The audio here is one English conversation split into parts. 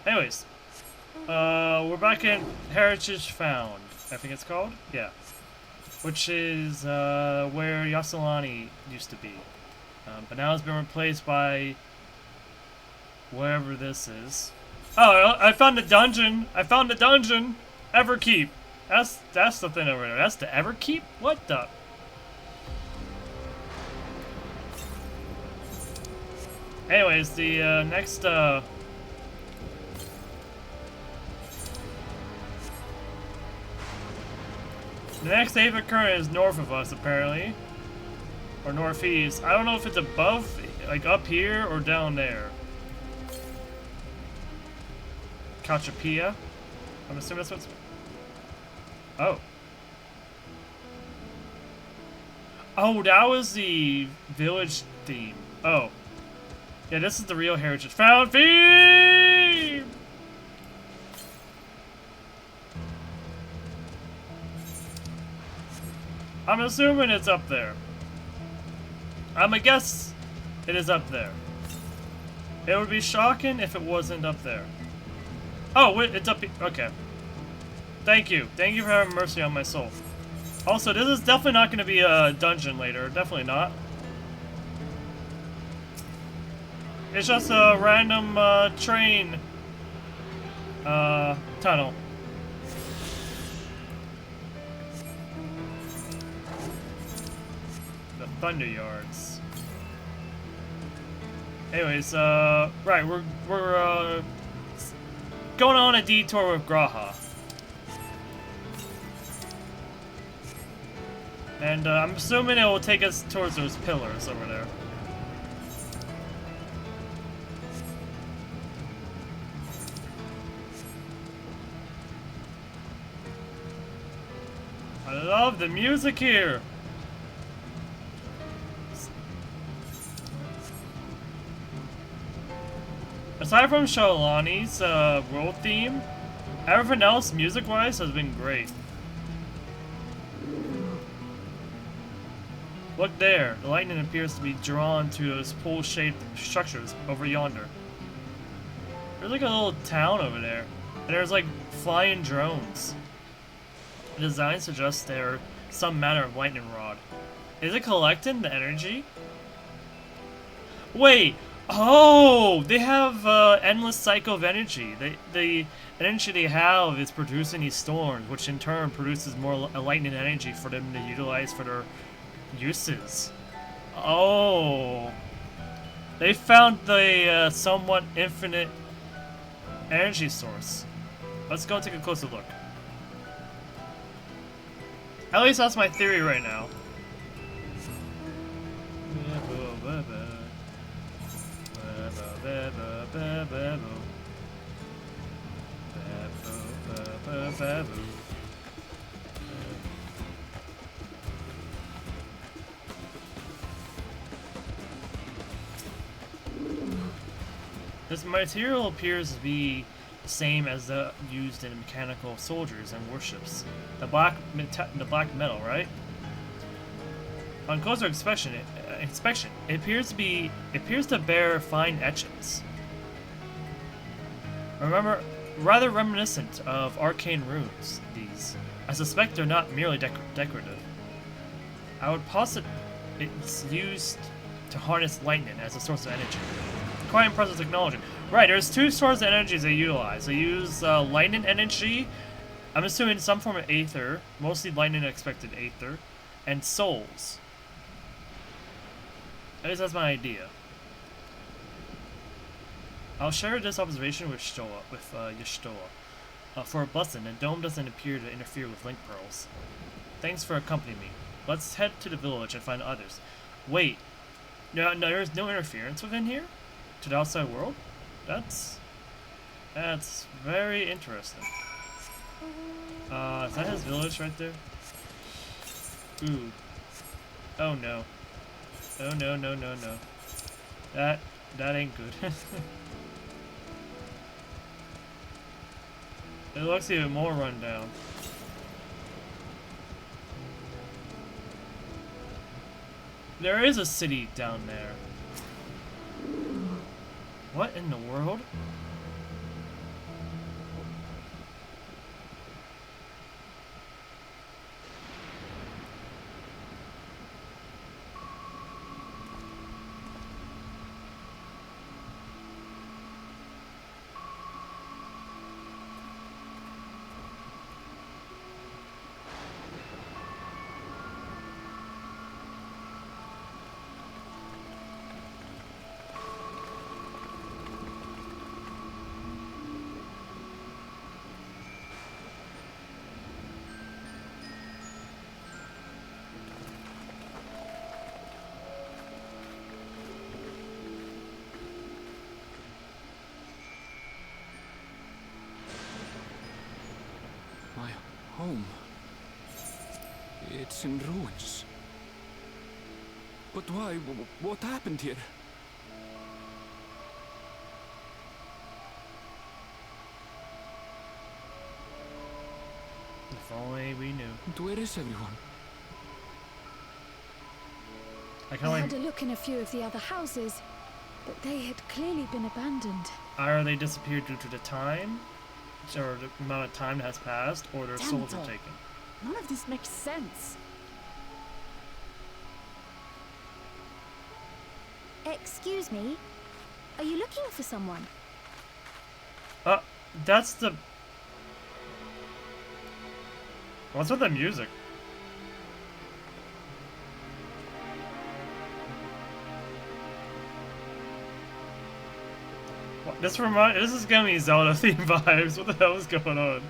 Anyways, we're back in Heritage Found, I think it's called? Yeah. Which is, where Yasalani used to be. But now it's been replaced by wherever this is. Oh, I found a dungeon! I found a dungeon! Everkeep! That's the thing over there. That's the Everkeep? What the? Anyways, the, next, the next Ava current is north of us, apparently. Or northeast. I don't know if it's above, like up here, or down there. Cachapia? I'm assuming that's what's... Oh. Oh, that was the village theme. Oh. Yeah, this is the real Heritage Found theme! I'm assuming it's up there. I'm a guess it is up there. It would be shocking if it wasn't up there. Oh, wait, it's up here. Okay. Thank you. Thank you for having mercy on my soul. Also, this is definitely not going to be a dungeon later. Definitely not. It's just a random, train, tunnel. The Thunder Yards. Anyways, right, we're going on a detour with Graha. And, I'm assuming it will take us towards those pillars over there. I love the music here! Aside from Shalani's world theme, everything else, music-wise, has been great. Look there, the lightning appears to be drawn to those pool-shaped structures over yonder. There's like a little town over there, and there's like flying drones. The design suggests they're some manner of lightning rod. Is it collecting the energy? Wait! Oh! They have endless cycle of energy. The energy they have is producing these storms, which in turn produces more lightning energy for them to utilize for their uses. Oh! They found the somewhat infinite energy source. Let's go take a closer look. At least that's my theory right now. This material appears to be the same as the used in mechanical soldiers and warships. The black metal, right? On closer inspection, it appears to bear fine etchings. Rather reminiscent of arcane runes. These, I suspect, they're not merely decorative. I would posit it's used to harness lightning as a source of energy. Quite impressive technology. Right, there's two sources of energies they utilize. They use lightning energy, I'm assuming some form of aether, mostly lightning expected aether, and souls. At least that's my idea. I'll share this observation with Yashtoa. For a blessing, the dome doesn't appear to interfere with link pearls. Thanks for accompanying me. Let's head to the village and find others. Wait, no, there's no interference within here? To the outside world? That's very interesting. Is that his village right there? Ooh. Oh no. Oh no, no, no, no. That ain't good. It looks even more run down. There is a city down there. What in the world? My home. It's in ruins. But why? What happened here? If only we knew. And where is everyone? I had a look in a few of the other houses, but they had clearly been abandoned. Either they disappeared due to the time, or the amount of time that has passed, or their souls were taken. None of this makes sense. Excuse me? Are you looking for someone? That's the... What's with the music? What, this is giving me Zelda theme vibes. What the hell is going on?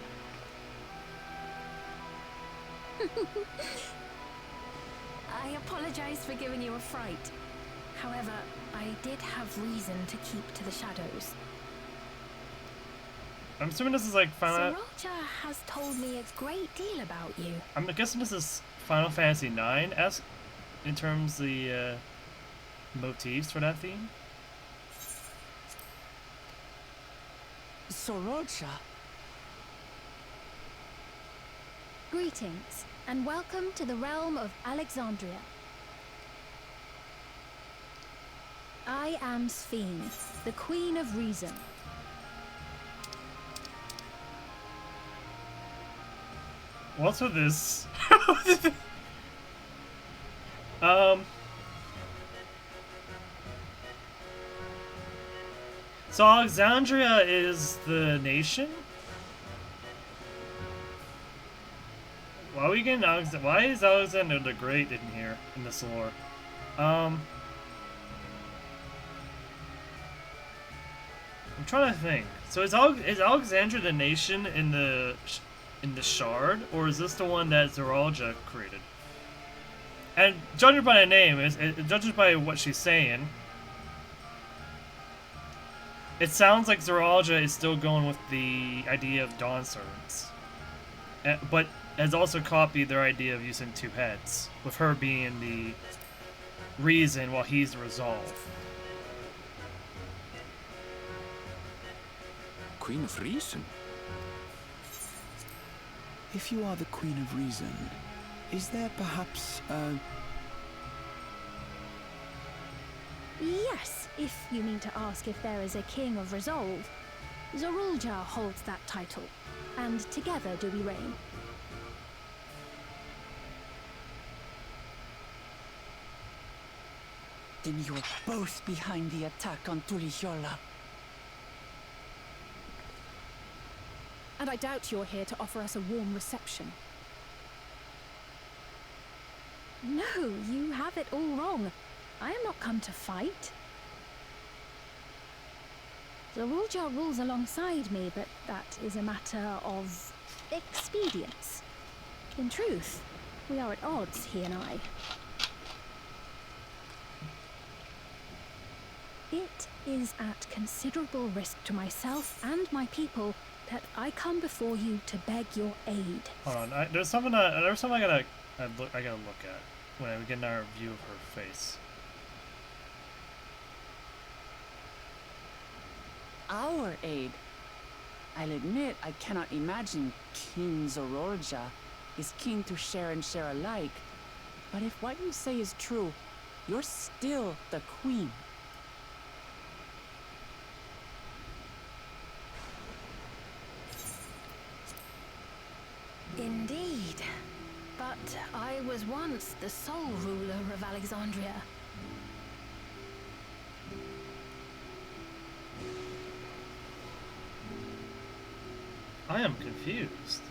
I apologize for giving you a fright. However, I did have reason to keep to the shadows. I'm assuming this is like Final... Sriracha has told me a great deal about you. I'm guessing this is Final Fantasy IX-esque in terms of the motifs for that theme. Sriracha? Greetings, and welcome to the realm of Alexandria. I am Sphene, the Queen of Reason. What's with this? So Alexandria is the nation? Why are we getting why is Alexander the Great in here, in this lore? I'm trying to think. So is Alexandria the nation in the Shard, or is this the one that Zoraija created? And judging by the name, judging by what she's saying, it sounds like Zoraija is still going with the idea of Dawn Servants, but has also copied their idea of using two heads, with her being the reason while he's the resolve. Queen of Reason? If you are the Queen of Reason, is there perhaps Yes, if you mean to ask if there is a King of Resolve. Zoraija holds that title, and together do we reign. Then you are both behind the attack on Tulihiola. And I doubt you're here to offer us a warm reception. No, you have it all wrong. I am not come to fight. Zoraija rules alongside me, but that is a matter of expedience. In truth, we are at odds, he and I. It is at considerable risk to myself and my people that I come before you to beg your aid. Hold on, there's something I gotta look at when we get our view of her face. Our aid? I'll admit I cannot imagine King Zoraija is keen to share and share alike. But if what you say is true, you're still the queen. Indeed. But I was once the sole ruler of Alexandria. I am confused.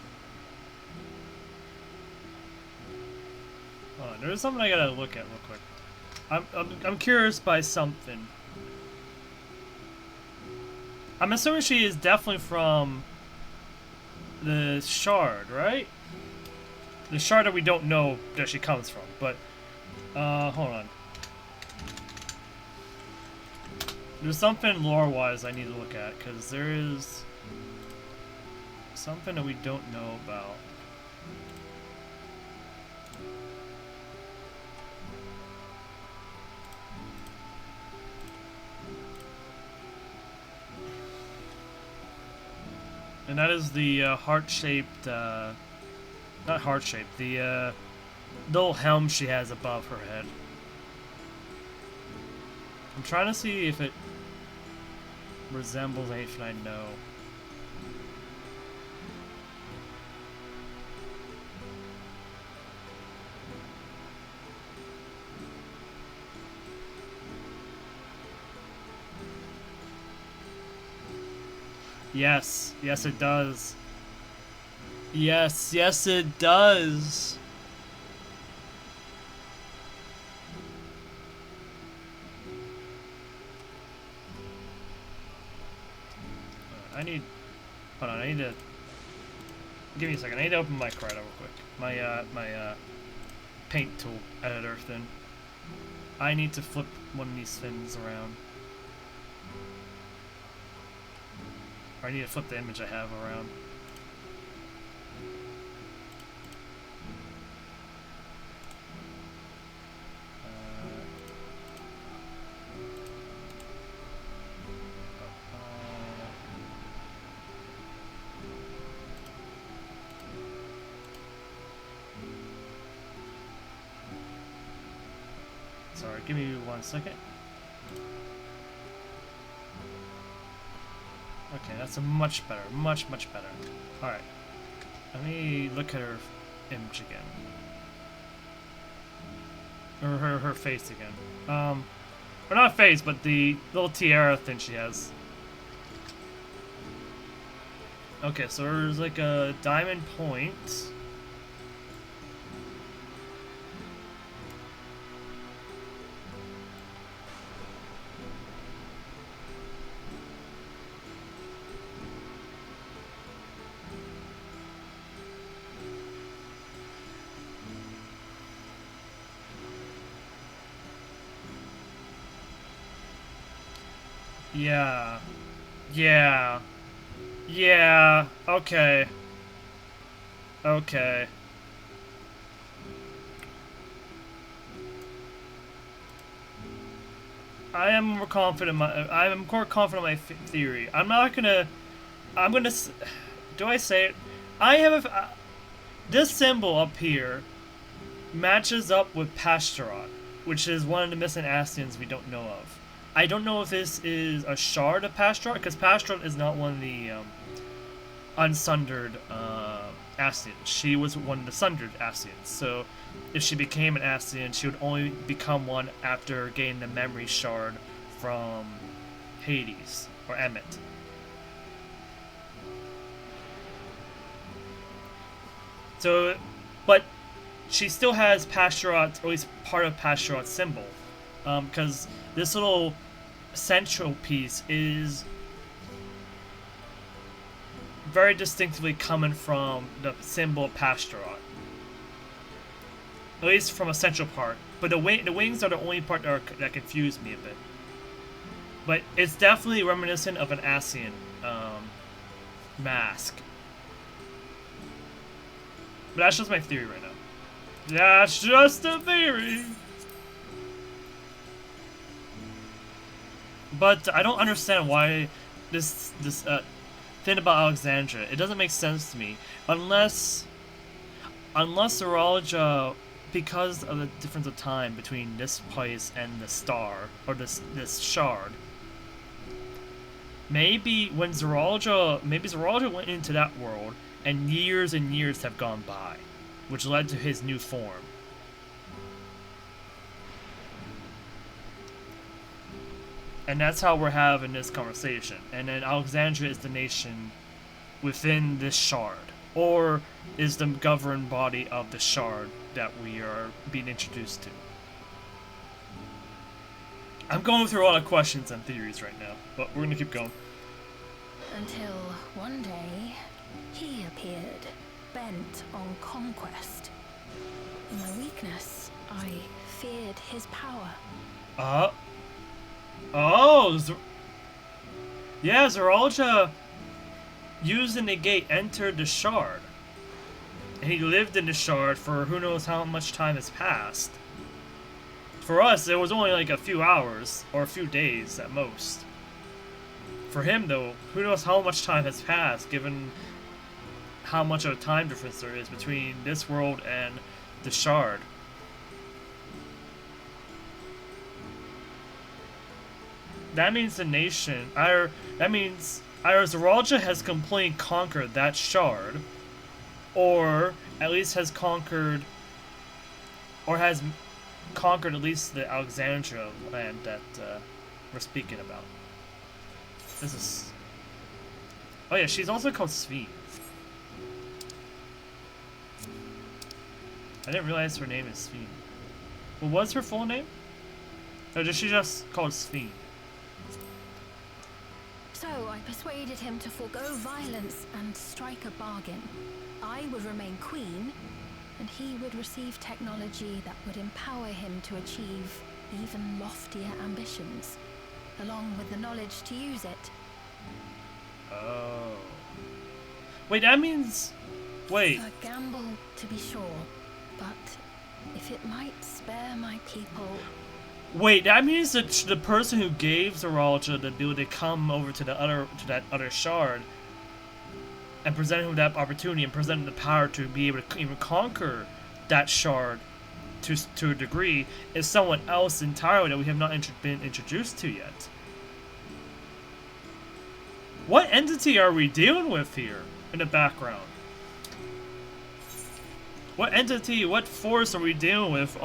Hold on, there's something I gotta look at real quick. I'm curious by something. I'm assuming she is definitely from the Shard, right? The Shard that we don't know that she comes from, but hold on. There's something lore-wise I need to look at, because there is something that we don't know about. And that is the heart-shaped, not heart-shaped, the little helm she has above her head. I'm trying to see if it resembles anything I know. Yes, yes it does. Yes, yes it does. Hold on, I need to, give me a second, I need to open my card real quick. My paint tool editor thing. I need to flip one of these fins around. Or I need to flip the image I have around. Sorry, give me 1 second. Okay, that's a much better, much better. Alright. Let me look at her image again. Or her face again. Or not face, but the little tiara thing she has. Okay, so there's like a diamond point. Yeah. Yeah. Yeah. Okay. Okay. I am more confident in my theory. I'm gonna do I say it? I have this symbol up here matches up with Pastorat, which is one of the missing Ascians we don't know of. I don't know if this is a shard of Pastorat, because Pastorat is not one of the unsundered Ascians. She was one of the sundered Ascians. So if she became an Ascian, she would only become one after getting the memory shard from Hades, or Emmet. So, but she still has Pastorat, or at least part of Pastorat's symbol. Because this little central piece is very distinctively coming from the symbol of Pastorat. At least from a central part. But the wings are the only part that confuse me a bit. But it's definitely reminiscent of an Ascian mask. But that's just my theory right now. That's just a theory! But I don't understand why this thing about Alexandria, it doesn't make sense to me. Unless Zoologia, because of the difference of time between this place and the star, or this shard, maybe Zoologia went into that world and years have gone by, which led to his new form. And that's how we're having this conversation. And then Alexandria is the nation within this shard, or is the governing body of the shard that we are being introduced to. I'm going through a lot of questions and theories right now, but we're gonna keep going. Until one day, he appeared, bent on conquest. In my weakness, I feared his power. Oh, yeah, Zoologia. using the gate, entered the shard. And he lived in the shard for who knows how much time has passed. For us, it was only like a few hours, or a few days at most. For him, though, who knows how much time has passed, given how much of a time difference there is between this world and the shard. That means the nation, that means either Zoraja has completely conquered that shard, or at least has conquered, or has conquered at least the Alexandria land that we're speaking about. This is... Oh yeah, she's also called Svi. I didn't realize her name is Svi. Well, what's her full name? Or is she just called Svi? So I persuaded him to forego violence and strike a bargain. I would remain queen, and he would receive technology that would empower him to achieve even loftier ambitions, along with the knowledge to use it. Oh. Wait, that means... Wait. A gamble, to be sure, but if it might spare my people... Wait, that means that the person who gave Zoraja the ability to come over to that other shard and present him with that opportunity and present him the power to be able to even conquer that shard to a degree is someone else entirely that we have not been introduced to yet. What entity are we dealing with here in the background? What entity, what force are we dealing with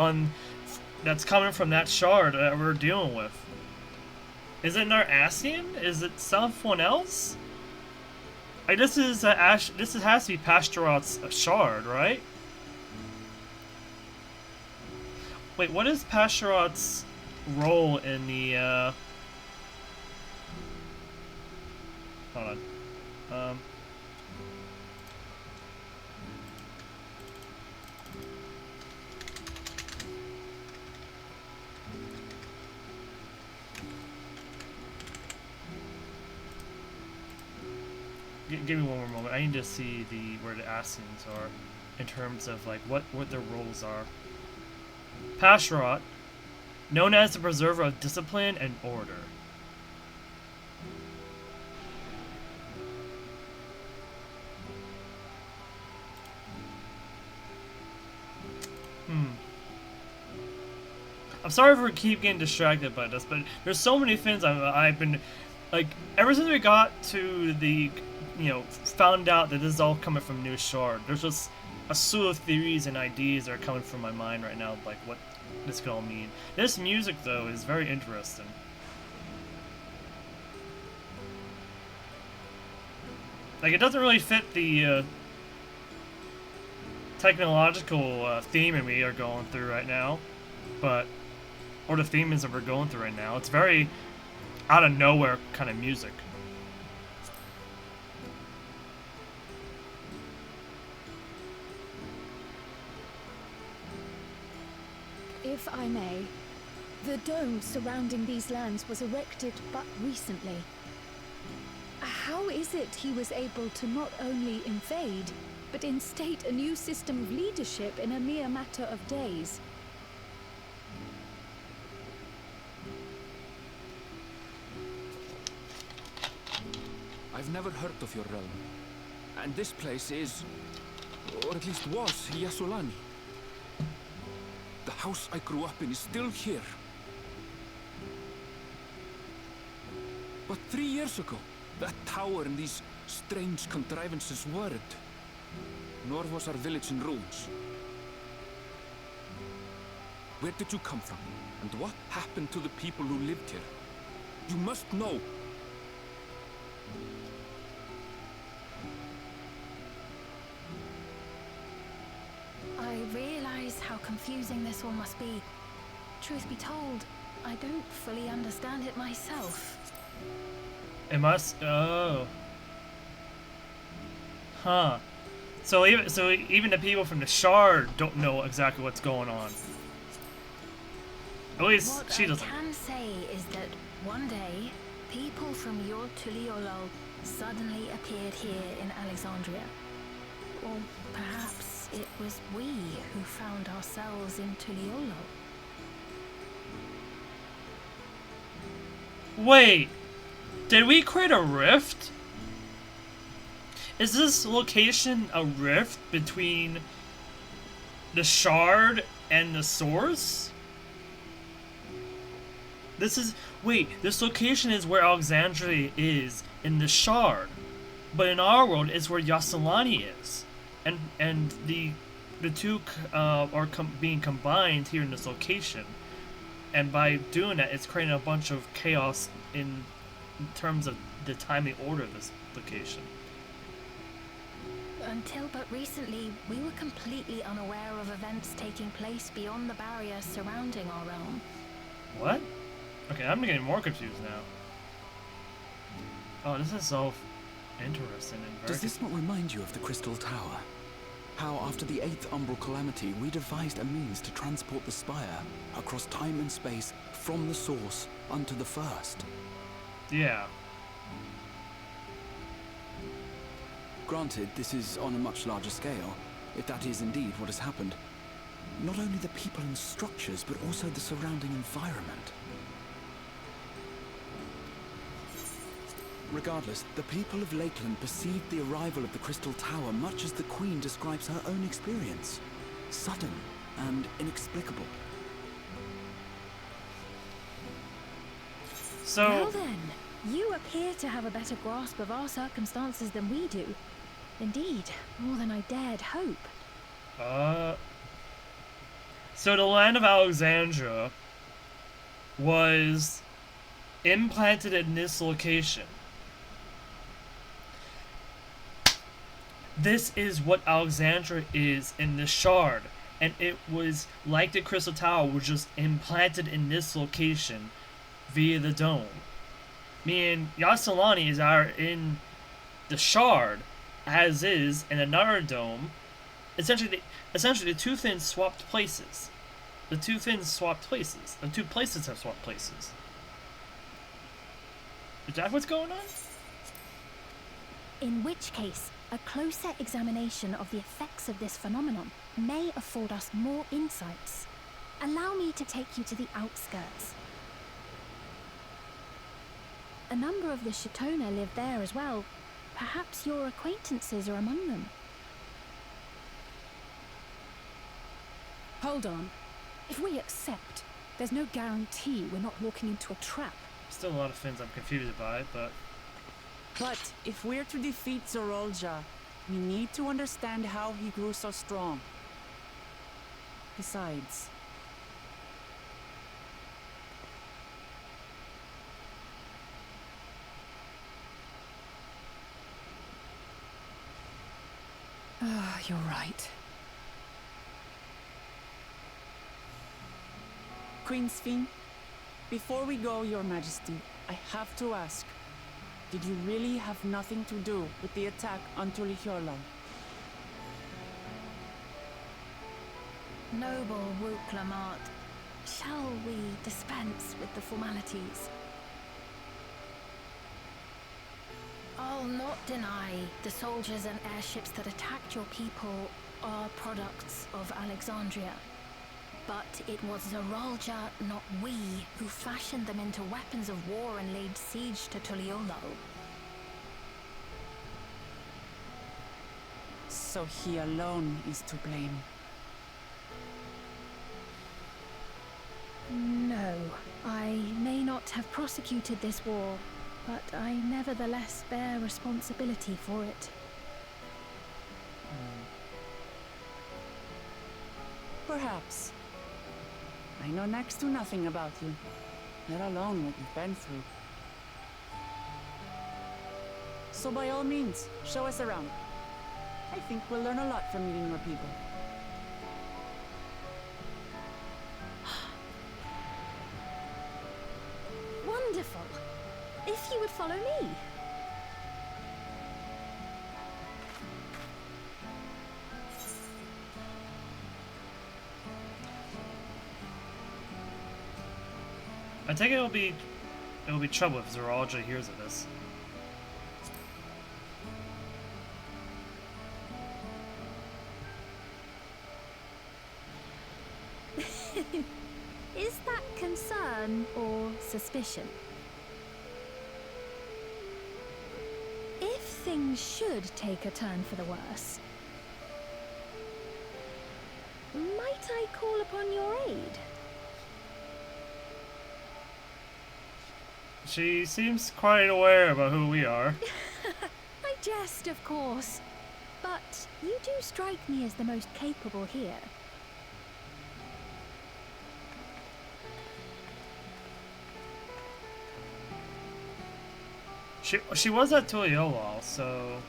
that's coming from that shard that we're dealing with? Is it Narasian? Is it someone else? Like, this has to be Pastorot's shard, right? Wait, what is Pastorot's role in the hold on. Give me one more moment. I need to see where the Assassins are in terms of like what their roles are. Pastorot, known as the preserver of discipline and order. I'm sorry if we keep getting distracted by this, but there's so many things I've been, like, ever since we got to the, found out that this is all coming from New Shard, there's just a slew of theories and ideas that are coming from my mind right now, like what this could all mean. This music, though, is very interesting. Like, it doesn't really fit the technological theme we are going through right now, or the themes that we're going through right now. It's very out of nowhere kind of music. If I may, the dome surrounding these lands was erected but recently. How is it he was able to not only invade, but instate a new system of leadership in a mere matter of days? I've never heard of your realm. And this place is, or at least was, Yasolani. The house I grew up in is still here. But 3 years ago, that tower and these strange contrivances weren't. Nor was our village in ruins. Where did you come from? And what happened to the people who lived here? You must know. I realize how confusing this all must be. Truth be told, I don't fully understand it myself. It must. Oh. Huh. So even the people from the Shard don't know exactly what's going on. At least What she I doesn't. can say is that one day, people from your Tuliolo suddenly appeared here in Alexandria. Or perhaps it was we who found ourselves in Tuliolo. Wait, did we create a rift? Is this location a rift between the shard and the source? This location is where Alexandria is in the shard, but in our world is where Yasselani is, and the two are being combined here in this location, and by doing that, it's creating a bunch of chaos in terms of the timing order of this location. Until but recently, we were completely unaware of events taking place beyond the barrier surrounding our realm. What? Okay, I'm getting more confused now. Oh, this is so interesting and very... Does this not remind you of the Crystal Tower? How after the 8th Umbral Calamity, we devised a means to transport the Spire across time and space from the source unto the first. Yeah. Granted, this is on a much larger scale, if that is indeed what has happened. Not only the people and structures, but also the surrounding environment. Regardless, the people of Lakeland perceived the arrival of the Crystal Tower much as the Queen describes her own experience. Sudden and inexplicable. So... Well then, you appear to have a better grasp of our circumstances than we do. Indeed, more than I dared hope. So the land of Alexandria was implanted in this location. This is what Alexandria is in the shard, and it was like the Crystal Tower was just implanted in this location via the dome. Meaning Yasselani is in the shard as is in another dome. Essentially the two things swapped places. The two places have swapped places. Is that what's going on? In which case, a closer examination of the effects of this phenomenon may afford us more insights. Allow me to take you to the outskirts. A number of the Shatona live there as well. Perhaps your acquaintances are among them. Hold on. If we accept, there's no guarantee we're not walking into a trap. Still a lot of things I'm confused by, but... But if we're to defeat Zorolja, we need to understand how he grew so strong. Besides... Ah, you're right. Queen Sphene, before we go, Your Majesty, I have to ask, did you really have nothing to do with the attack on Tuliolo? Noble Wook Lamart, shall we dispense with the formalities? I'll not deny the soldiers and airships that attacked your people are products of Alexandria. But it was Zorolja, not we, who fashioned them into weapons of war and laid siege to Tuliolo. So he alone is to blame. No, I may not have prosecuted this war, but I nevertheless bear responsibility for it. Perhaps. I know next to nothing about you, let alone what you've been through. So by all means, show us around. I think we'll learn a lot from meeting your people. Wonderful! If you would follow me. I think it'll be trouble if Zorolja hears of this. Is that concern or suspicion? If things should take a turn for the worse, might I call upon your aid? She seems quite aware about who we are. I jest, of course. But you do strike me as the most capable here. She was at Tuliolal, so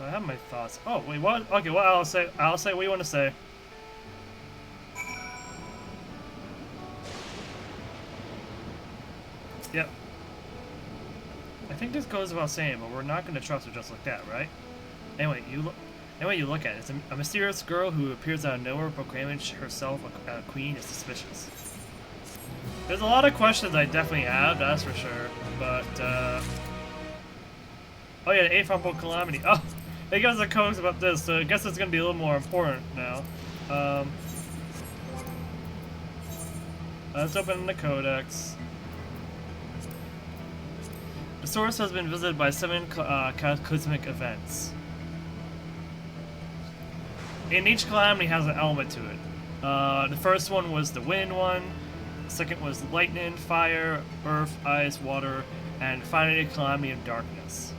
So I have my thoughts. Oh wait, what? Okay, well I'll say what you want to say. Yep. I think this goes without saying, but we're not going to trust her just like that, right? Anyway, you look at it. It's a mysterious girl who appears out of nowhere, proclaiming herself a queen is suspicious. There's a lot of questions I definitely have, that's for sure. But oh yeah, the 8th Umbral Calamity. Oh, they give us a codes about this, so I guess it's going to be a little more important now. Let's open the codex. The source has been visited by 7 cataclysmic events. And each calamity has an element to it. The first one was the wind one, the second was lightning, fire, earth, ice, water, and finally the calamity of darkness.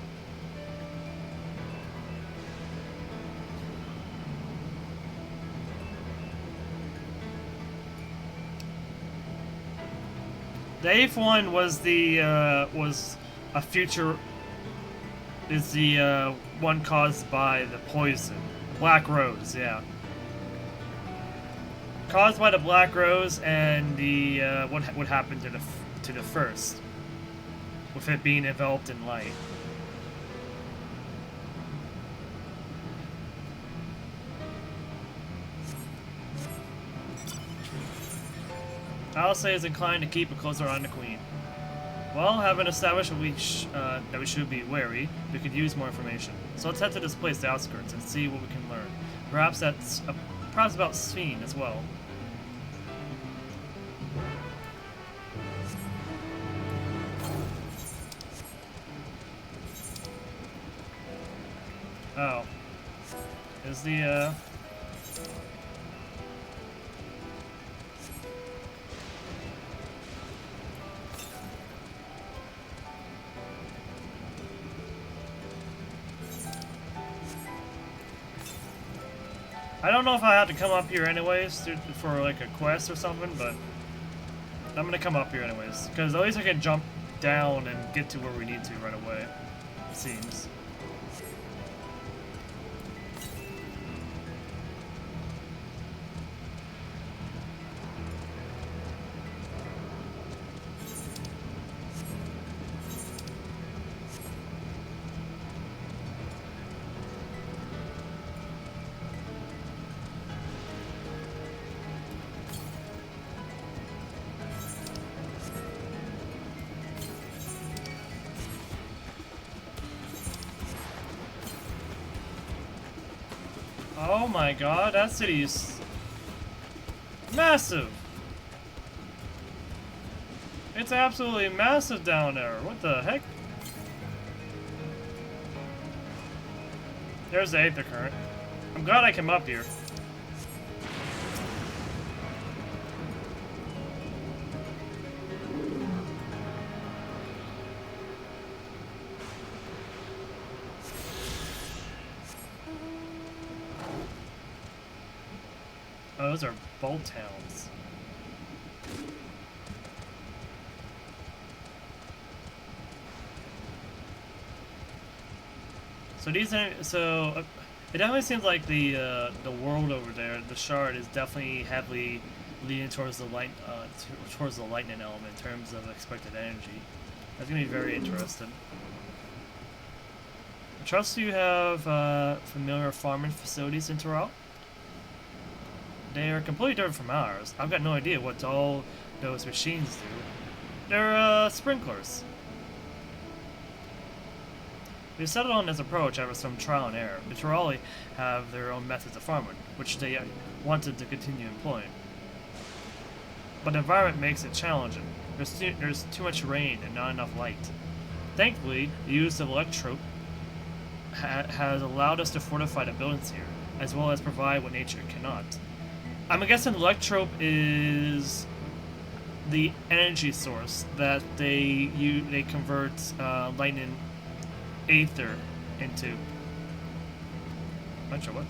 The 8th one was was a future, is the one caused by the poison. Black Rose, yeah. Caused by the Black Rose and the what happened to the first, with it being enveloped in light. Alcé is inclined to keep a closer eye on the Queen. Well, having established that we should be wary, we could use more information. So let's head to this place, the outskirts, and see what we can learn. Perhaps perhaps about Sphene as well. Oh, is the I don't know if I have to come up here anyways for like a quest or something, but I'm gonna come up here anyways, because at least I can jump down and get to where we need to right away, it seems. Oh my god, that city is massive! It's absolutely massive down there. What the heck? There's the Aether Current. I'm glad I came up here. Oh, those are bolt towns. So it definitely seems like the world over there, the shard, is definitely heavily leaning towards the towards the lightning element in terms of expected energy. That's gonna be very interesting. I trust you have familiar farming facilities in Tural. They are completely different from ours. I've got no idea what all those machines do. They're sprinklers. We settled on this approach after some trial and error. The Turali have their own methods of farming, which they wanted to continue employing. But the environment makes it challenging. There's too much rain and not enough light. Thankfully, the use of electrope has allowed us to fortify the buildings here, as well as provide what nature cannot. I'm guessing electrope is the energy source that they convert lightning aether into. Electrope.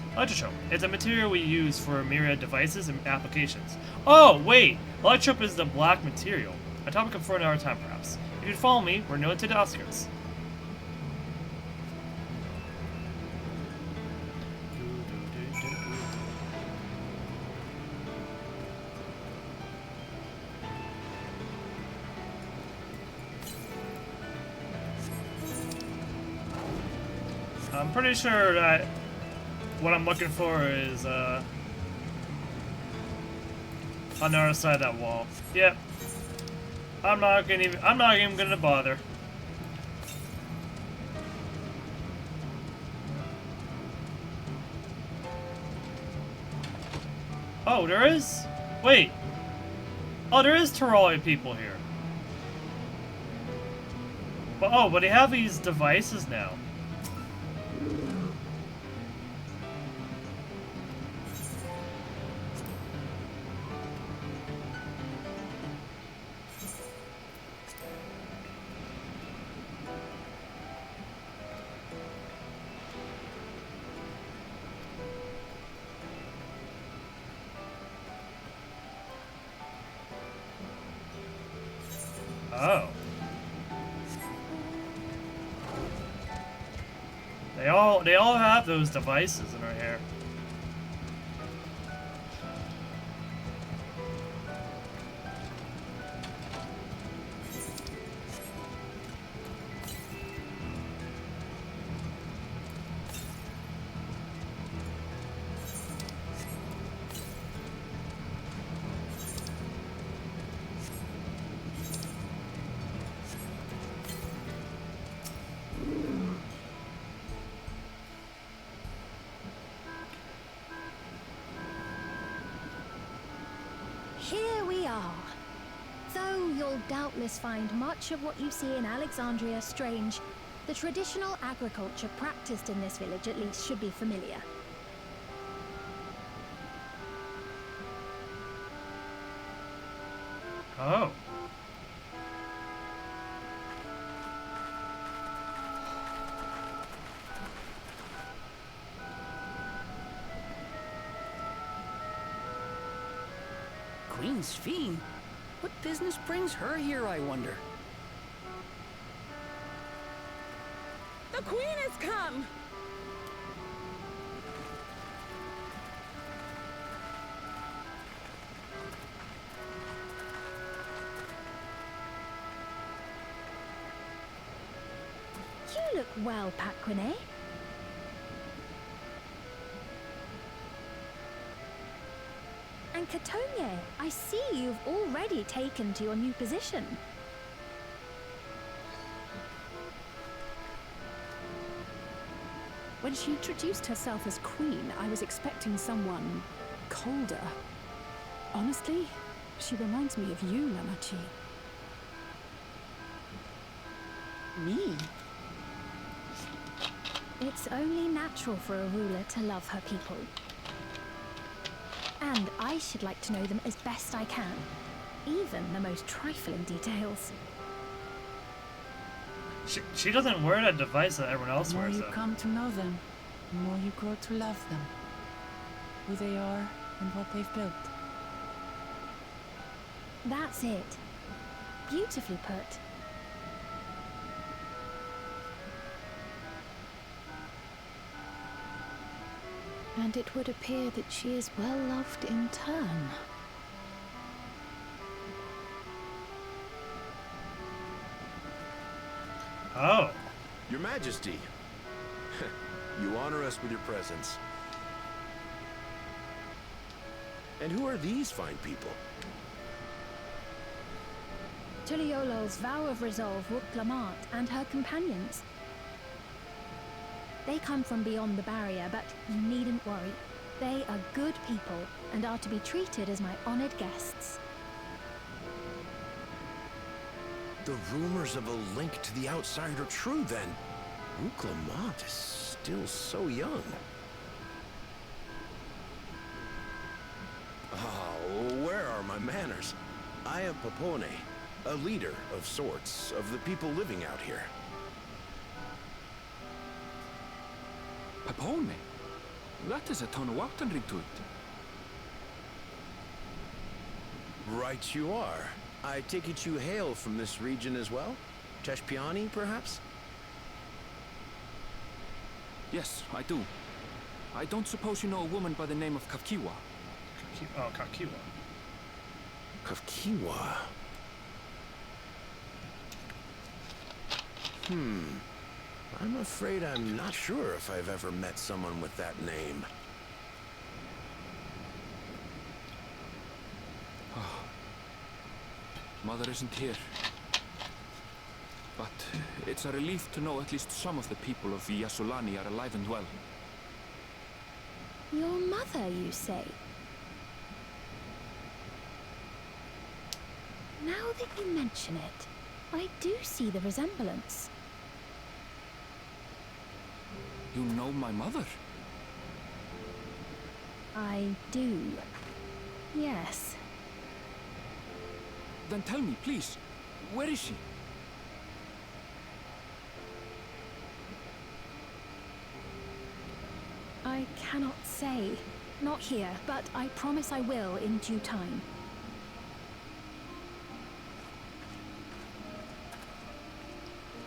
It's a material we use for myriad devices and applications. Oh, wait! Electrope is the black material. A topic for another time, perhaps. If you'd follow me, we're known to the outskirts. I'm pretty sure that what I'm looking for is on the other side of that wall. Yep. I'm not even gonna bother. Oh, there is? Wait. Oh, there is Turali people here. But they have these devices now. Oh. They all have those devices in our hair. Here we are. Though you'll doubtless find much of what you see in Alexandria strange, the traditional agriculture practiced in this village at least should be familiar. Oh. Queen's Fiend? What business brings her here, I wonder? The Queen has come! You look well, Paquine. And Katonya, I see you've already taken to your new position. When she introduced herself as Queen, I was expecting someone colder. Honestly, she reminds me of you, Namachi. Me? It's only natural for a ruler to love her people. And I should like to know them as best I can, even the most trifling details. She doesn't wear that device that everyone else The more wears, you though. come to know them, the more you grow to love them. Who they are and what they've built. That's it. Beautifully put. And it would appear that she is well loved in turn. Oh. Your Majesty, you honor us with your presence. And who are these fine people? Tuliolo's vow of resolve Wuk Lamat and her companions. They come from beyond the barrier, but you needn't worry. They are good people and are to be treated as my honored guests. The rumors of a link to the outside are true, then. Uclamont is still so young. Oh, where are my manners? I am Papone, a leader of sorts of the people living out here. Papone? That is a Tonawatan ring to it. Right you are. I take it you hail from this region as well? Teshpiani, perhaps? Yes, I do. I don't suppose you know a woman by the name of Kafkiwa? Oh, Kakiwa. Kafkiwa. I'm afraid I'm not sure if I've ever met someone with that name. Mother isn't here. But it's a relief to know at least some of the people of Yasulani are alive and well. Your mother, you say? Now that you mention it, I do see the resemblance. You know my mother? I do. Yes. Then tell me, please, where is she? I cannot say. Not here, but I promise I will in due time.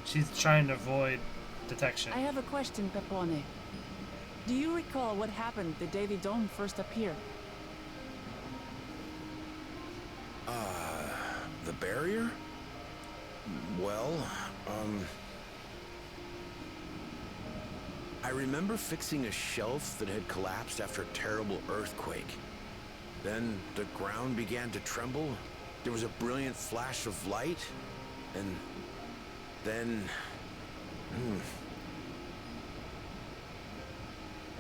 She's trying to avoid detection. I have a question, Pepone. Do you recall what happened the day the dome first appeared? The barrier? Well, I remember fixing a shelf that had collapsed after a terrible earthquake. Then the ground began to tremble. There was a brilliant flash of light, and then...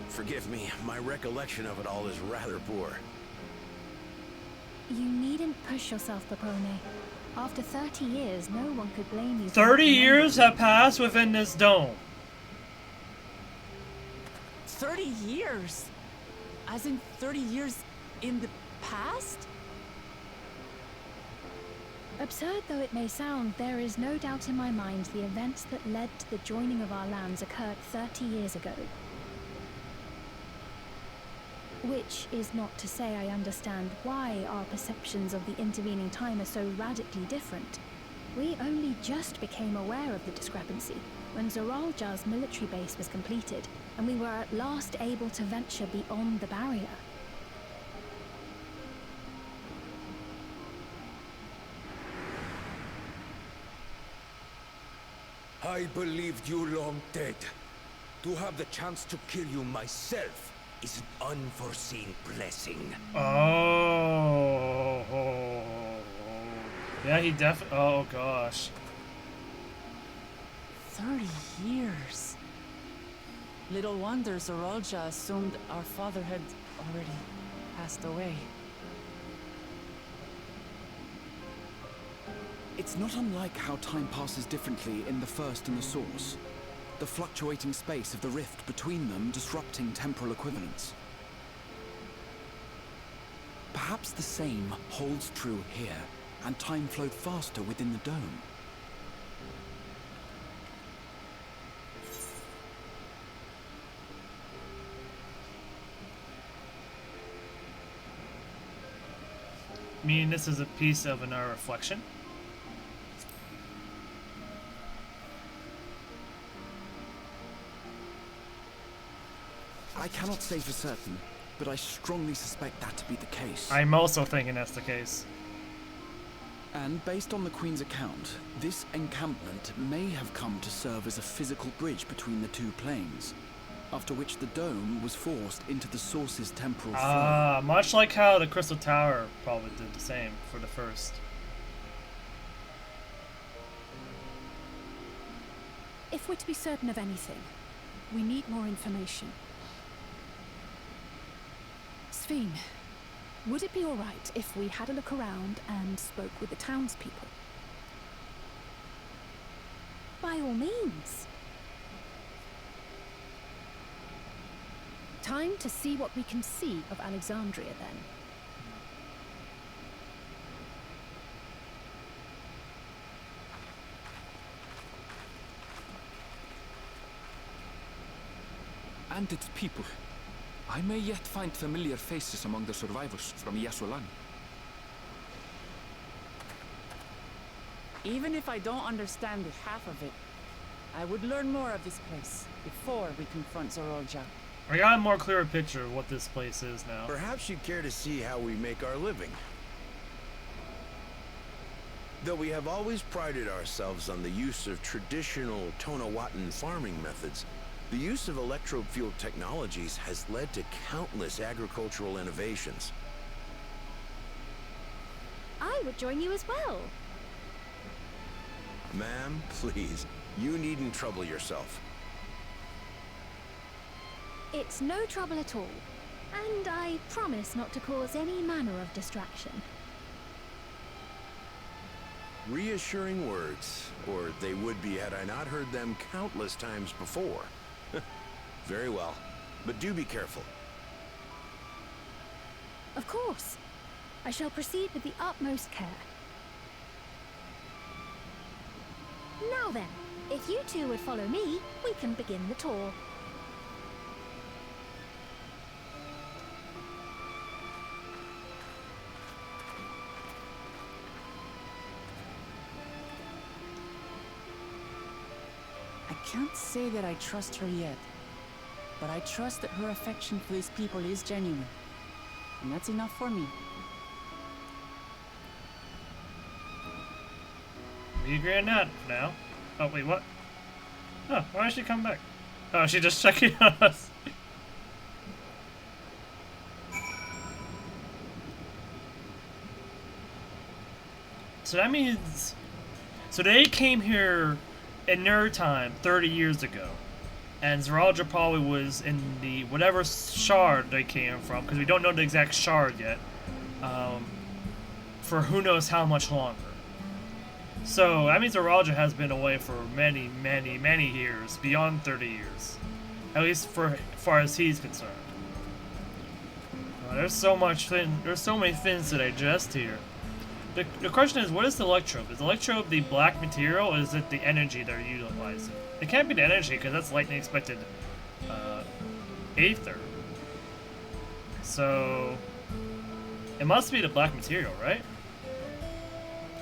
Forgive me, my recollection of it all is rather poor. You needn't push yourself, Papone. After 30 years, no one could blame you. 30 years have passed within this dome. 30 years? As in 30 years in the past? Absurd though it may sound, there is no doubt in my mind the events that led to the joining of our lands occurred 30 years ago. Which is not to say I understand why our perceptions of the intervening time are so radically different. We only just became aware of the discrepancy when Zoralja's military base was completed, and we were at last able to venture beyond the barrier. I believed you long dead. To have the chance to kill you myself is an unforeseen blessing. Oh. Yeah, he oh gosh. 30 years. Little wonder Zoralja assumed our father had already passed away. It's not unlike how time passes differently in the First and the Source. The fluctuating space of the rift between them disrupting temporal equivalence. Perhaps the same holds true here, and time flowed faster within the dome. Meaning this is a piece of our reflection? I cannot say for certain, but I strongly suspect that to be the case. I'm also thinking that's the case. And based on the Queen's account, this encampment may have come to serve as a physical bridge between the two planes, after which the dome was forced into the Source's temporal flow. Much like how the Crystal Tower probably did the same for the first. If we're to be certain of anything, We need more information. Sveen, would it be all right if we had a look around and spoke with the townspeople? By all means. Time to see what we can see of Alexandria, then. And its people. I may yet find familiar faces among the survivors from Yasolani. Even if I don't understand half of it, I would learn more of this place before we confront Zorolja. I got a more clearer picture of what this place is now. Perhaps you'd care to see how we make our living. Though we have always prided ourselves on the use of traditional Tonawatan farming methods, the use of electro-fueled technologies has led to countless agricultural innovations. I would join you as well. Ma'am, please, you needn't trouble yourself. It's no trouble at all. And I promise not to cause any manner of distraction. Reassuring words, or they would be had I not heard them countless times before. Very well, but do be careful. Of course. I shall proceed with the utmost care. Now then, if you two would follow me, we can begin the tour. I can't say that I trust her yet, but I trust that her affection for these people is genuine. And that's enough for me. We agree on that for now. Oh, wait, what? Oh, why did she come back? Oh, she just checking on us. So that means... So they came here in their time, 30 years ago. And Zorolja probably was in the whatever shard they came from, because we don't know the exact shard yet, for who knows how much longer. So that means Zorolja has been away for many, many, many years, beyond 30 years. At least for as far as he's concerned. There's so many things to digest here. The question is, what is the electrobe? Is the electrobe the black material, or is it the energy they're utilizing? It can't be the energy, because that's lightning expected aether. So it must be the black material, right?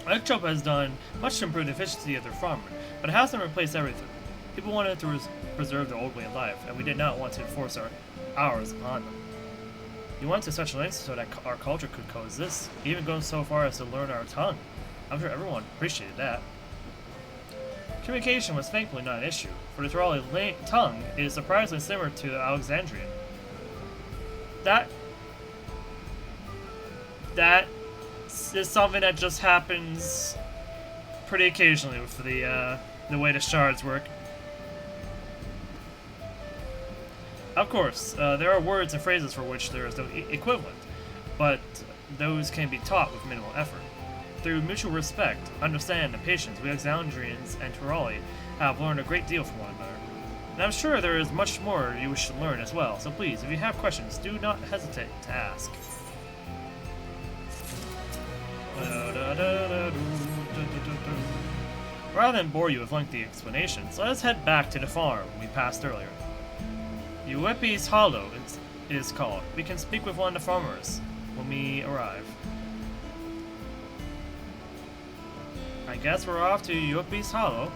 Electrobe has done much to improve the efficiency of their farming, but it hasn't replaced everything. People wanted to preserve their old way of life, and we did not want to enforce ours upon them. We went to such lengths so that our culture could coexist, even going so far as to learn our tongue. I'm sure everyone appreciated that. Communication was thankfully not an issue, for the Turali tongue is surprisingly similar to Alexandrian. That is something that just happens pretty occasionally with the way the shards work. Of course, there are words and phrases for which there is no equivalent, but those can be taught with minimal effort. Through mutual respect, understanding, and patience, we Alexandrians and Turali have learned a great deal from one another. And I'm sure there is much more you should learn as well, so please, if you have questions, do not hesitate to ask. Rather than bore you with lengthy explanations, let us head back to the farm we passed earlier. Uepi's Hollow it is called. We can speak with one of the farmers when we arrive. I guess we're off to Uepi's Hollow.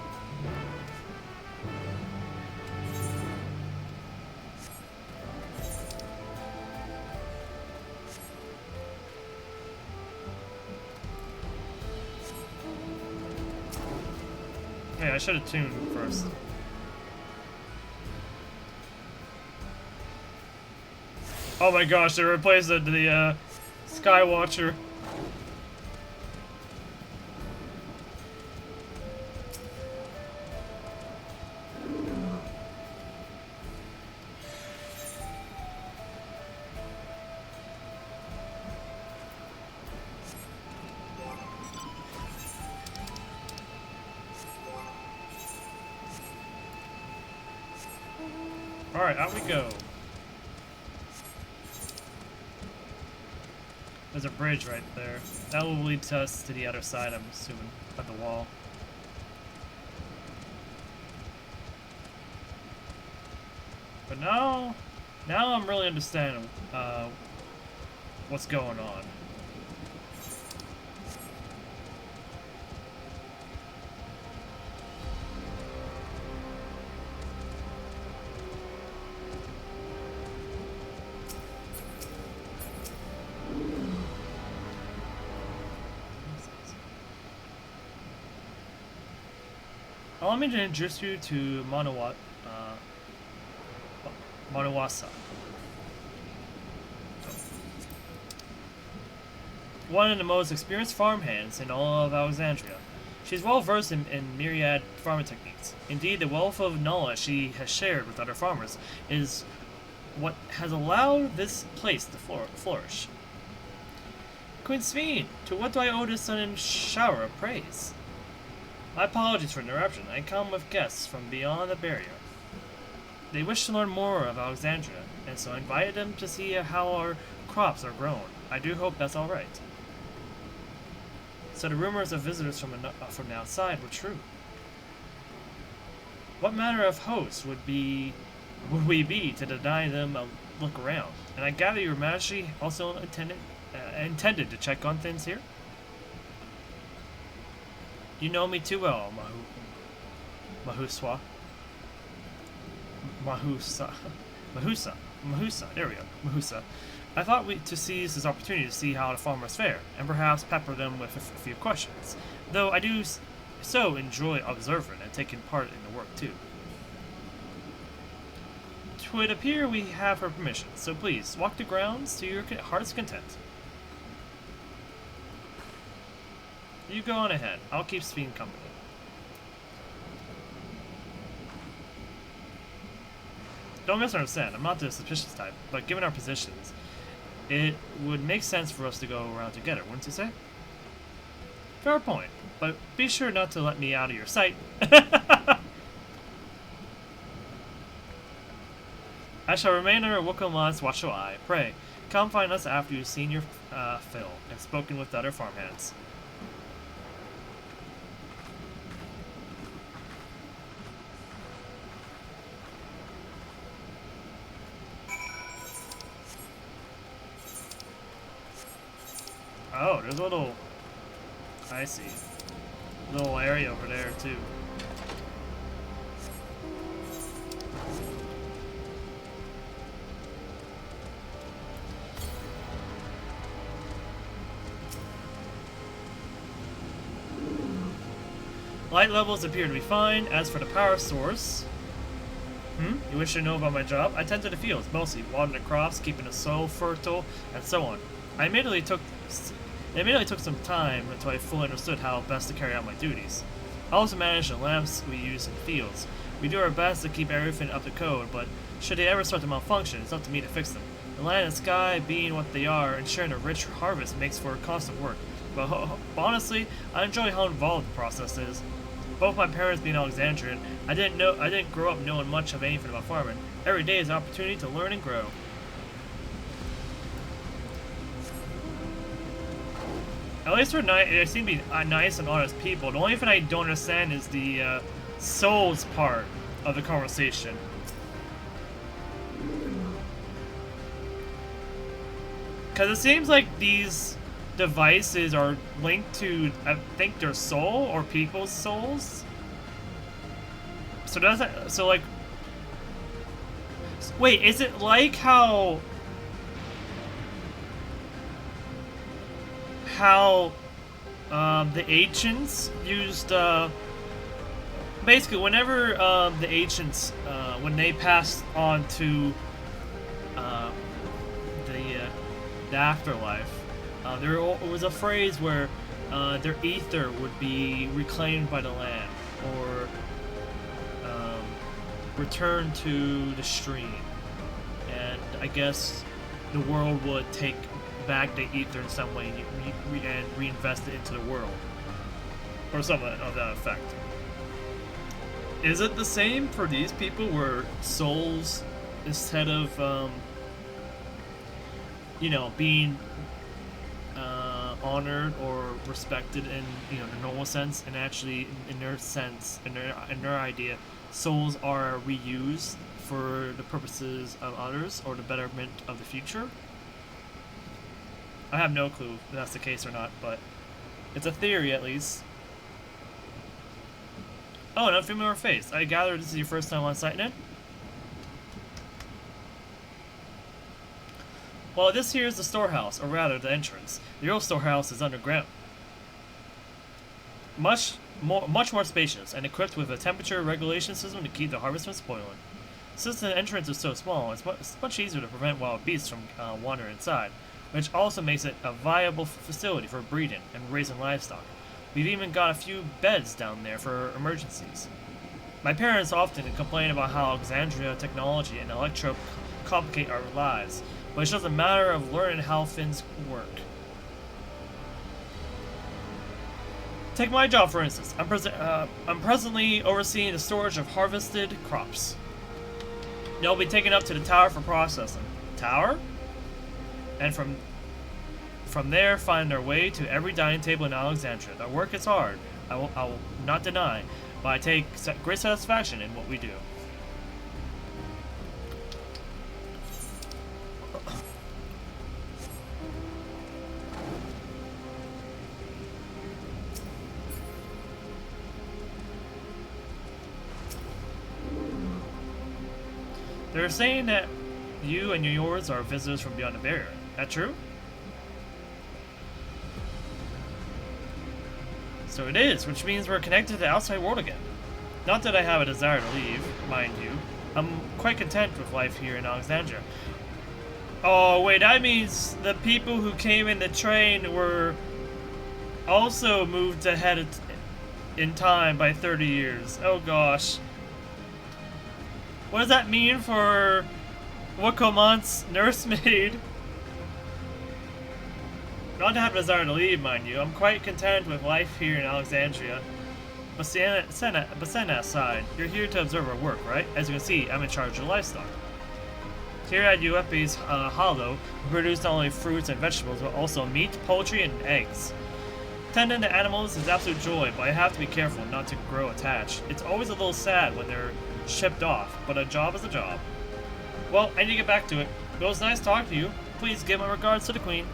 Hey, I should have tuned first. Oh my gosh, they replaced the Skywatcher. Alright, out we go. There's a bridge right there. That will lead us to the other side, I'm assuming, of the wall. But now I'm really understanding what's going on. Allow me to introduce you to Manawasa. One of the most experienced farmhands in all of Alexandria. She's well versed in myriad farming techniques. Indeed, the wealth of knowledge she has shared with other farmers is what has allowed this place to flourish. Queen Sveen, to what do I owe this sudden shower of praise? My apologies for interruption. I come with guests from beyond the barrier. They wish to learn more of Alexandria, and so I invited them to see how our crops are grown. I do hope that's all right. So the rumors of visitors from the outside were true. What manner of hosts would we be to deny them a look around? And I gather your Majesty also intended to check on things here? You know me too well, Mahusa. There we go, Mahusa. I thought to seize this opportunity to see how the farmers fare, and perhaps pepper them with a few questions. Though I do so enjoy observing and taking part in the work too. It would appear we have her permission, so please walk the grounds to your heart's content. You go on ahead. I'll keep Sveen company. Don't misunderstand. I'm not the suspicious type, but given our positions, it would make sense for us to go around together, wouldn't you say? Fair point, but be sure not to let me out of your sight. I shall remain under Wukaman's watchful eye. Pray, come find us after you've seen your fill and spoken with the other farmhands. Oh, there's a little... I see. Little area over there, too. Light levels appear to be fine. As for the power source... You wish to know about my job? I tend to the fields, mostly watering the crops, keeping the soil fertile, and so on. It admittedly took some time until I fully understood how best to carry out my duties. I also manage the lamps we use in the fields. We do our best to keep everything up to code, but should they ever start to malfunction, it's up to me to fix them. The land and sky being what they are, ensuring a rich harvest makes for constant work. But honestly, I enjoy how involved the process is. Both my parents being Alexandrian, I didn't grow up knowing much of anything about farming. Every day is an opportunity to learn and grow. At least they seem to be nice and honest people. The only thing I don't understand is the souls part of the conversation. Because it seems like these devices are linked to, I think, their soul or people's souls. So does that, so like, wait, is it like how the ancients used, basically whenever the ancients, when they passed on to the afterlife, there was a phrase where their ether would be reclaimed by the land, or returned to the stream, and I guess the world would take back the ether in some way and reinvest it into the world, or something of that effect. Is it the same for these people where souls instead of you know, being honored or respected in, you know, the normal sense, and actually in their sense, in their idea, souls are reused for the purposes of others or the betterment of the future. I have no clue if that's the case or not, but it's a theory at least. Oh, an unfamiliar face. I gather this is your first time on site, then? Well, this here is the storehouse, or rather the entrance. The real storehouse is underground. Much more spacious, and equipped with a temperature regulation system to keep the harvest from spoiling. Since the entrance is so small, it's much easier to prevent wild beasts from wandering inside, which also makes it a viable facility for breeding and raising livestock. We've even got a few beds down there for emergencies. My parents often complain about how Alexandria technology and electro complicate our lives, but it's just a matter of learning how things work. Take my job for instance. I'm presently overseeing the storage of harvested crops. They'll be taken up to the tower for processing. Tower? And from there find their way to every dining table in Alexandria. Our work is hard, I will not deny, but I take great satisfaction in what we do. They're saying that you and yours are visitors from beyond the barrier. That true? So it is, which means we're connected to the outside world again. Not that I have a desire to leave, mind you. I'm quite content with life here in Alexandria. Oh wait, that means the people who came in the train were also moved ahead in time by 30 years. Oh gosh. What does that mean for Wakomont's nursemaid? Not to have a desire to leave, mind you. I'm quite content with life here in Alexandria. But send that aside. You're here to observe our work, right? As you can see, I'm in charge of livestock. Here at UFB's Hollow, we produce not only fruits and vegetables, but also meat, poultry, and eggs. Tending to animals is absolute joy, but I have to be careful not to grow attached. It's always a little sad when they're shipped off, but a job is a job. Well, I need to get back to it. It was nice talking to you. Please give my regards to the Queen.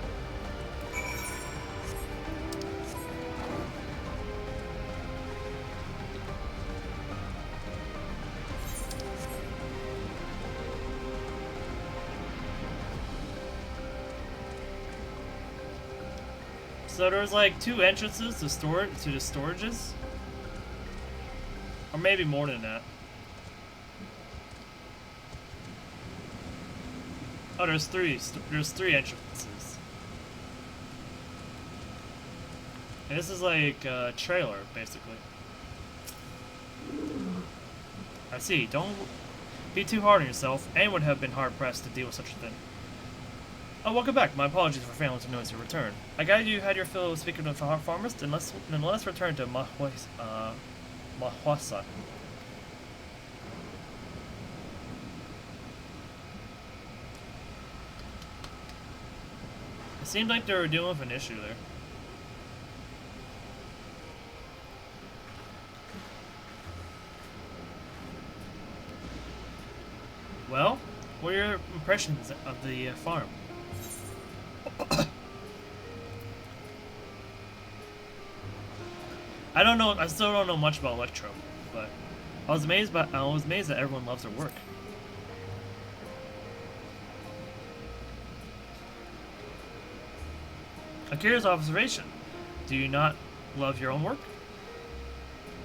So there's like 2 entrances to the storages? Or maybe more than that. Oh, there's 3 entrances. And this is like a trailer, basically. I see. Don't be too hard on yourself. Anyone would have been hard-pressed to deal with such a thing. Oh, welcome back. My apologies for failing to notice your return. I guided you had your fill of speaking with farmers, then let's return to Mahwasa. It seemed like they were dealing with an issue there. Well, what are your impressions of the farm? I don't know. I still don't know much about Electro, but I was amazed that everyone loves their work. A curious observation. Do you not love your own work?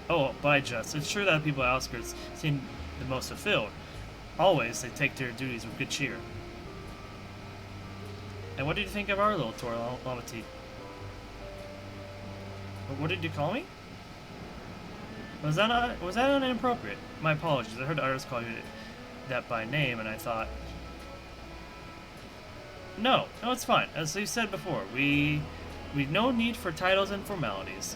Oh, by just. It's true that people at outskirts seem the most fulfilled. Always, they take their duties with good cheer. And what did you think of our little tour, Lamati? What did you call me? Was that inappropriate? My apologies. I heard others call you that by name, and I thought. No, it's fine. As you said before, we've no need for titles and formalities.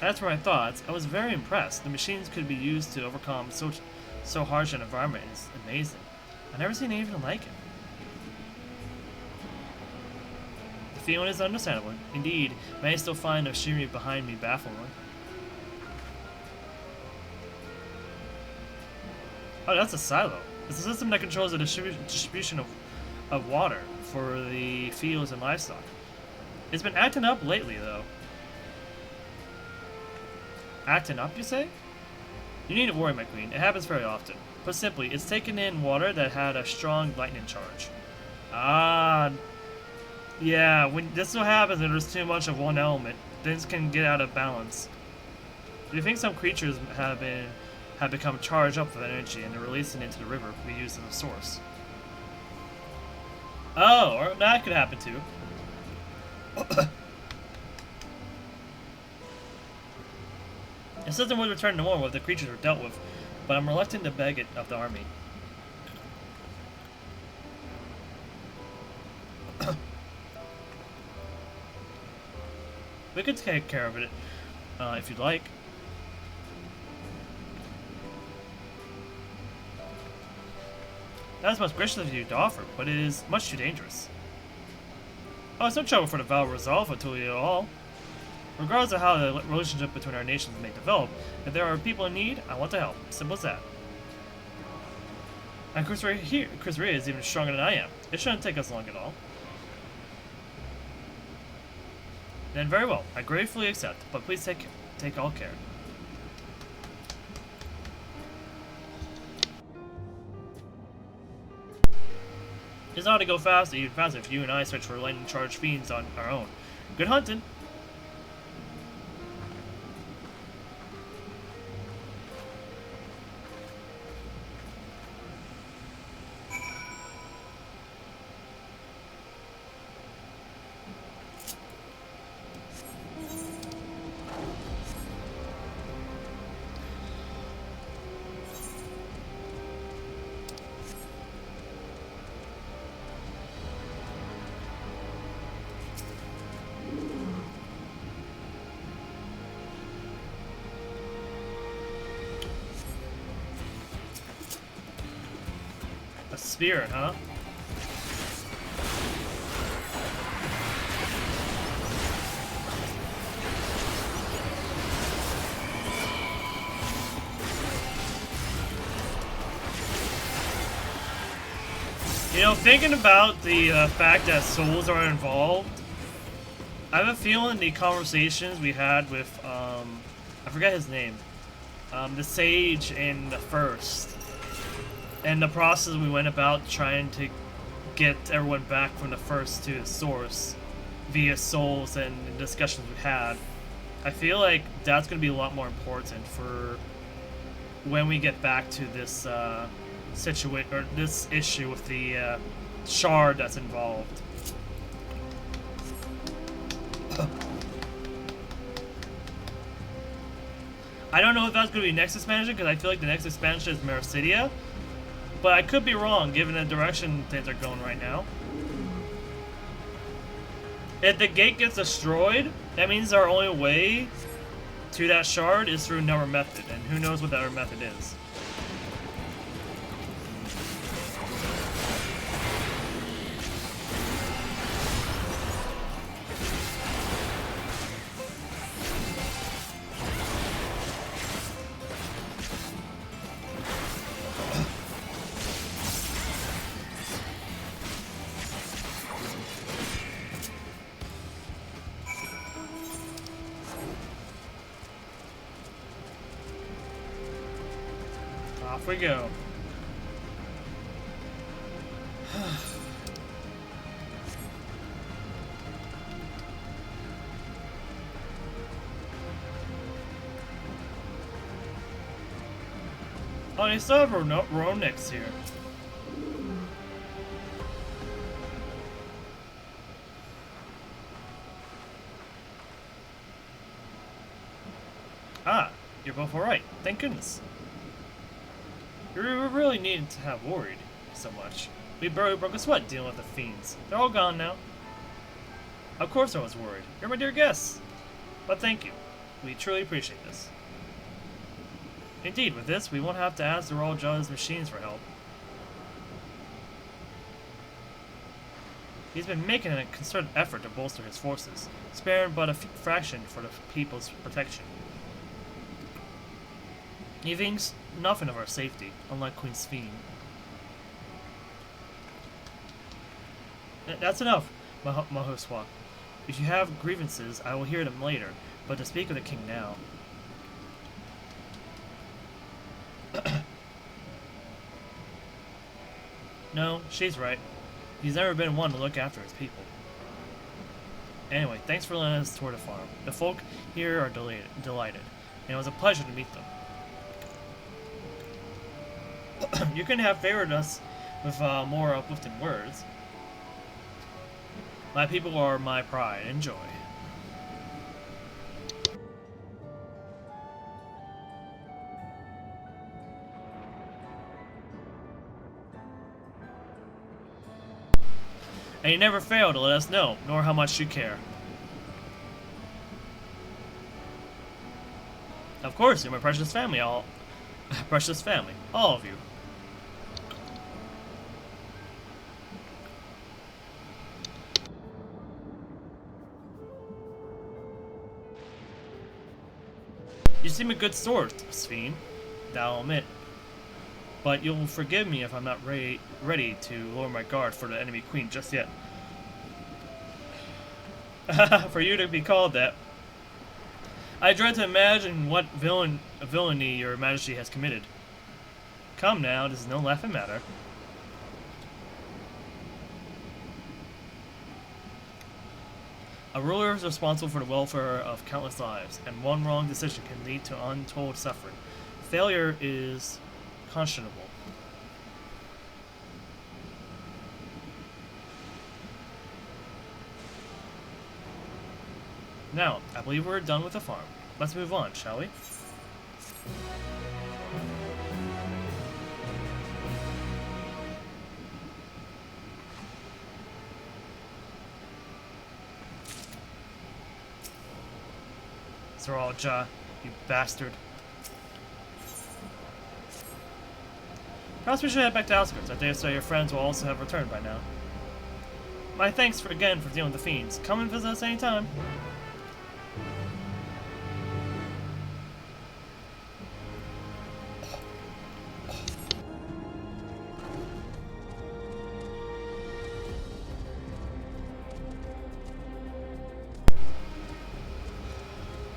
As for my thoughts, I was very impressed. The machines could be used to overcome so harsh an environment is amazing. I've never seen anything like it. The feeling is understandable. Indeed, many still find the machinery behind me baffling. Oh, that's a silo. It's a system that controls the distribution of water for the fields and livestock. It's been acting up lately, though. Acting up, you say? You needn't worry, my queen. It happens very often. Put simply, it's taken in water that had a strong lightning charge. Ah, yeah. When this what happens when there's too much of one element, things can get out of balance. Do you think some creatures have become charged up with energy and they're releasing it into the river we use as a source? Oh, or that could happen too. The system would return to normal if the creatures were dealt with, but I'm reluctant to beg it of the army. We could take care of it, if you'd like. That is most gracious of you to offer, but it is much too dangerous. Oh, it's no trouble for the vow resolve until you all. Regardless of how the relationship between our nations may develop, if there are people in need, I want to help. Simple as that. And Kusuriya is even stronger than I am. It shouldn't take us long at all. Then very well, I gratefully accept, but please take all care. It's not to go fast, even faster if you and I search for lightning charged fiends on our own. Good hunting! A spirit, huh? You know, thinking about the fact that souls are involved, I have a feeling the conversations we had with, I forget his name, the sage in the first, and the process we went about trying to get everyone back from the first to the source via souls and the discussions we had, I feel like that's going to be a lot more important for when we get back to this this issue with the shard that's involved. I don't know if that's going to be next expansion, because I feel like the next expansion is Mericidia, but I could be wrong given the direction things are going right now. If the gate gets destroyed, that means our only way to that shard is through another method, and who knows what that other method is. Off we go. Oh, they still have Ronix here. Ah, you're both alright. Thank goodness. We really needed to have worried so much. We barely broke a sweat dealing with the fiends. They're all gone now. Of course I was worried. You're my dear guests. But thank you. We truly appreciate this. Indeed, with this, we won't have to ask the Royal Judge's machines for help. He's been making a concerted effort to bolster his forces, sparing but a fraction for the people's protection. He thinks nothing of our safety, unlike Queen Sveen. That's enough, Mahoswa. If you have grievances, I will hear them later, but to speak of the king now. No, she's right. He's never been one to look after his people. Anyway, thanks for letting us tour the farm. The folk here are delighted, and it was a pleasure to meet them. You couldn't have favored us with more uplifting words. My people are my pride and joy. And you never fail to let us know, nor how much you care. Of course, you're my precious family, all of you. You seem a good sort, Sveen, I'll admit. But you'll forgive me if I'm not ready to lower my guard for the enemy queen just yet. For you to be called that. I dread to imagine what villainy your majesty has committed. Come now, this is no laughing matter. A ruler is responsible for the welfare of countless lives, and one wrong decision can lead to untold suffering. Failure is conscionable. Now, I believe we're done with the farm. Let's move on, shall we? Saralja, you bastard. Perhaps we should head back to outskirts. I dare say your friends will also have returned by now. My thanks again for dealing with the fiends. Come and visit us anytime.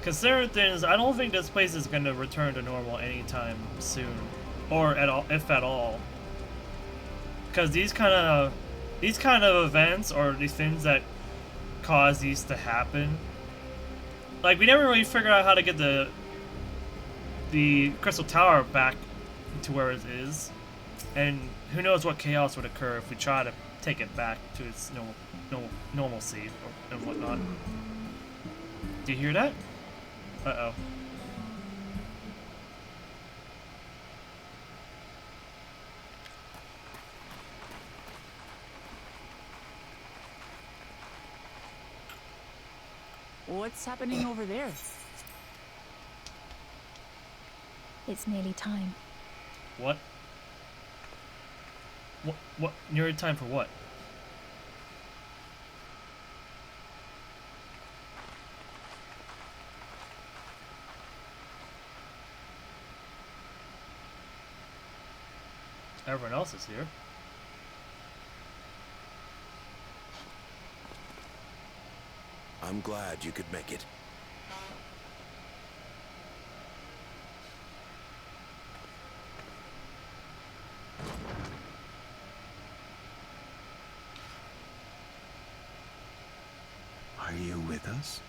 Considering things, I don't think this place is going to return to normal anytime soon, or at all, if at all. Because these kind of events, or these things that cause these to happen, like we never really figured out how to get the Crystal Tower back to where it is, and who knows what chaos would occur if we try to take it back to its normalcy and whatnot. Do you hear that? Uh-oh. What's happening over there? It's nearly time. What? What? Nearly time for what? Everyone else is here. I'm glad you could make it. Are you with us?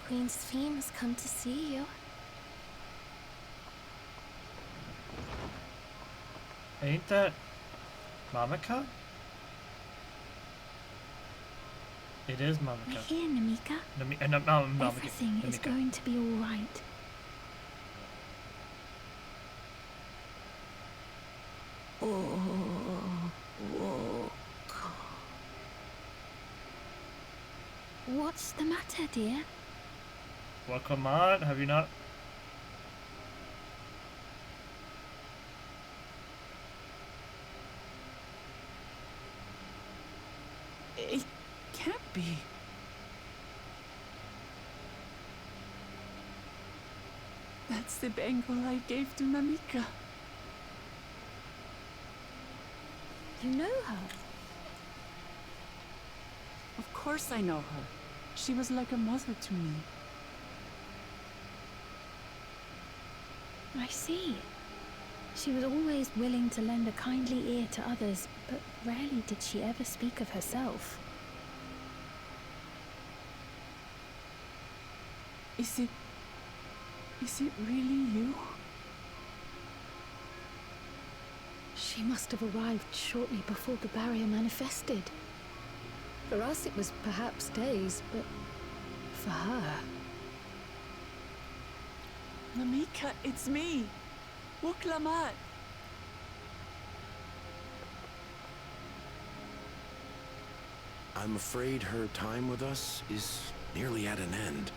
Queen Sveen has come to see you. Ain't that Mamika? It is Mamika. We're here, Namika. Mamika. Everything is going to be all right. What's the matter, dear? Well, come on, have you not? It can't be. That's the bangle I gave to Namika. You know her? Of course I know her. She was like a mother to me. I see. She was always willing to lend a kindly ear to others, but rarely did she ever speak of herself. Is it really you? She must have arrived shortly before the barrier manifested. For us it was perhaps days, but for her... Namika, it's me! Wuklamat! I'm afraid her time with us is nearly at an end.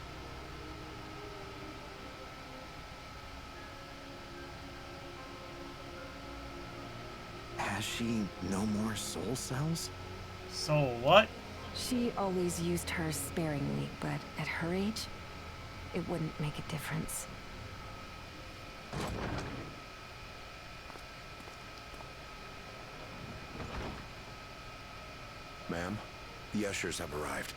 Has she no more soul cells? So what? She always used hers sparingly, but at her age, it wouldn't make a difference. Ma'am, the ushers have arrived.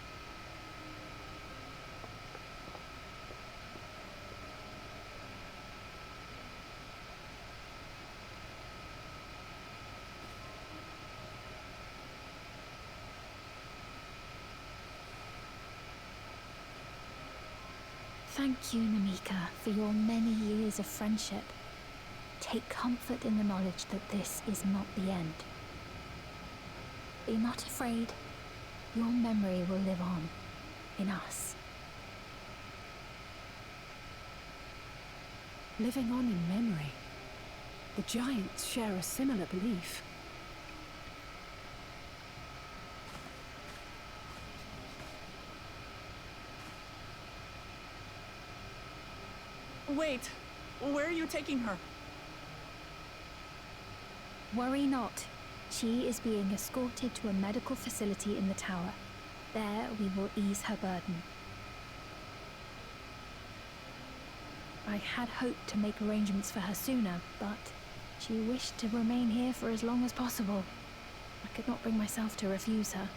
Thank you, Namika, for your many years of friendship. Take comfort in the knowledge that this is not the end. Be not afraid. Your memory will live on, in us. Living on in memory. The giants share a similar belief. Wait! Where are you taking her? Worry not. She is being escorted to a medical facility in the tower. There we will ease her burden. I had hoped to make arrangements for her sooner, but she wished to remain here for as long as possible. I could not bring myself to refuse her.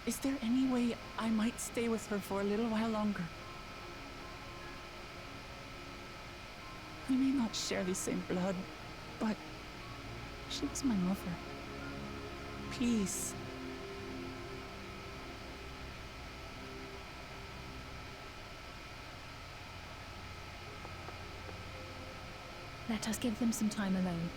Is there any way I might stay with her for a little while longer? We may not share the same blood, but she was my mother. Please. Let us give them some time alone.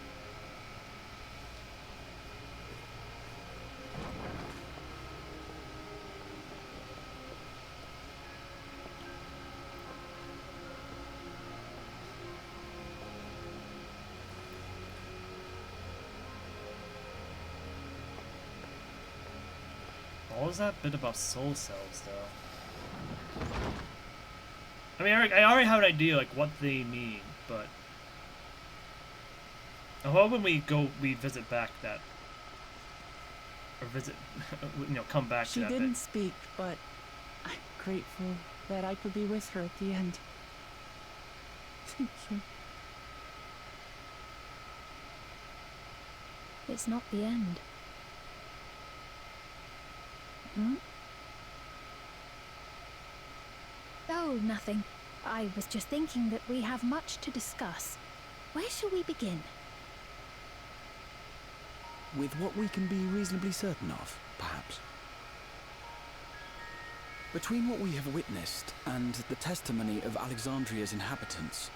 What was that bit about soul cells, though? I mean, I already have an idea, like, what they mean, but... I hope when we visit back that... Or visit... come back to She that didn't bit. speak, but I'm grateful that I could be with her at the end. Thank you. It's not the end. Hmm? Oh, nothing. I was just thinking that we have much to discuss. Where shall we begin? With what we can be reasonably certain of, perhaps. Between what we have witnessed and the testimony of Alexandria's inhabitants,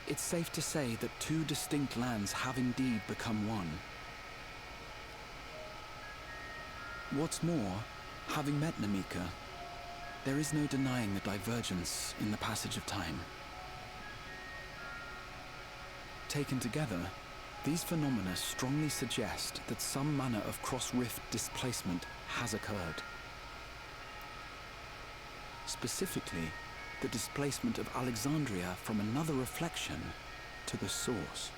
it's safe to say that two distinct lands have indeed become one. What's more, having met Namika, there is no denying the divergence in the passage of time. Taken together, these phenomena strongly suggest that some manner of cross-rift displacement has occurred. Specifically, the displacement of Alexandria from another reflection to the source.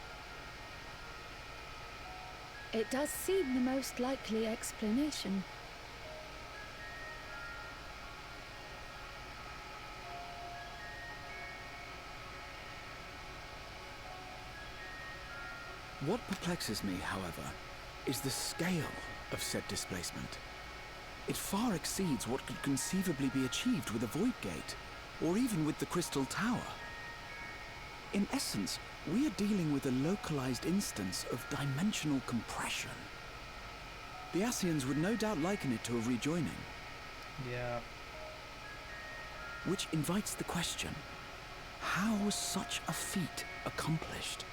It does seem the most likely explanation. What perplexes me, however, is the scale of said displacement. It far exceeds what could conceivably be achieved with a void gate, or even with the Crystal Tower. In essence, we are dealing with a localized instance of dimensional compression. The Ascians would no doubt liken it to a rejoining. Yeah. Which invites the question, how was such a feat accomplished?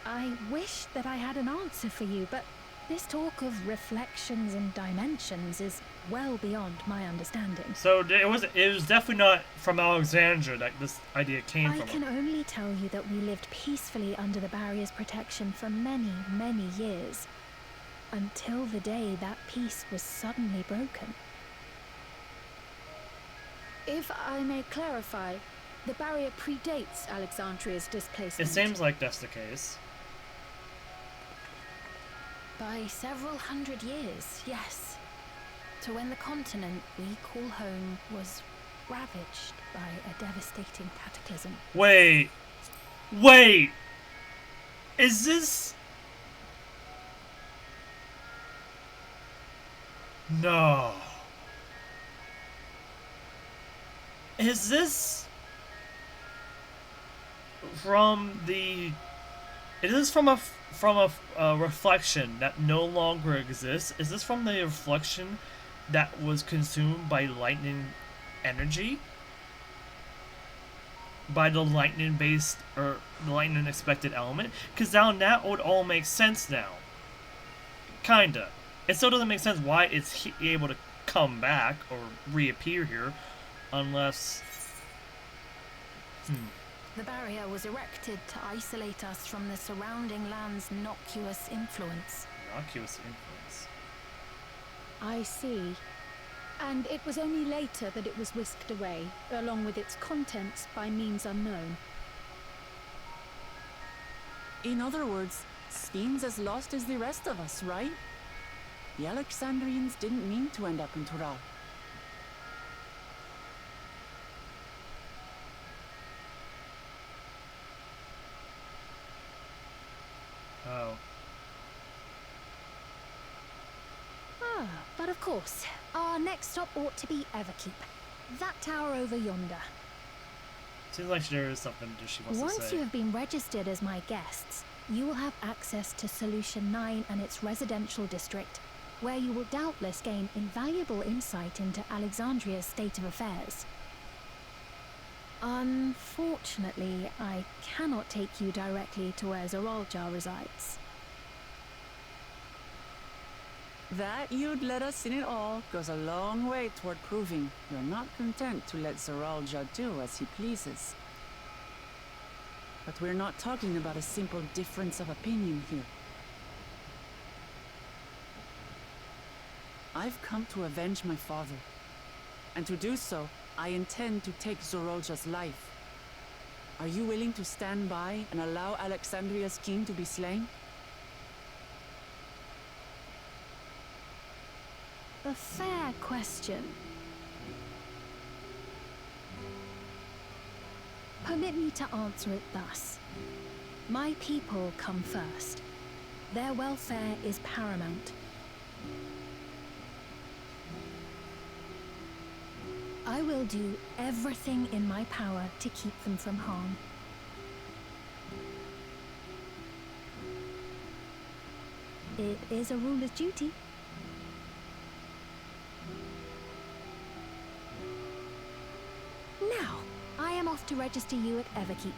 I wish that I had an answer for you, but this talk of reflections and dimensions is well beyond my understanding. So it was definitely not from Alexandria that this idea came from. I can only tell you that we lived peacefully under the barrier's protection for many, many years, until the day that peace was suddenly broken. If I may clarify, the barrier predates Alexandria's displacement. It seems like that's the case. By several hundred years, yes. To when the continent we call home was ravaged by a devastating cataclysm. Wait! Is this... No. Is this... from the... It is from a reflection that no longer exists. Is this from the reflection that was consumed by lightning energy? By the lightning based, or the lightning expected element? Because now that would all make sense now. Kinda. It still doesn't make sense why it's able to come back or reappear here, unless... The barrier was erected to isolate us from the surrounding land's innocuous influence. Innocuous influence. I see. And it was only later that it was whisked away, along with its contents, by means unknown. In other words, Sfine's as lost as the rest of us, right? The Alexandrians didn't mean to end up in Tural. Oh. But of course, our next stop ought to be Everkeep. That tower over yonder. Seems like there is something that she wants to say. Once you have been registered as my guests, you will have access to Solution 9 and its residential district, where you will doubtless gain invaluable insight into Alexandria's state of affairs. Unfortunately, I cannot take you directly to where Zoralja resides. That you'd let us in it all goes a long way toward proving you're not content to let Zoralja do as he pleases. But we're not talking about a simple difference of opinion here. I've come to avenge my father, and to do so, I intend to take Zoralja's life. Are you willing to stand by and allow Alexandria's king to be slain? A fair question. Permit me to answer it thus. My people come first. Their welfare is paramount. I will do everything in my power to keep them from harm. It is a ruler's duty. Now, I am off to register you at Everkeep.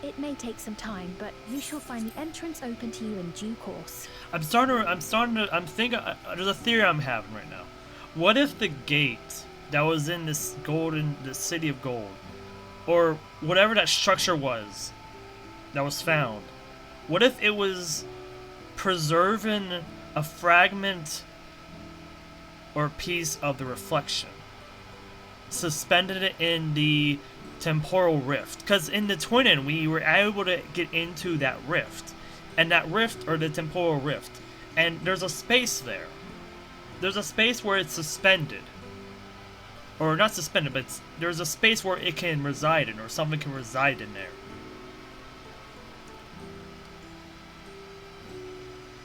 It may take some time, but you shall find the entrance open to you in due course. I'm thinking, there's a theory I'm having right now. What if the gate that was in this city of gold or whatever that structure was that was found, what if it was preserving a fragment or piece of the reflection, suspended it in the temporal rift? Because in the twinning, we were able to get into that rift, and that rift, or the temporal rift, and there's a space there. There's a space where it's suspended, or not suspended, but there's a space where it can reside in, or something can reside in there.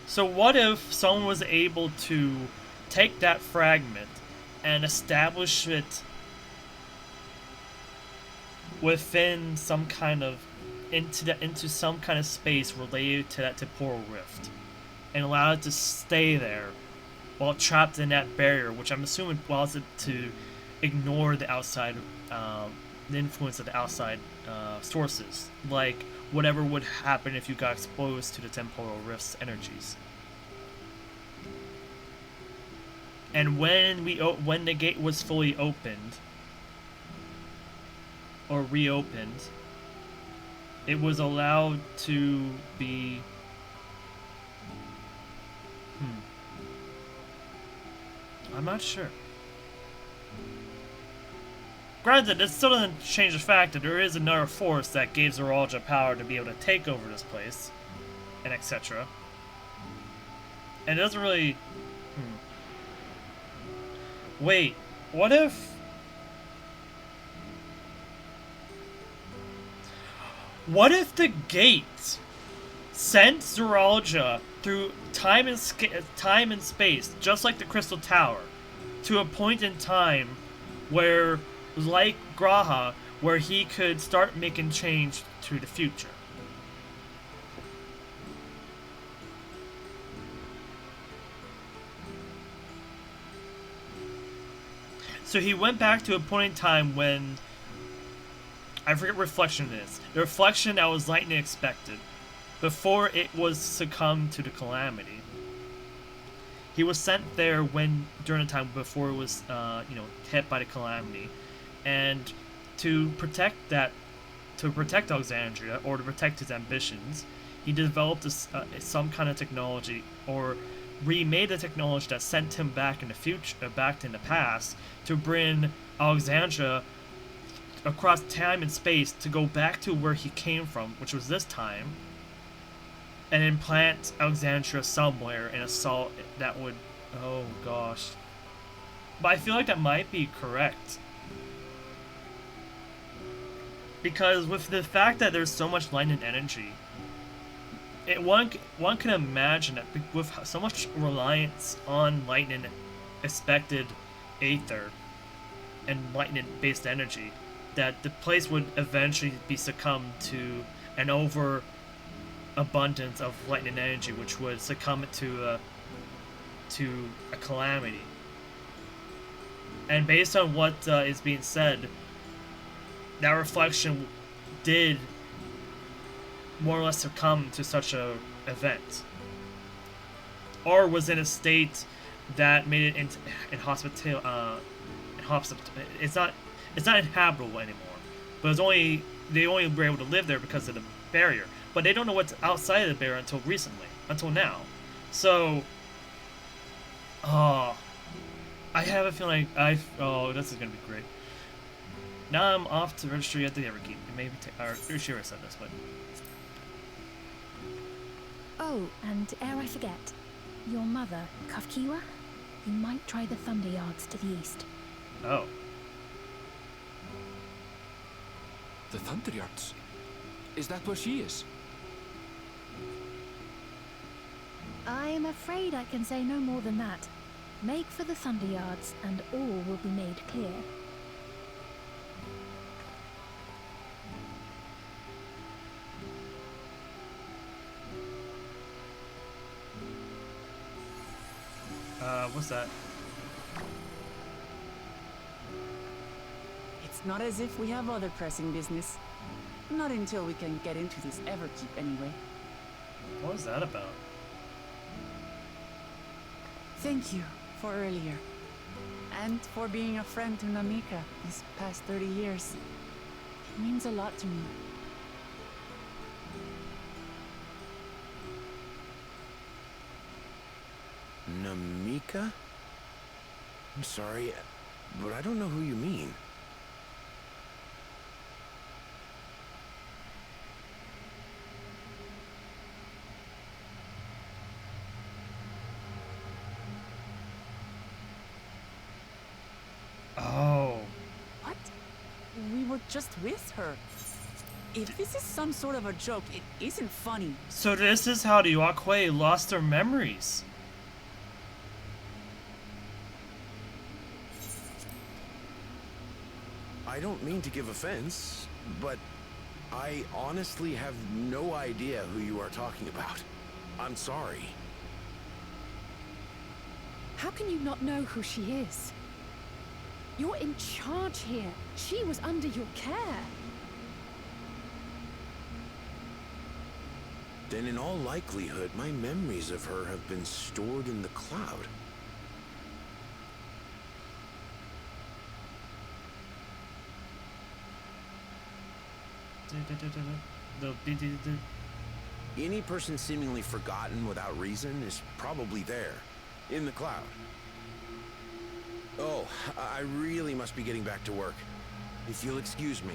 So what if someone was able to take that fragment and establish it within some kind of into some kind of space related to that temporal rift, and allow it to stay there while trapped in that barrier, which I'm assuming allows it to ignore the outside, the influence of the outside sources, like whatever would happen if you got exposed to the temporal rift's energies. And when the gate was fully opened, or reopened, it was allowed to be... I'm not sure. Granted, it still doesn't change the fact that there is another force that gave Zoraija power to be able to take over this place, and etc. And it doesn't really... Wait, what if... What if the gate sent Zoraija through time and space, just like the Crystal Tower, to a point in time where, like Graha, where he could start making change to the future? So he went back to a point in time when, I forget what reflection it is. The reflection that was lightning expected, before it was succumbed to the calamity. He was sent there during the time before it was, hit by the calamity, and to protect Alexandria, or to protect his ambitions, he developed some kind of technology, or remade the technology that sent him back in the future, back in the past, to bring Alexandria across time and space to go back to where he came from, which was this time, and implant Alexandria somewhere in a salt that would... Oh gosh. But I feel like that might be correct. Because with the fact that there's so much lightning energy, one can imagine that with so much reliance on lightning expected aether and lightning based energy, that the place would eventually be succumbed to an overabundance of lightning energy, which would succumb to a calamity. And based on what is being said, that reflection did more or less succumb to such a event, or was in a state that made it inhospitable. It's not inhabitable anymore. But they only were able to live there because of the barrier. But they don't know what's outside of the barrier until now. So, I have a feeling this is gonna be great. Now I'm off to registry at the Everkeep. Maybe Kusuriya said this, but. Oh, and ere I forget, your mother, Kafkiwa, you might try the Thunder Yards to the east. Oh. The Thunder Yards? Is that where she is? I'm afraid I can say no more than that. Make for the Thunder Yards, and all will be made clear. What's that? It's not as if we have other pressing business. Not until we can get into this Everkeep anyway. What was that about? Thank you for earlier. And for being a friend to Namika these past 30 years. means a lot to me. Namika? I'm sorry, but I don't know who you mean. Oh. What? We were just with her. If this is some sort of a joke, it isn't funny. So this is how the Aquay lost their memories. I don't mean to give offense, but I honestly have no idea who you are talking about. I'm sorry. How can you not know who she is? You're in charge here. She was under your care. Then in all likelihood, my memories of her have been stored in the cloud. Any person seemingly forgotten without reason is probably there, in the cloud. Oh, I really must be getting back to work. If you'll excuse me.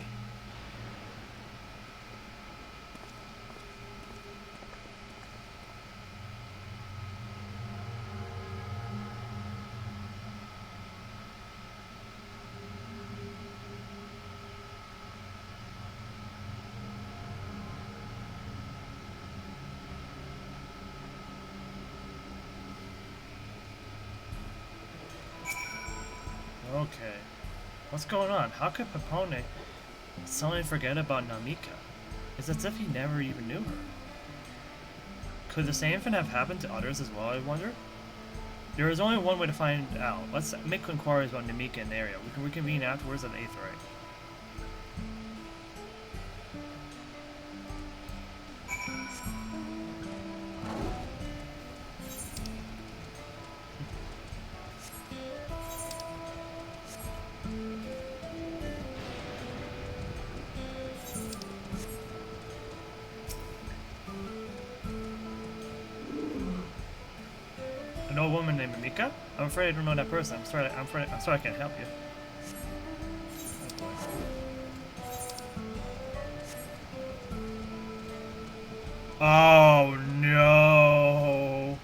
Okay. What's going on? How could Papone suddenly forget about Namika? It's as if he never even knew her. Could the same thing have happened to others as well, I wonder? There is only one way to find out. Let's make inquiries about Namika in the area. We can reconvene afterwards at Aetheryte. An old woman named Namika? I'm afraid I don't know that person. I'm sorry I can't help you. Oh no!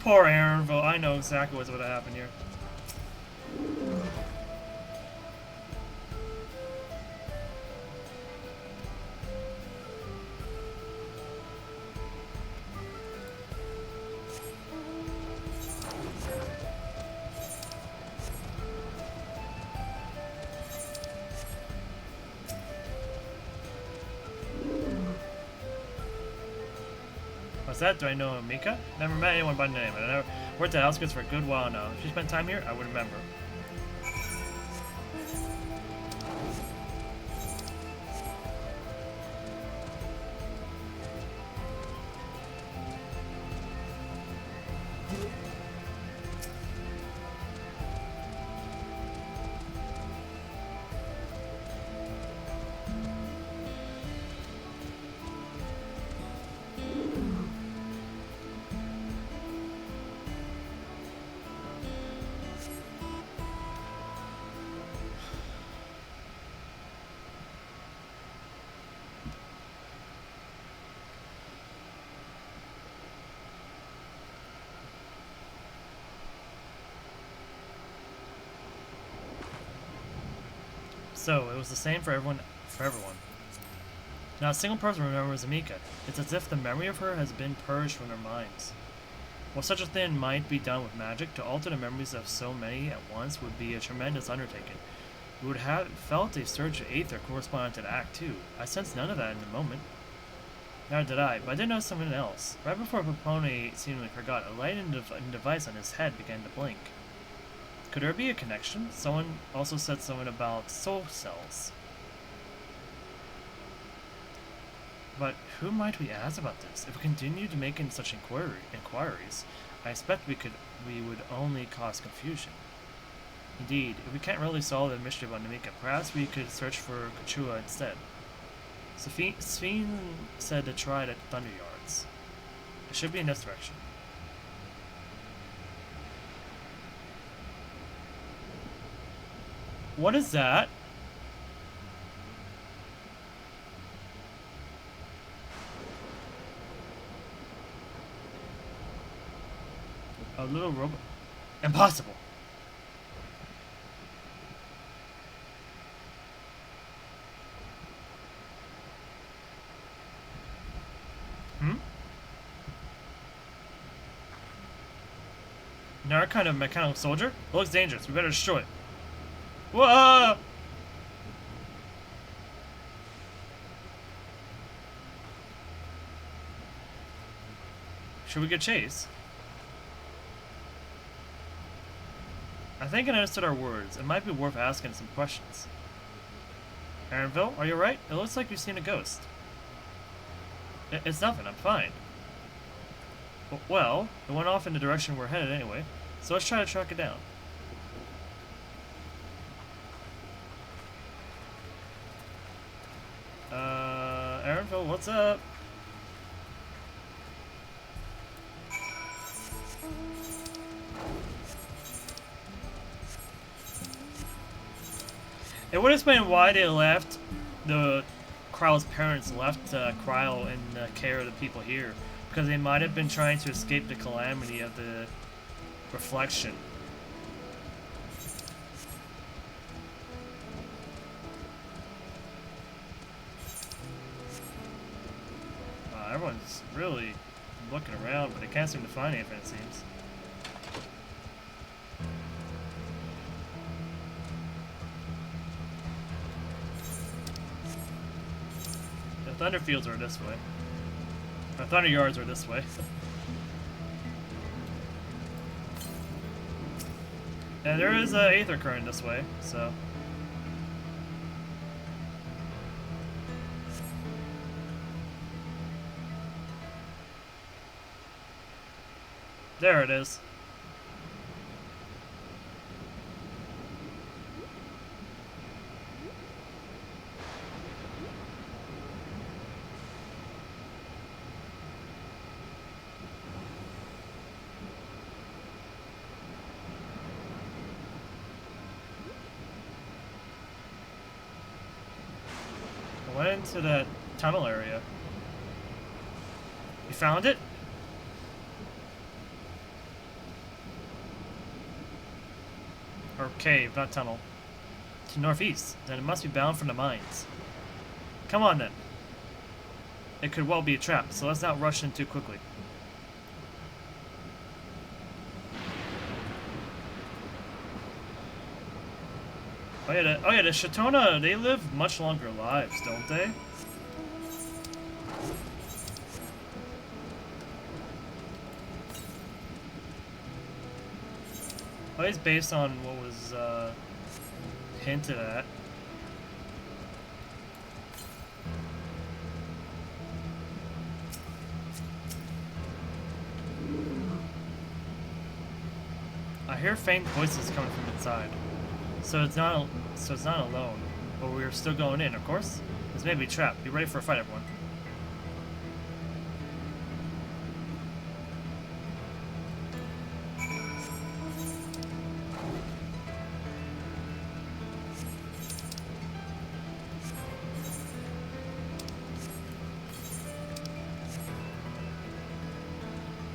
Poor Erenville. I know exactly what's going to happen here. What's that? Do I know Mika? Never met anyone by name. I never worked at outskirts for a good while now. If she spent time here, I would remember. So, it was the same for everyone. Not a single person remembers Amika. It's as if the memory of her has been purged from their minds. While such a thing might be done with magic, to alter the memories of so many at once would be a tremendous undertaking. We would have felt a surge of aether corresponding to the act, too. I sensed none of that in the moment. Neither did I, but I did notice something else. Right before Papone seemingly forgot, a light and device on his head began to blink. Could there be a connection? Someone also said something about soul cells. But who might we ask about this? If we continue to make such inquiries, I expect we would only cause confusion. Indeed, if we can't really solve the mystery about Namika, perhaps we could search for Kusuriya instead. Sphene said to try it at Thunder Yards. It should be in this direction. What is that? A little robot. Impossible. Another kind of mechanical soldier? It looks dangerous. We better destroy it. Whoa! Should we get chased? I think I understood our words. It might be worth asking some questions. Erenville, are you alright? It looks like you've seen a ghost. It's nothing. I'm fine. Well, it went off in the direction we're headed anyway, so let's try to track it down. Erenville, what's up? It would explain why they left, Kryle's parents left Kryle in the care of the people here. Because they might have been trying to escape the calamity of the reflection. Everyone's really looking around, but they can't seem to find anything, it seems. The Thunder Fields are this way. The Thunder Yards are this way. And there is a Aether Current this way, so. There it is. I went into that tunnel area. You found it? Or cave, not tunnel. To northeast. Then it must be bound for the mines. Come on then. It could well be a trap, so let's not rush in too quickly. Oh yeah, the Shatona, they live much longer lives, don't they? Always based on what was hinted at. I hear faint voices coming from inside, so it's not alone. But we're still going in, of course. This may be a trap. Be ready for a fight, everyone.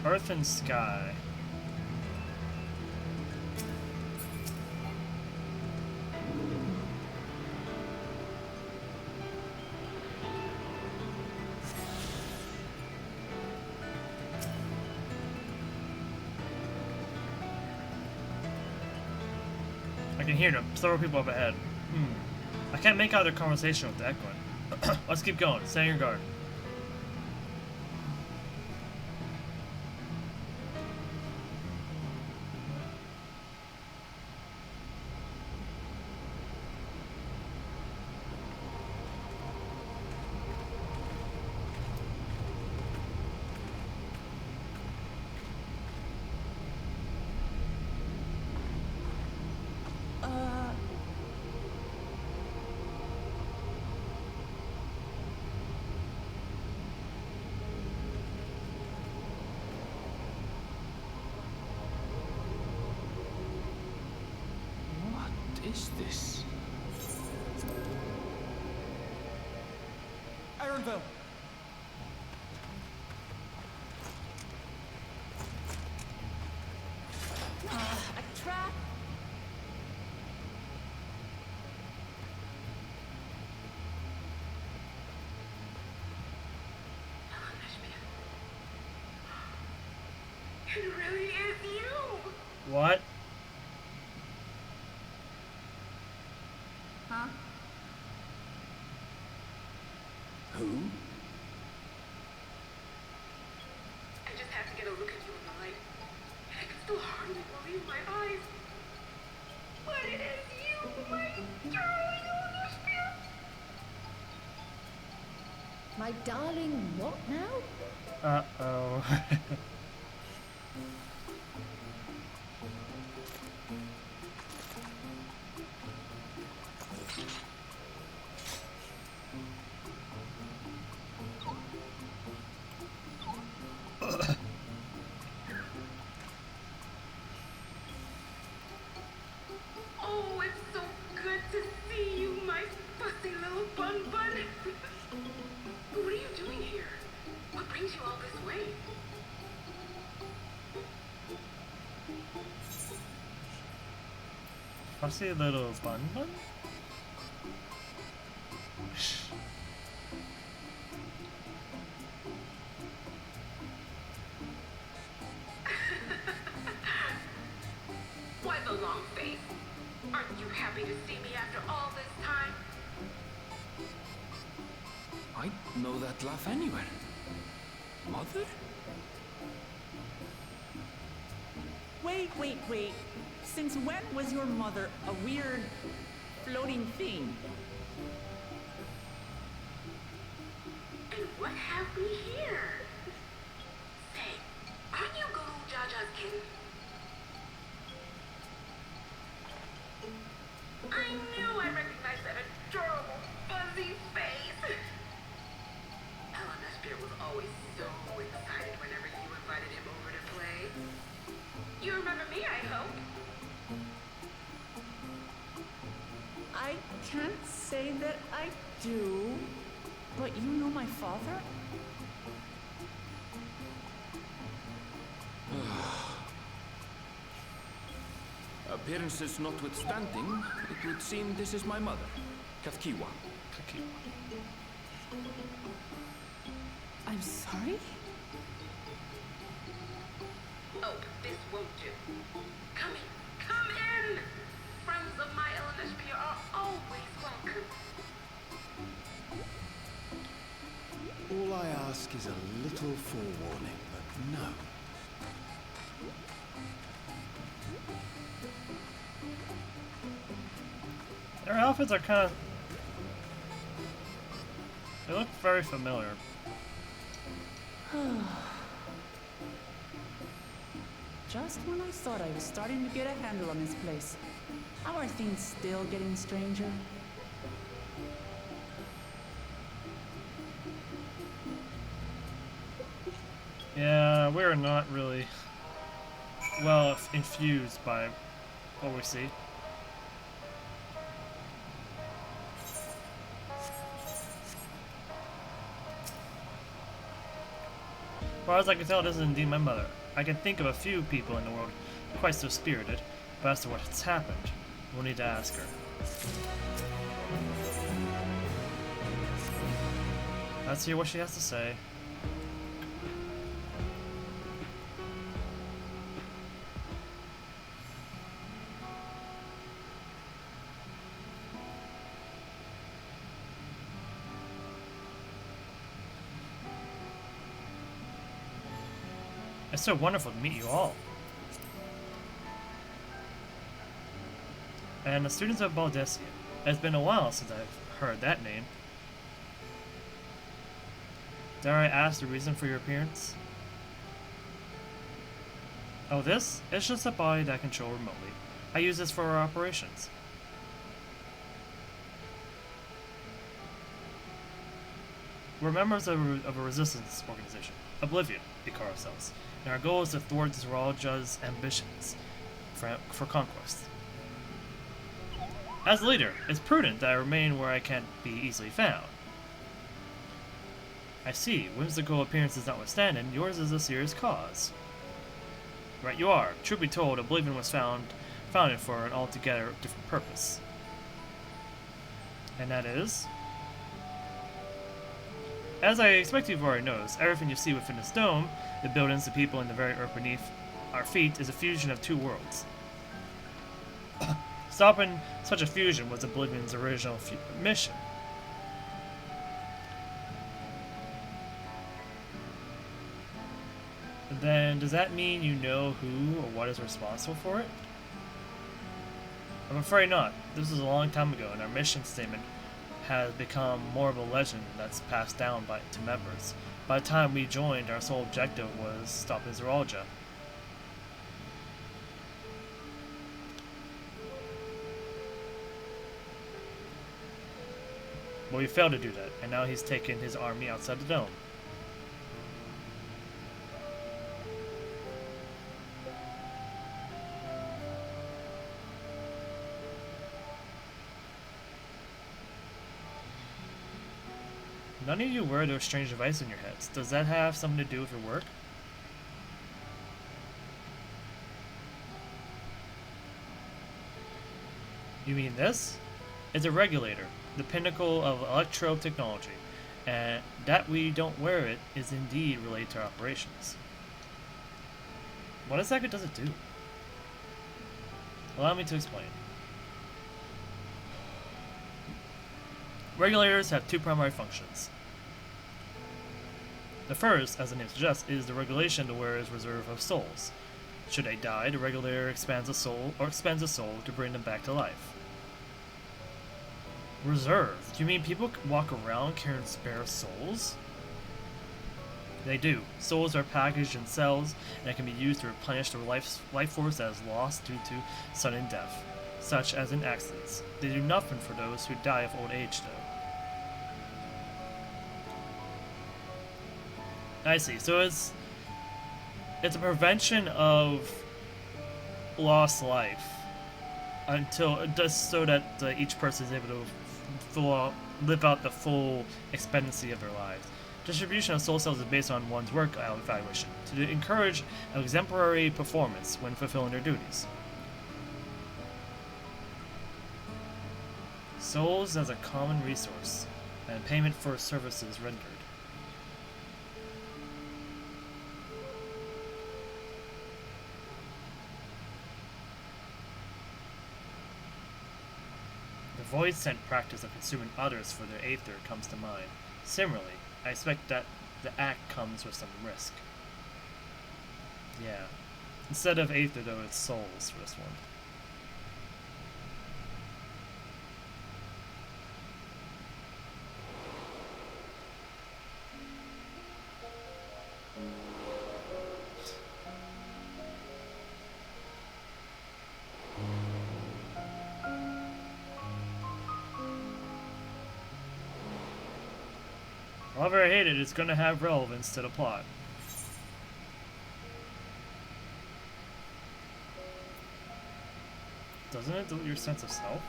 Earth and sky. I can hear them. Several people up ahead. I can't make out their conversation with the echoing. Let's keep going. Stay on your guard. is this? Erenville! A trap? It really is you! What? Huh? Who? I just had to get a look at you in the light. And I can still hardly believe my eyes. But it is you, my darling Olivia! My darling, what now? Uh-oh. Oh, it's so good to see you, my fussy little bun bun. But what are you doing here? What brings you all this way? Fussy little bun bun? Why the long face? Aren't you happy to see me after all this time? I'd know that laugh anywhere. Mother? Wait. Since when was your mother a weird floating thing? And what have we here? Say, aren't you Guru Jaja's kin? I knew I recognized that adorable fuzzy face. Ellen was always so excited whenever you invited him over to play. You remember me, I hope? I can't say that I do, but you know my father? Appearances notwithstanding, it would seem this is my mother, Kathkiwa. I'm sorry? Oh, this won't do. Come in! Friends of my LNSP are always welcome. All I ask is a little forewarning, but no. Their outfits are kind of... They look very familiar. Just when I thought I was starting to get a handle on this place, how are things still getting stranger? Yeah, we're not really well infused by what we see. As far as I can tell, this is indeed my mother. I can think of a few people in the world quite so spirited, but as to what has happened, we'll need to ask her. Let's hear what she has to say. It's so wonderful to meet you all. And the students of Baldesia. It's been a while since I've heard that name. Dare I ask the reason for your appearance? Oh, this? It's just a body that I control remotely. I use this for our operations. We're members of a resistance organization, Oblivion, we call ourselves, and our goal is to thwart Zeralja's ambitions for conquest. As leader, it's prudent that I remain where I can't be easily found. I see. Whimsical appearances notwithstanding, yours is a serious cause. Right you are. Truth be told, Oblivion was founded for an altogether different purpose. And that is? As I expect you've already noticed, everything you see within this dome, the buildings, the people, and the very earth beneath our feet, is a fusion of two worlds. Stopping such a fusion was Oblivion's original mission. Then, does that mean you know who or what is responsible for it? I'm afraid not. This was a long time ago, and our mission statement has become more of a legend that's passed down to members. By the time we joined, our sole objective was stopping Zeralja. But we failed to do that, and now he's taken his army outside the dome. None of you wear those strange devices in your heads. Does that have something to do with your work? You mean this? It's a regulator, the pinnacle of electro technology, and that we don't wear it is indeed related to our operations. What exactly does it do? Allow me to explain. Regulators have two primary functions. The first, as the name suggests, is the regulation of the wearer's reserve of souls. Should they die, the regulator expands a soul to bring them back to life. Reserve? Do you mean people walk around carrying spare souls? They do. Souls are packaged in cells and can be used to replenish the life force that is lost due to sudden death, such as in accidents. They do nothing for those who die of old age, though. I see. So it's a prevention of lost life until just so that each person is able to live out the full expectancy of their lives. Distribution of soul cells is based on one's work evaluation to encourage an exemplary performance when fulfilling their duties. Souls as a common resource and payment for services rendered. The void-sent practice of consuming others for their aether comes to mind. Similarly, I expect that the act comes with some risk. Yeah. Instead of aether, though, it's souls for this one. However I hate it, it's going to have relevance to the plot. Doesn't it dilute your sense of self?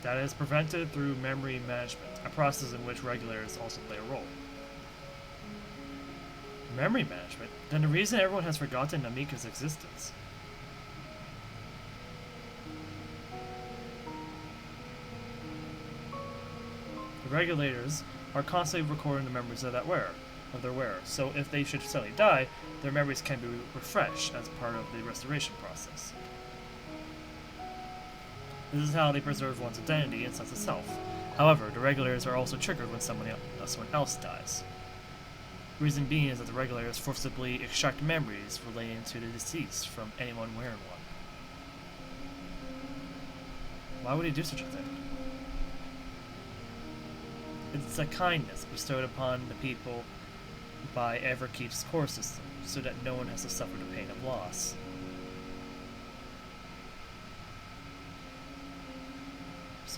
That is prevented through memory management, a process in which regulators also play a role. Memory management? Then the reason everyone has forgotten Namika's existence. The regulators are constantly recording the memories of their wearer, so if they should suddenly die, their memories can be refreshed as part of the restoration process. This is how they preserve one's identity and sense of self. However, the regulators are also triggered when someone else dies. Reason being is that the regulators forcibly extract memories relating to the deceased from anyone wearing one. Why would he do such a thing? It's a kindness bestowed upon the people by Everkeep's core system, so that no one has to suffer the pain of loss.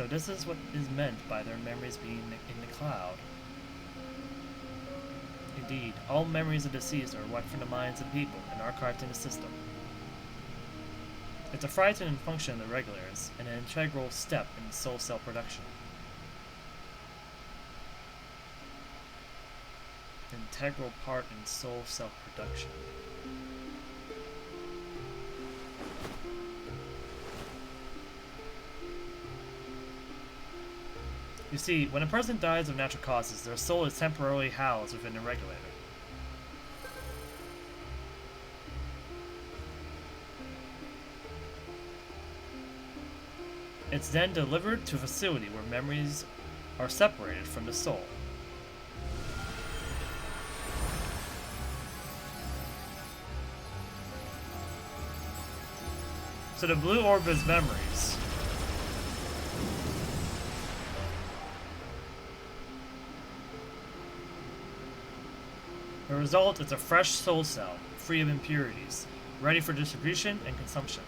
So this is what is meant by their memories being in the cloud. Indeed, all memories of deceased are wiped from the minds of people and archived in the system. It's a frightening function of the regulars, and an integral step in soul cell production. Integral part in soul cell production. You see, when a person dies of natural causes, their soul is temporarily housed within a regulator. It's then delivered to a facility where memories are separated from the soul. So the blue orb is memories. The result is a fresh soul cell, free of impurities, ready for distribution and consumption.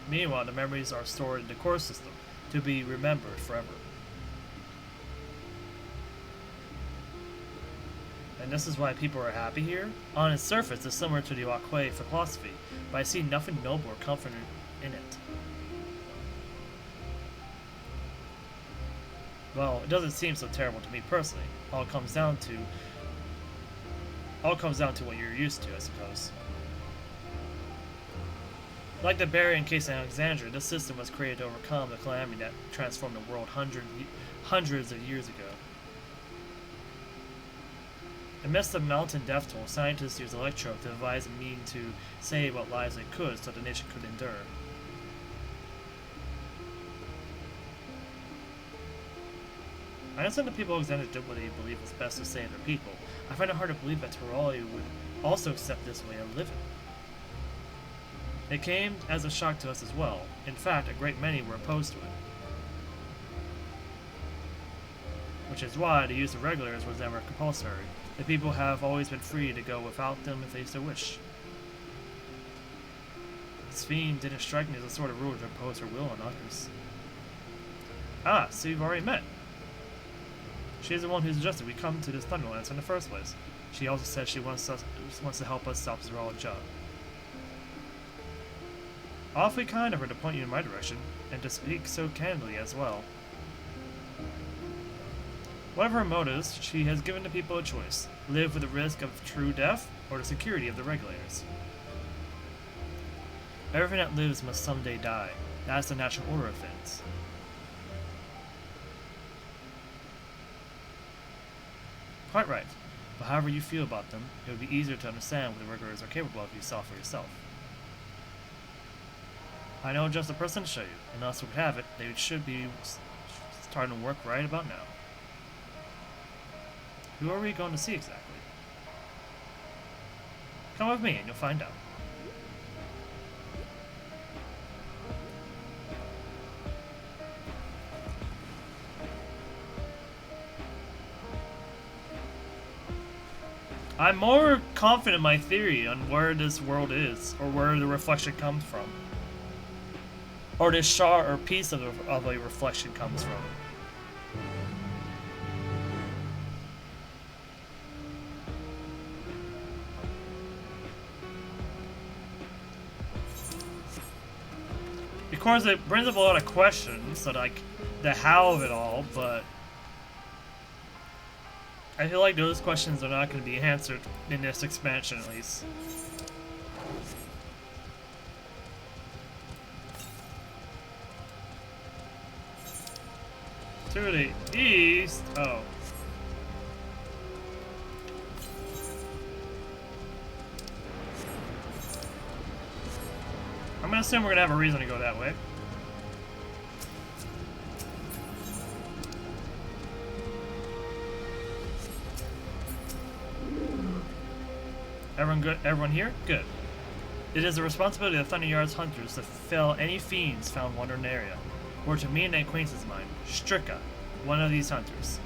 Meanwhile, the memories are stored in the core system, to be remembered forever. And this is why people are happy here. On its surface, it's similar to the XIV philosophy, but I see nothing noble or comforting in it. Well, it doesn't seem so terrible to me personally. All comes down to what you're used to, I suppose. Like the barrier encased in Alexandria, this system was created to overcome the calamity that transformed the world hundreds of years ago. Amidst the mountain death toll, scientists used electrode to devise a means to save what lives they could so the nation could endure. I understand the people of Alexandria did what they believed was best to save their people. I find it hard to believe that Torali would also accept this way of living. It came as a shock to us as well. In fact, a great many were opposed to it. Which is why the use of regulars was never compulsory. The people have always been free to go without them if they so wish. XIV didn't strike me as the sort of ruler to impose her will on others. Ah, so you've already met. She's the one who suggested we come to this Thunderlands in the first place. She also said she wants to help us stop Zeralja. Awfully kind of her to point you in my direction, and to speak so candidly as well. Whatever her motives, she has given the people a choice. Live with the risk of true death, or the security of the regulators. Everything that lives must someday die. That's the natural order of things. Quite right. But however you feel about them, it would be easier to understand what the regulators are capable of if you saw for yourself. I know just the person to show you, and thus would have it, they should be starting to work right about now. Who are we going to see exactly? Come with me and you'll find out. I'm more confident in my theory on where this world is, or where the reflection comes from. Or this shard or piece of a reflection comes from. Of course, it brings up a lot of questions, so like the how of it all, but I feel like those questions are not going to be answered in this expansion, at least. To the east. Oh. I'm gonna assume we're gonna have a reason to go that way. Everyone good? Everyone here? Good. It is the responsibility of Thunder Yard's hunters to fell any fiends found wandering in the area. Or to me and an acquaintance of mine, Strika, one of these hunters.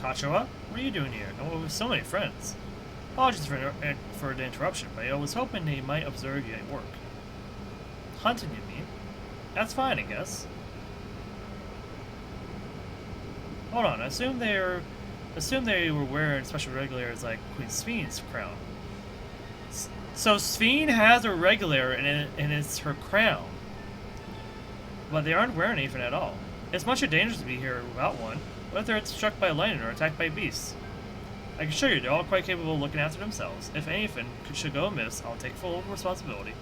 Kachoa, what are you doing here? Oh, with so many friends. Apologies for the interruption, but I was hoping they might observe you at work. Hunting, you mean? That's fine, I guess. Hold on, I assume they were wearing special regulars like Queen Spheen's crown. So Sphene has a regular and it's her crown. But they aren't wearing anything at all. It's much too dangerous to be here without one. What if they're struck by lightning or attacked by beasts? I can assure you they're all quite capable of looking after themselves. If anything should go amiss, I'll take full responsibility.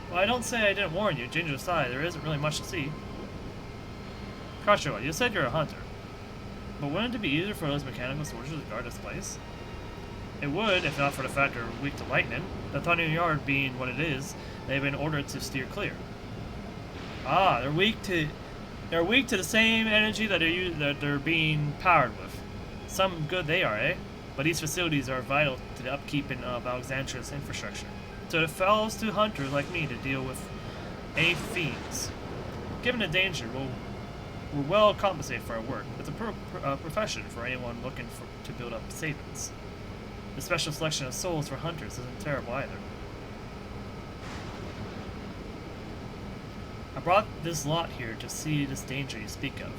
Well, I don't say I didn't warn you. Danger aside, there isn't really much to see. Kachoa, you said you're a hunter. But wouldn't it be easier for those mechanical soldiers to guard this place? It would, if not for the fact they're weak to lightning. The Thunder Yard being what it is, they've been ordered to steer clear. Ah, they're weak to the same energy that they're being powered with. Some good they are, eh? But these facilities are vital to the upkeeping of Alexandria's infrastructure. So it falls to hunters like me to deal with any fiends. Given the danger, we're well compensated for our work. It's a profession for anyone looking to build up savings. The special selection of souls for hunters isn't terrible either. I brought this lot here to see this danger you speak of.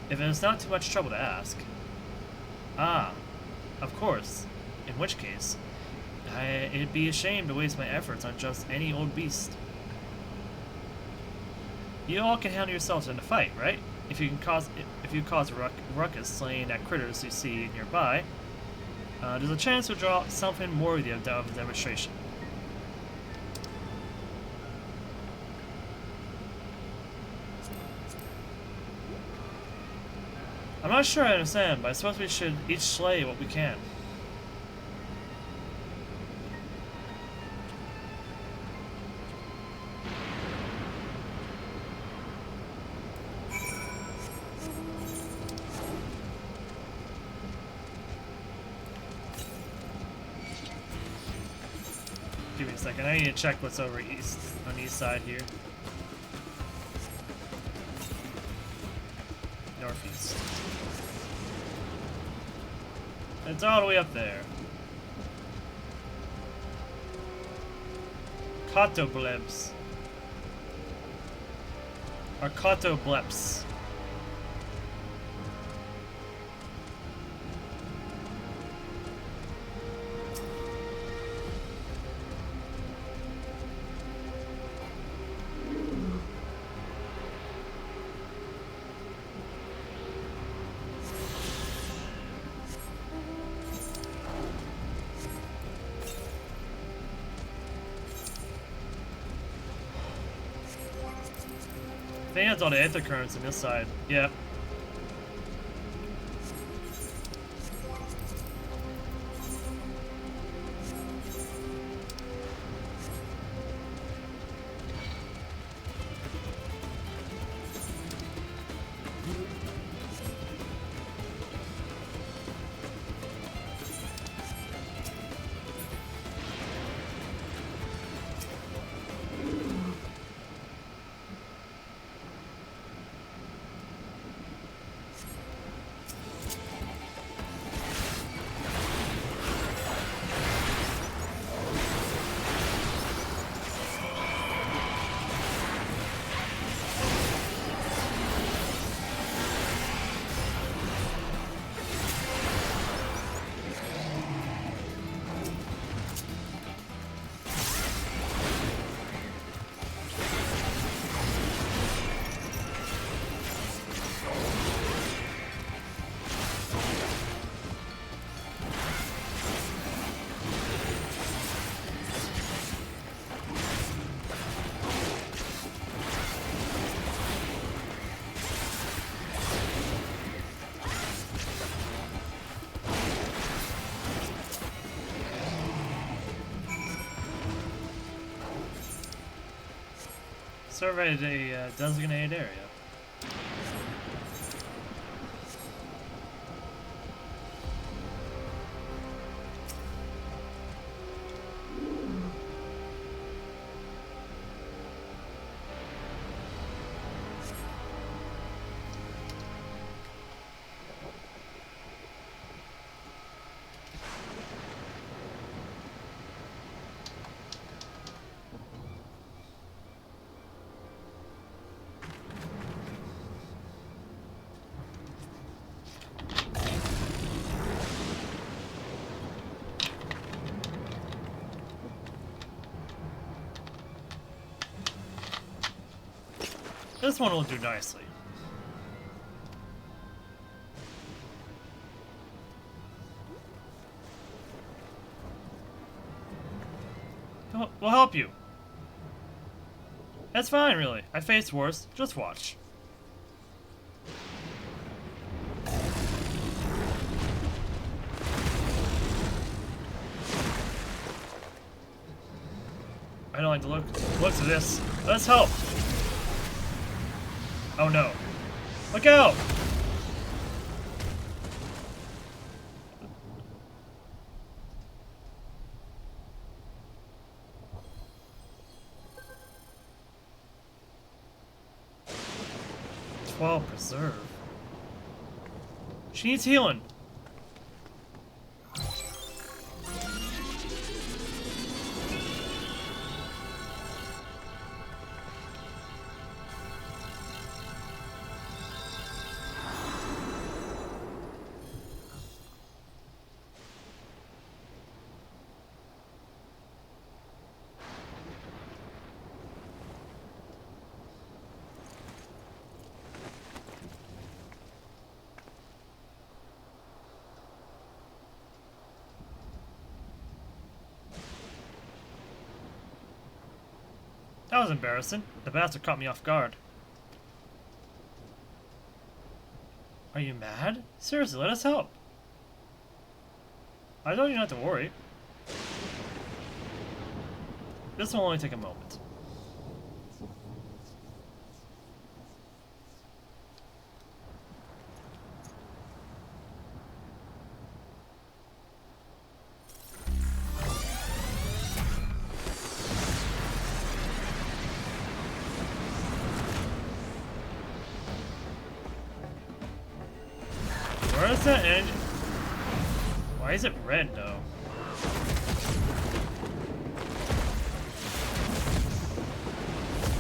If it is not too much trouble to ask. Ah, of course. In which case, it'd be a shame to waste my efforts on just any old beast. You all can handle yourselves in a fight, right? If you cause a ruckus slaying at critters you see nearby, there's a chance to draw something worthy of a demonstration. I'm not sure I understand, but I suppose we should each slay what we can. Give me a second, I need to check what's over east, on the east side here. Northeast. It's all the way up there. Cotoblebs. Or Cotobleps. I think that's all the ether currents on this side. Yep. Surveyed a designated area. This one will do nicely. We'll help you. That's fine, really. I faced worse. Just watch. I don't like the looks of this. Let's help. Oh no. Look out! Preserve. She needs healing. That was embarrassing. The bastard caught me off guard. Are you mad? Seriously, let us help. I told you not to worry. This will only take a moment. Where is that engine? Why is it red though?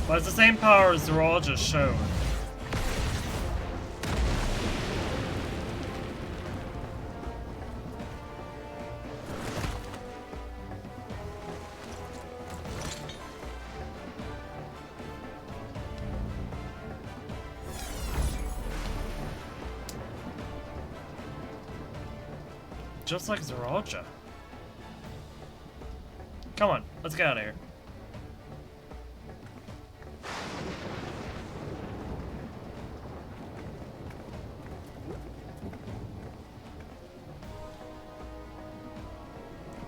But it's the same power as Zoral just showed. Just like Zoralja. Come on, let's get out of here.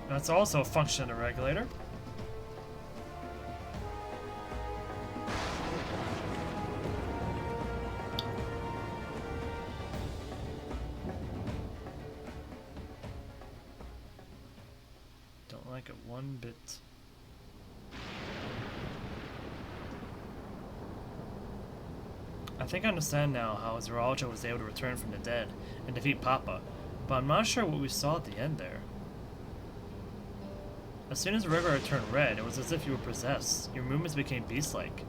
That's also a function of the regulator. Don't like it one bit. I think I understand now how Zoralja was able to return from the dead and defeat Papa, but I'm not sure what we saw at the end there. As soon as the river turned red, it was as if you were possessed. Your movements became beast-like.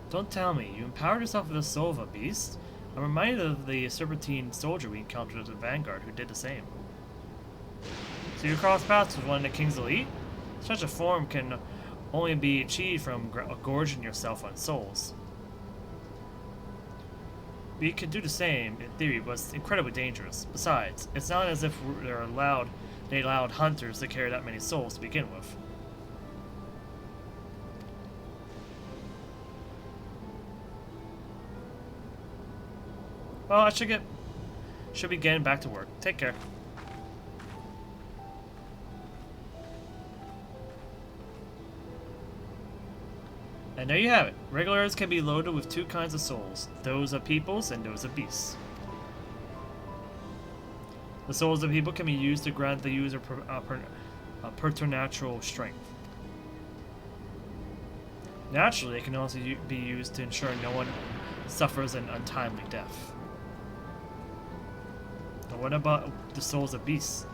Don't tell me, you empowered yourself with the soul of a beast? I'm reminded of the Serpentine soldier we encountered at the Vanguard who did the same. So you crossed paths with one of the King's elite? Such a form can only be achieved from gorging yourself on souls. We could do the same, in theory, but it's incredibly dangerous. Besides, it's not as if they allowed hunters to carry that many souls to begin with. Well, I should be getting back to work. Take care. And there you have it. Regulars can be loaded with two kinds of souls, those of peoples and those of beasts. The souls of people can be used to grant the user preternatural strength. Naturally, they can also be used to ensure no one suffers an untimely death. But what about the souls of beasts?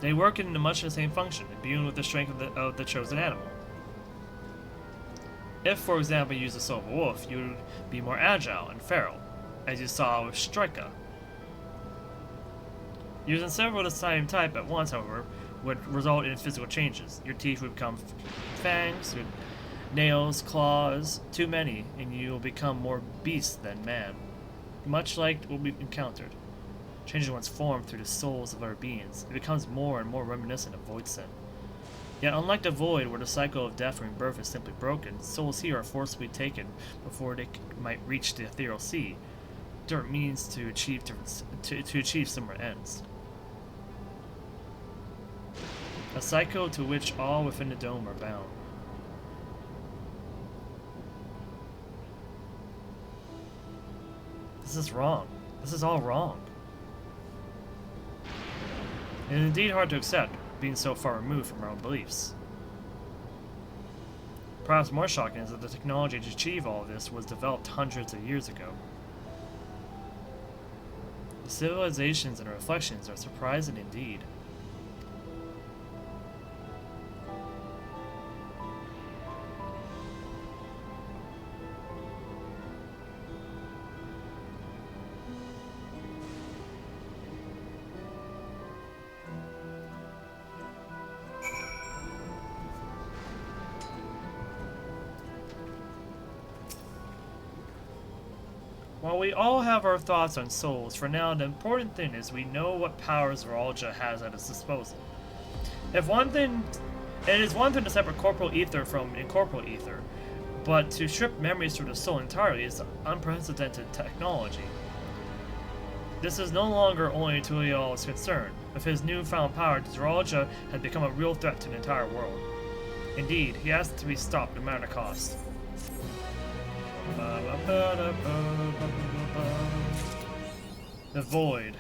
They work in much the same function, imbued with the strength of the chosen animal. If, for example, you use the soul of a wolf, you would be more agile and feral, as you saw with Strika. Using several of the same type at once, however, would result in physical changes. Your teeth would become fangs, your nails, claws, too many, and you will become more beast than man, much like what we've encountered. Changing one's form through the souls of other beings, it becomes more and more reminiscent of Void Sin. Yet unlike the Void, where the cycle of death and rebirth is simply broken, souls here are forcibly taken before they might reach the ethereal sea, different means to achieve similar ends. A cycle to which all within the dome are bound. This is wrong. This is all wrong. It is indeed hard to accept, being so far removed from our own beliefs. Perhaps more shocking is that the technology to achieve all of this was developed hundreds of years ago. The civilizations and reflections are surprising indeed. While we all have our thoughts on souls, for now the important thing is we know what powers Zoralia has at its disposal. It is one thing to separate corporal ether from incorporeal ether, but to strip memories from the soul entirely is unprecedented technology. This is no longer only Tulial's concern. With his newfound power, Zoralia had become a real threat to the entire world. Indeed, he has to be stopped no matter the cost. The Void.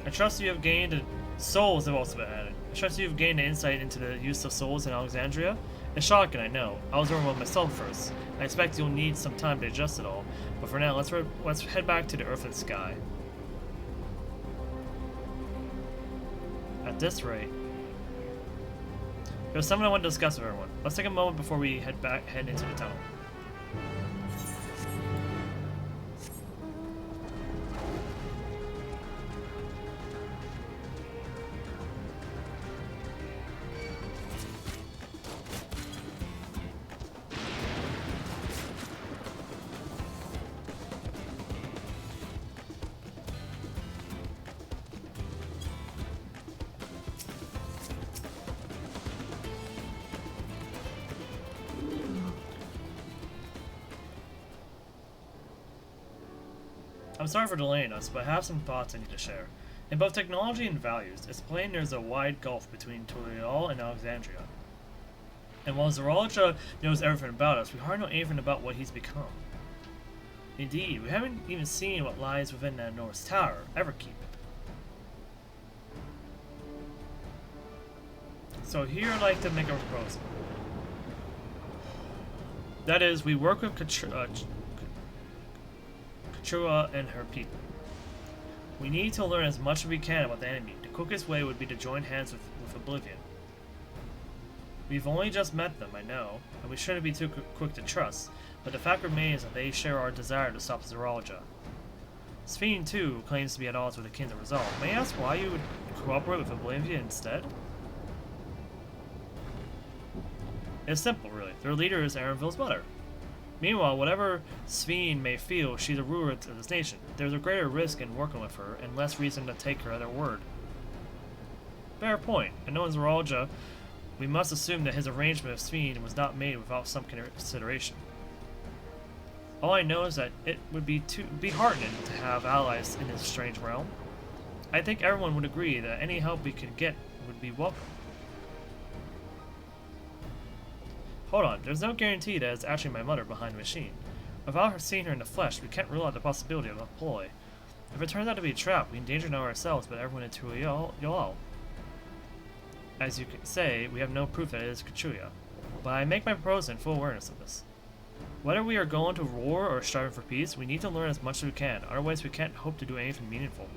I trust you have gained souls have also been added. I trust you have gained an insight into the use of souls in Alexandria. It's shocking, I know. I was overwhelmed myself first. I expect you'll need some time to adjust it all. But for now, let's head back to the earth and sky. At this rate, there's something I want to discuss with everyone. Let's take a moment before we head into the tunnel. I'm sorry for delaying us, but I have some thoughts I need to share. In both technology and values, it's plain there's a wide gulf between Tulial and Alexandria. And while Zoralia knows everything about us, we hardly know anything about what he's become. Indeed, we haven't even seen what lies within that North Tower, Everkeep. So here I'd like to make a proposal. That is, we work with Kusuriya and her people. We need to learn as much as we can about the enemy. The quickest way would be to join hands with Oblivion. We've only just met them, I know, and we shouldn't be too quick to trust, but the fact remains that they share our desire to stop Zoralia. Sphene, too, claims to be at odds with the King's Resolve. May I ask why you would cooperate with Oblivion instead? It's simple, really. Their leader is Erenville's mother. Meanwhile, whatever Sphene may feel, she's a ruler to this nation. There's a greater risk in working with her, and less reason to take her at her word. Fair point. And knowing Zoralia, we must assume that his arrangement with Sphene was not made without some consideration. All I know is that it would be heartening to have allies in this strange realm. I think everyone would agree that any help we could get would be welcome. Hold on, there's no guarantee that it's actually my mother behind the machine. Without her seeing her in the flesh, we can't rule out the possibility of a ploy. If it turns out to be a trap, we endanger not ourselves but everyone in Tulial. As you could say, we have no proof that it is Kusuriya. But I make my proposal in full awareness of this. Whether we are going to war or striving for peace, we need to learn as much as we can, otherwise we can't hope to do anything meaningful.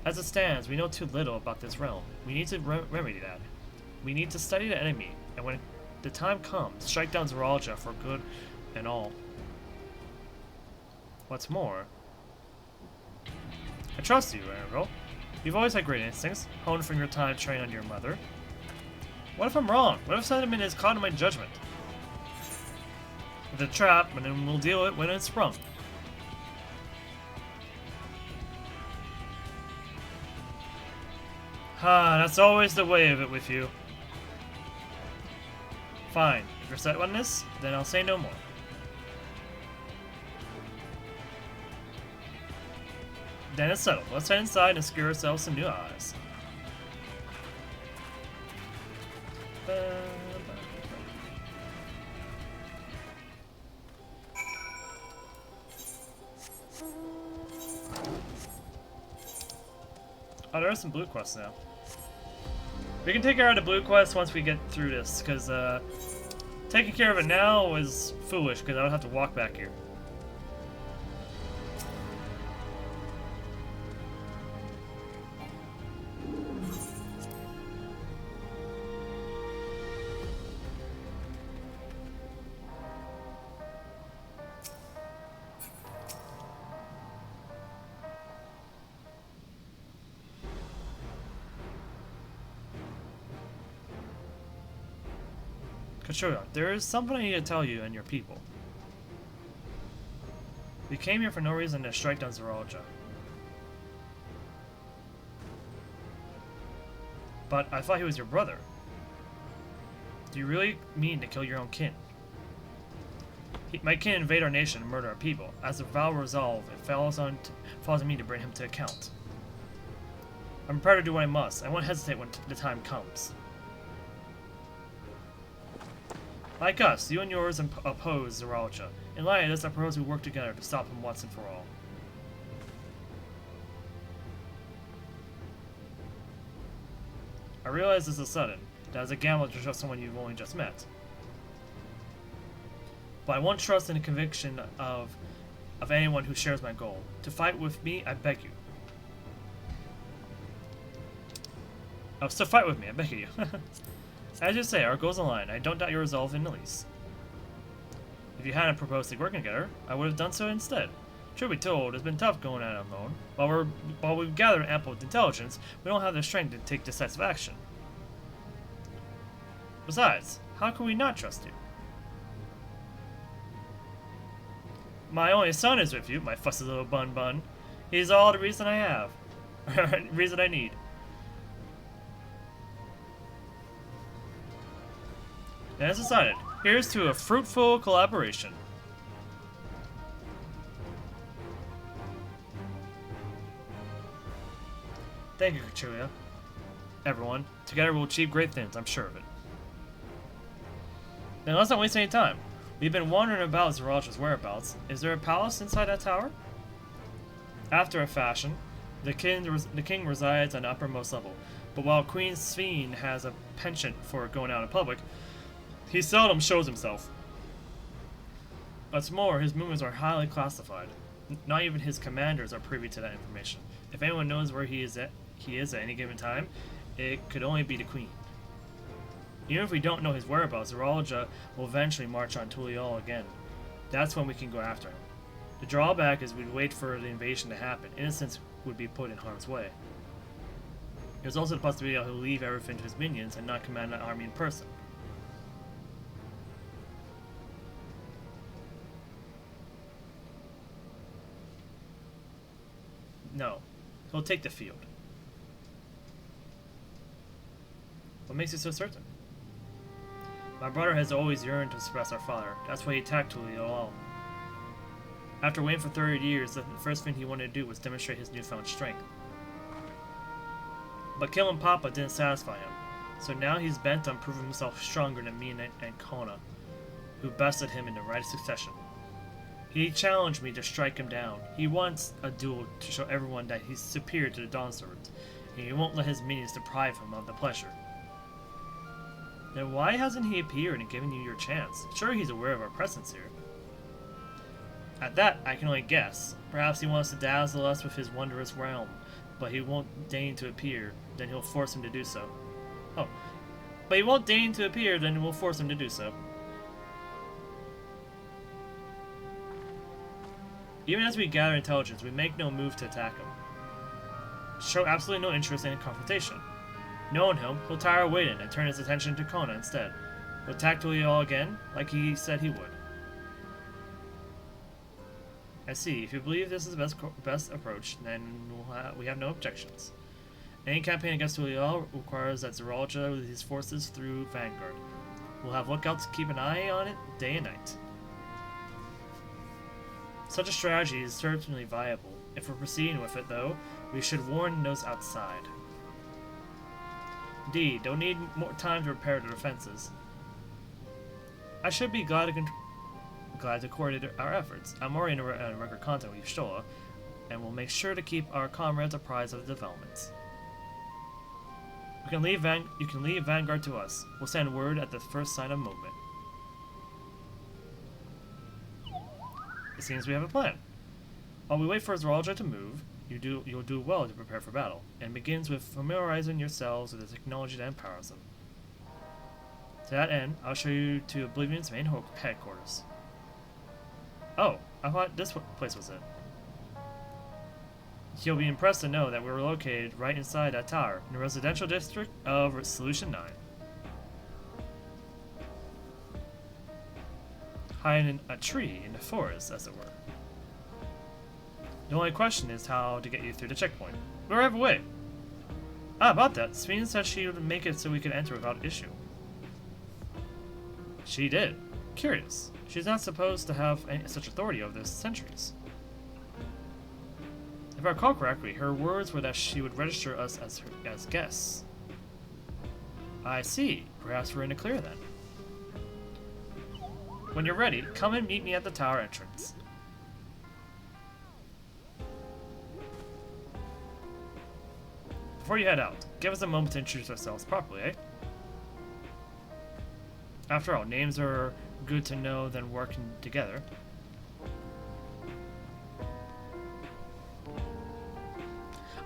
As it stands, we know too little about this realm. We need to remedy that. We need to study the enemy, and when the time comes, strike down Zoraija for good and all. What's more, I trust you, Erenville. You've always had great instincts, honed from your time training under your mother. What if I'm wrong? What if sentiment is caught in my judgment? It's a trap, and then we'll deal with it when it's sprung. Ah, that's always the way of it with you. Fine, if you're set on this, then I'll say no more. Then it's settled. Let's head inside and secure ourselves some new eyes. Oh, there are some blue quests now. We can take care of the blue quest once we get through this, because taking care of it now is foolish, because I would have to walk back here. Kusuriya, there is something I need to tell you and your people. We came here for no reason to strike down Zoraija. But I thought he was your brother. Do you really mean to kill your own kin? My kin invade our nation and murder our people. As a vow resolve, it falls on me to bring him to account. I'm prepared to do what I must. I won't hesitate when the time comes. Like us, you and yours oppose Zoraija. In light of this, I propose we work together to stop him once and for all. I realize this is sudden, that it's a gamble to trust someone you've only just met. But I won't trust in the conviction of anyone who shares my goal. To fight with me, I beg you. Oh, so fight with me, I beg you. As you say, our goals align. I don't doubt your resolve in the least. If you hadn't proposed to working together, I would have done so instead. Truth be told, it's been tough going at it alone. While we've gathered ample intelligence, we don't have the strength to take decisive action. Besides, how can we not trust you? My only son is with you, my fussy little bun. He's all the reason I have. reason I need. And as decided, here's to a fruitful collaboration. Thank you, Kusuriya. Everyone, together we'll achieve great things, I'm sure of it. Now let's not waste any time. We've been wandering about Zoraija's whereabouts. Is there a palace inside that tower? After a fashion, the king resides on the uppermost level, but while Queen XIV has a penchant for going out in public, he seldom shows himself. What's more, his movements are highly classified. Not even his commanders are privy to that information. If anyone knows where he is at any given time, it could only be the Queen. Even if we don't know his whereabouts, Zoraija will eventually march on Tulial again. That's when we can go after him. The drawback is we'd wait for the invasion to happen. Innocents would be put in harm's way. There's also the possibility that he'll leave everything to his minions and not command an army in person. No, he'll take the field. What makes you so certain? My brother has always yearned to suppress our father. That's why he attacked Tulial. After waiting for 30 years, the first thing he wanted to do was demonstrate his newfound strength. But killing Papa didn't satisfy him, so now he's bent on proving himself stronger than me and Kona. who bested him in the right succession. He challenged me to strike him down. He wants a duel to show everyone that he's superior to the Dawnswords, and he won't let his minions deprive him of the pleasure. Then why hasn't he appeared and given you your chance? Sure, he's aware of our presence here. At that, I can only guess. Perhaps he wants to dazzle us with his wondrous realm, but he won't deign to appear, then he'll force him to do so. Oh. But he won't deign to appear, then we'll force him to do so. Even as we gather intelligence, we make no move to attack him. Show absolutely no interest in confrontation. Knowing him, he'll tire waiting and turn his attention to Kona instead. He'll attack Tulial again, like he said he would. I see. If you believe this is the best approach, then we have no objections. Any campaign against Tulial requires that Zoraija lead his forces through Vanguard. We'll have lookouts to keep an eye on it day and night. Such a strategy is certainly viable. If we're proceeding with it, though, we should warn those outside. Indeed, don't need more time to repair the defenses. I should be glad to coordinate our efforts. I'm already in record contact with Y'shtola, and we'll make sure to keep our comrades apprised of the developments. You can leave Vanguard to us. We'll send word at the first sign of movement. It seems we have a plan. While we wait for Zoraija to move, you'll do well to prepare for battle, and begins with familiarizing yourselves with the technology that empowers them. To that end, I'll show you to Oblivion's main headquarters. Oh, I thought this place was it. You'll be impressed to know that we're located right inside that tower, in the residential district of Solution 9. Hiding in a tree in the forest, as it were. The only question is how to get you through the checkpoint. We're right away. Ah, about that, Sveen said she would make it so we could enter without issue. She did. Curious. She's not supposed to have such authority over the sentries. If I recall correctly, her words were that she would register us as guests. I see. Perhaps we're in the clear then. When you're ready, come and meet me at the tower entrance. Before you head out, give us a moment to introduce ourselves properly, eh? After all, names are good to know than working together.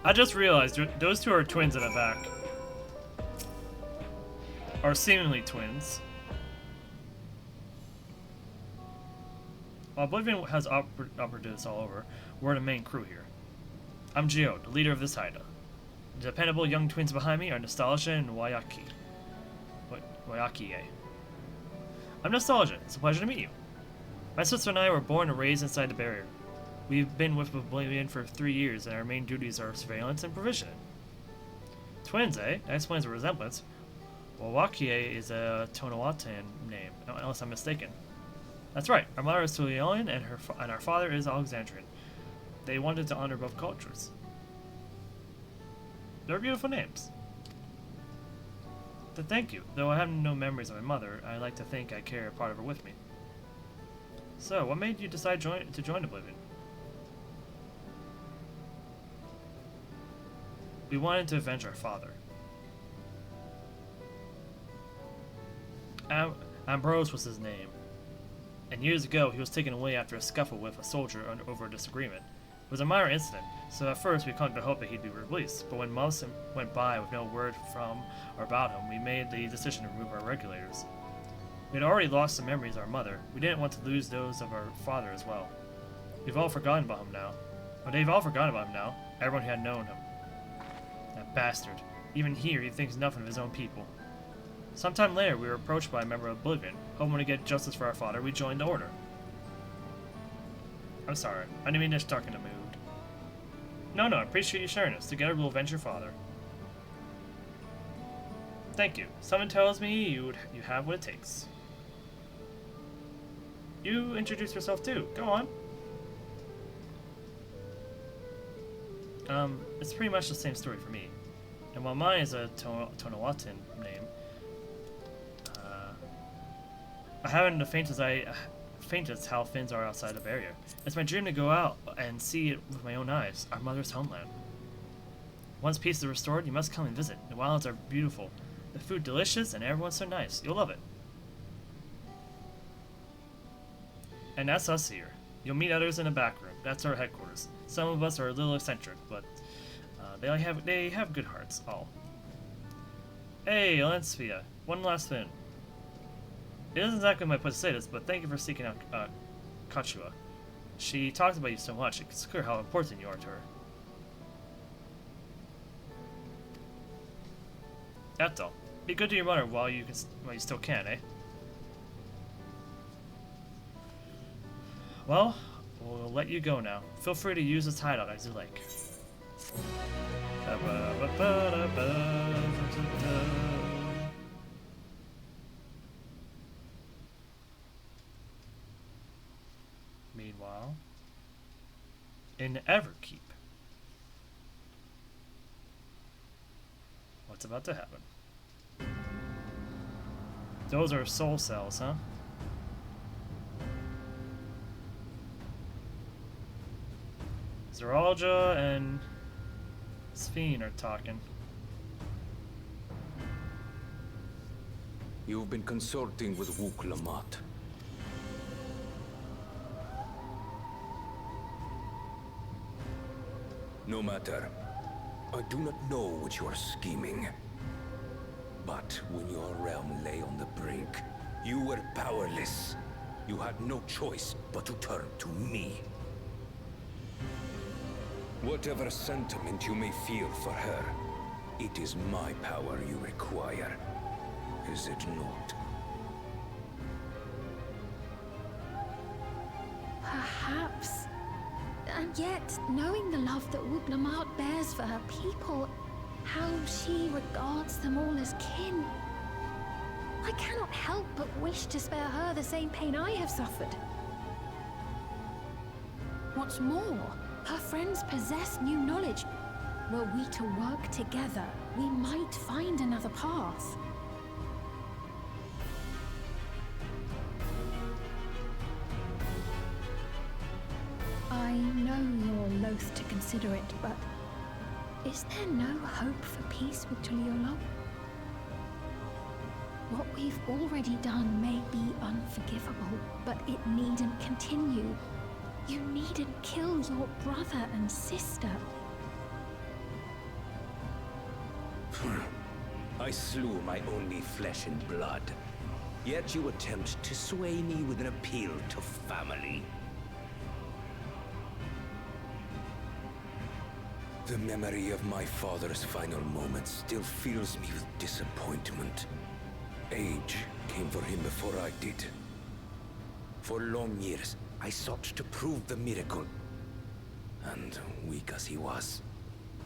I just realized those two are twins in the back. Are seemingly twins. While Oblivion has operatives all over, we're the main crew here. I'm Gio, the leader of this hideout. The dependable young twins behind me are Nostalgia and Wayaki. Wayakie. I'm Nostalgia. It's a pleasure to meet you. My sister and I were born and raised inside the barrier. We've been with Oblivion for 3 years, and our main duties are surveillance and provisioning. Twins, eh? That explains the resemblance. Wayakie is a Tonawatan name, unless I'm mistaken. That's right. Our mother is Tulialian, and our father is Alexandrian. They wanted to honor both cultures. They're beautiful names. So thank you. Though I have no memories of my mother, I like to think I carry a part of her with me. So, what made you decide to join Oblivion? We wanted to avenge our father. Ambrose was his name. And years ago, he was taken away after a scuffle with a soldier over a disagreement. It was a minor incident, so at first we clung to hope that he'd be released, but when months went by with no word from or about him, we made the decision to remove our regulators. We had already lost the memories of our mother. We didn't want to lose those of our father as well. We've all forgotten about him now. But they've all forgotten about him now, everyone who had known him. That bastard. Even here, he thinks nothing of his own people. Sometime later, we were approached by a member of Oblivion. Hoping to get justice for our father, we joined the Order. I'm sorry, I didn't mean to start in a mood. No, I appreciate you sharing this. Together we'll avenge your father. Thank you. Someone tells me you have what it takes. You introduce yourself too. Go on. It's pretty much the same story for me. And while mine is a Tonawatan name, I haven't the faintest how things are outside the barrier. It's my dream to go out and see it with my own eyes, our mother's homeland. Once peace is restored, you must come and visit. The wilds are beautiful, the food delicious, and everyone's so nice. You'll love it. And that's us here. You'll meet others in the back room. That's our headquarters. Some of us are a little eccentric, but they have good hearts, all. Hey, Lansvia, one last thing. It isn't exactly my place to say this, but thank you for seeking out Kachua. She talks about you so much, it's clear how important you are to her. That's all. Be good to your mother while you still can, eh? Well, we'll let you go now. Feel free to use this hideout as you like. Meanwhile, in Everkeep, what's about to happen? Those are soul cells, huh? Zeralja and Sphene are talking. You've been consulting with Wuk Lamat. No matter. I do not know what you are scheming. But when your realm lay on the brink, you were powerless. You had no choice but to turn to me. Whatever sentiment you may feel for her, it is my power you require. Is it not? Perhaps. And yet, knowing the love that Wuk Lamat bears for her people, how she regards them all as kin, I cannot help but wish to spare her the same pain I have suffered. What's more, her friends possess new knowledge. Were we to work together, we might find another path. I know you're loath to consider it, but is there no hope for peace with Tuliolo? What we've already done may be unforgivable, but it needn't continue. You needn't kill your brother and sister. I slew my only flesh and blood. Yet you attempt to sway me with an appeal to family. The memory of my father's final moments still fills me with disappointment. Age came for him before I did. For long years, I sought to prove the miracle. And weak as he was,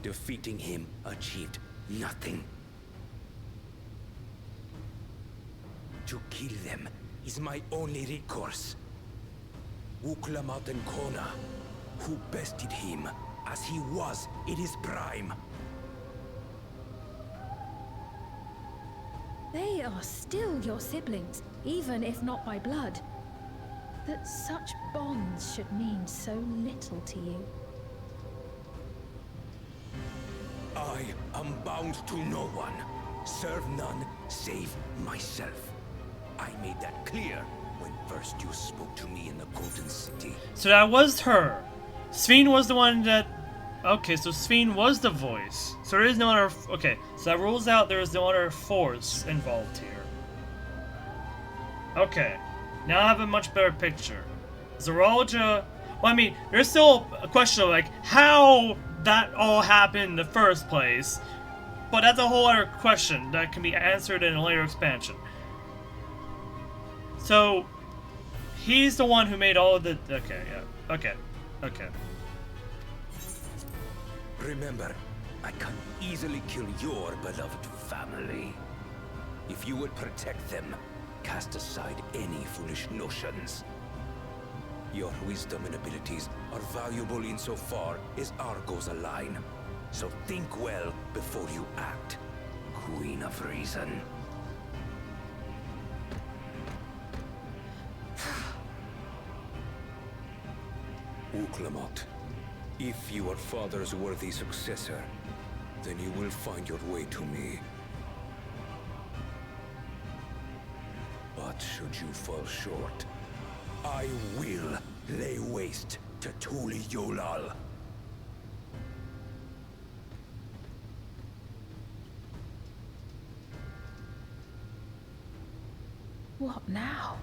defeating him achieved nothing. To kill them is my only recourse. Wuk Lamat and Kona, who bested him as he was in his prime. They are still your siblings, even if not by blood. That such bonds should mean so little to you. I am bound to no one. Serve none save myself. I made that clear when first you spoke to me in the Golden City. So that was her. Sphene was the one that... Okay, so Sphene was the voice. So there is no other... Okay, so that rules out there is no other force involved here. Okay, now I have a much better picture. Zeralja... Well, I mean, there's still a question of, like, how that all happened in the first place. But that's a whole other question that can be answered in a later expansion. So, he's the one who made all of the... Okay, yeah. Okay. Remember, I can easily kill your beloved family. If you would protect them, cast aside any foolish notions. Your wisdom and abilities are valuable insofar as our goals align. So think well before you act, Queen of Reason. Uklamot, if your father's worthy successor, then you will find your way to me. But should you fall short, I will lay waste to Tuli Yolal. What now?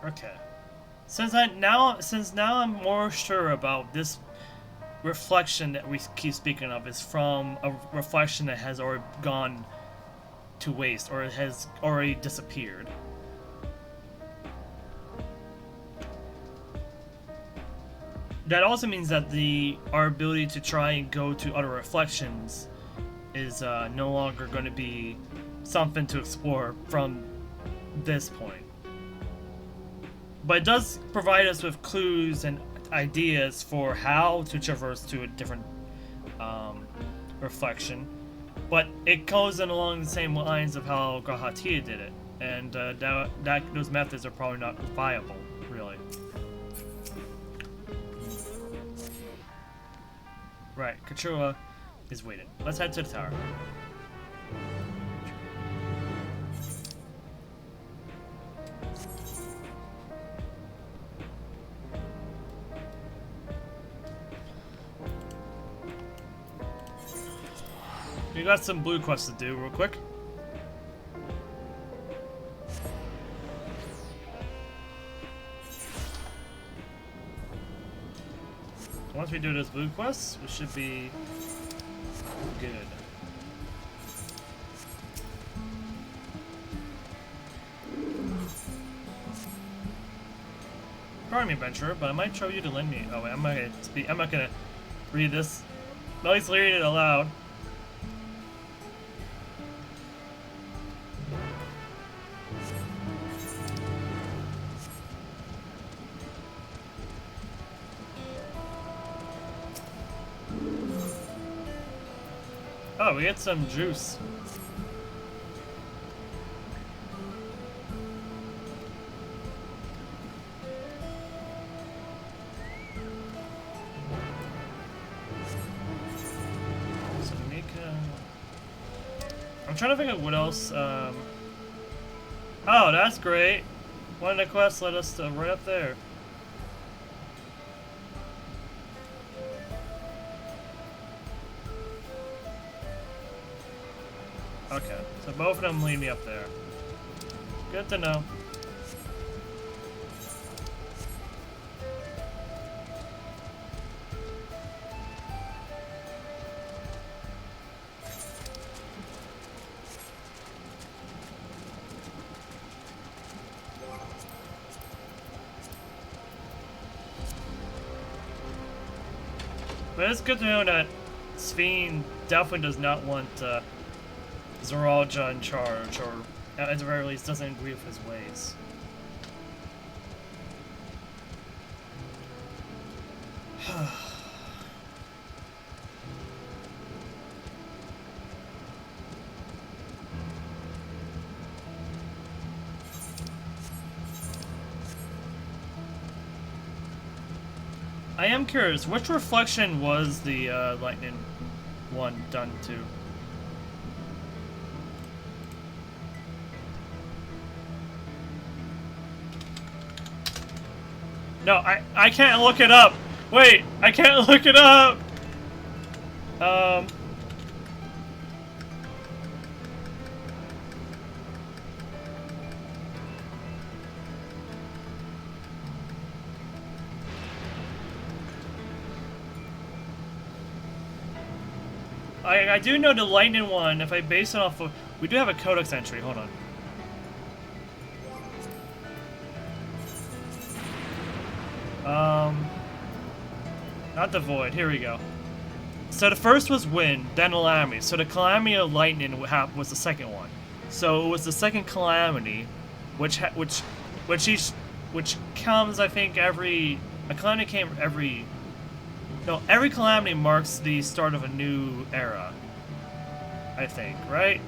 Okay. Since now I'm more sure about this reflection that we keep speaking of is from a reflection that has already gone to waste, or it has already disappeared. That also means that our ability to try and go to other reflections is no longer going to be something to explore from this point. But it does provide us with clues and ideas for how to traverse to a different reflection. But it goes in along the same lines of how Grahatia did it. And those methods are probably not viable, really. Right, Kusuriya is waiting. Let's head to the tower. We got some blue quests to do real quick. Once we do this blue quest, we should be good. Pardon me, adventurer, but I might show you to lend me. Oh wait, I'm not gonna read this. At least read it aloud. Oh, we get some juice. So to make I'm trying to think of what else. Oh, that's great. One of the quests led us to right up there. Okay, so both of them lead me up there. Good to know. But it's good to know that Sphene definitely does not want Zoralja in charge, or at the very least doesn't agree with his ways. I am curious, which reflection was the lightning one done to? No, I can't look it up. Wait, I can't look it up. I do know the lightning one. If I base it off of, we do have a codex entry. Hold on. Not the void. Here we go. So the first was wind, then calamity. So the calamity of lightning was the second one. So it was the second calamity, which comes, I think, every calamity marks the start of a new era. I think, right?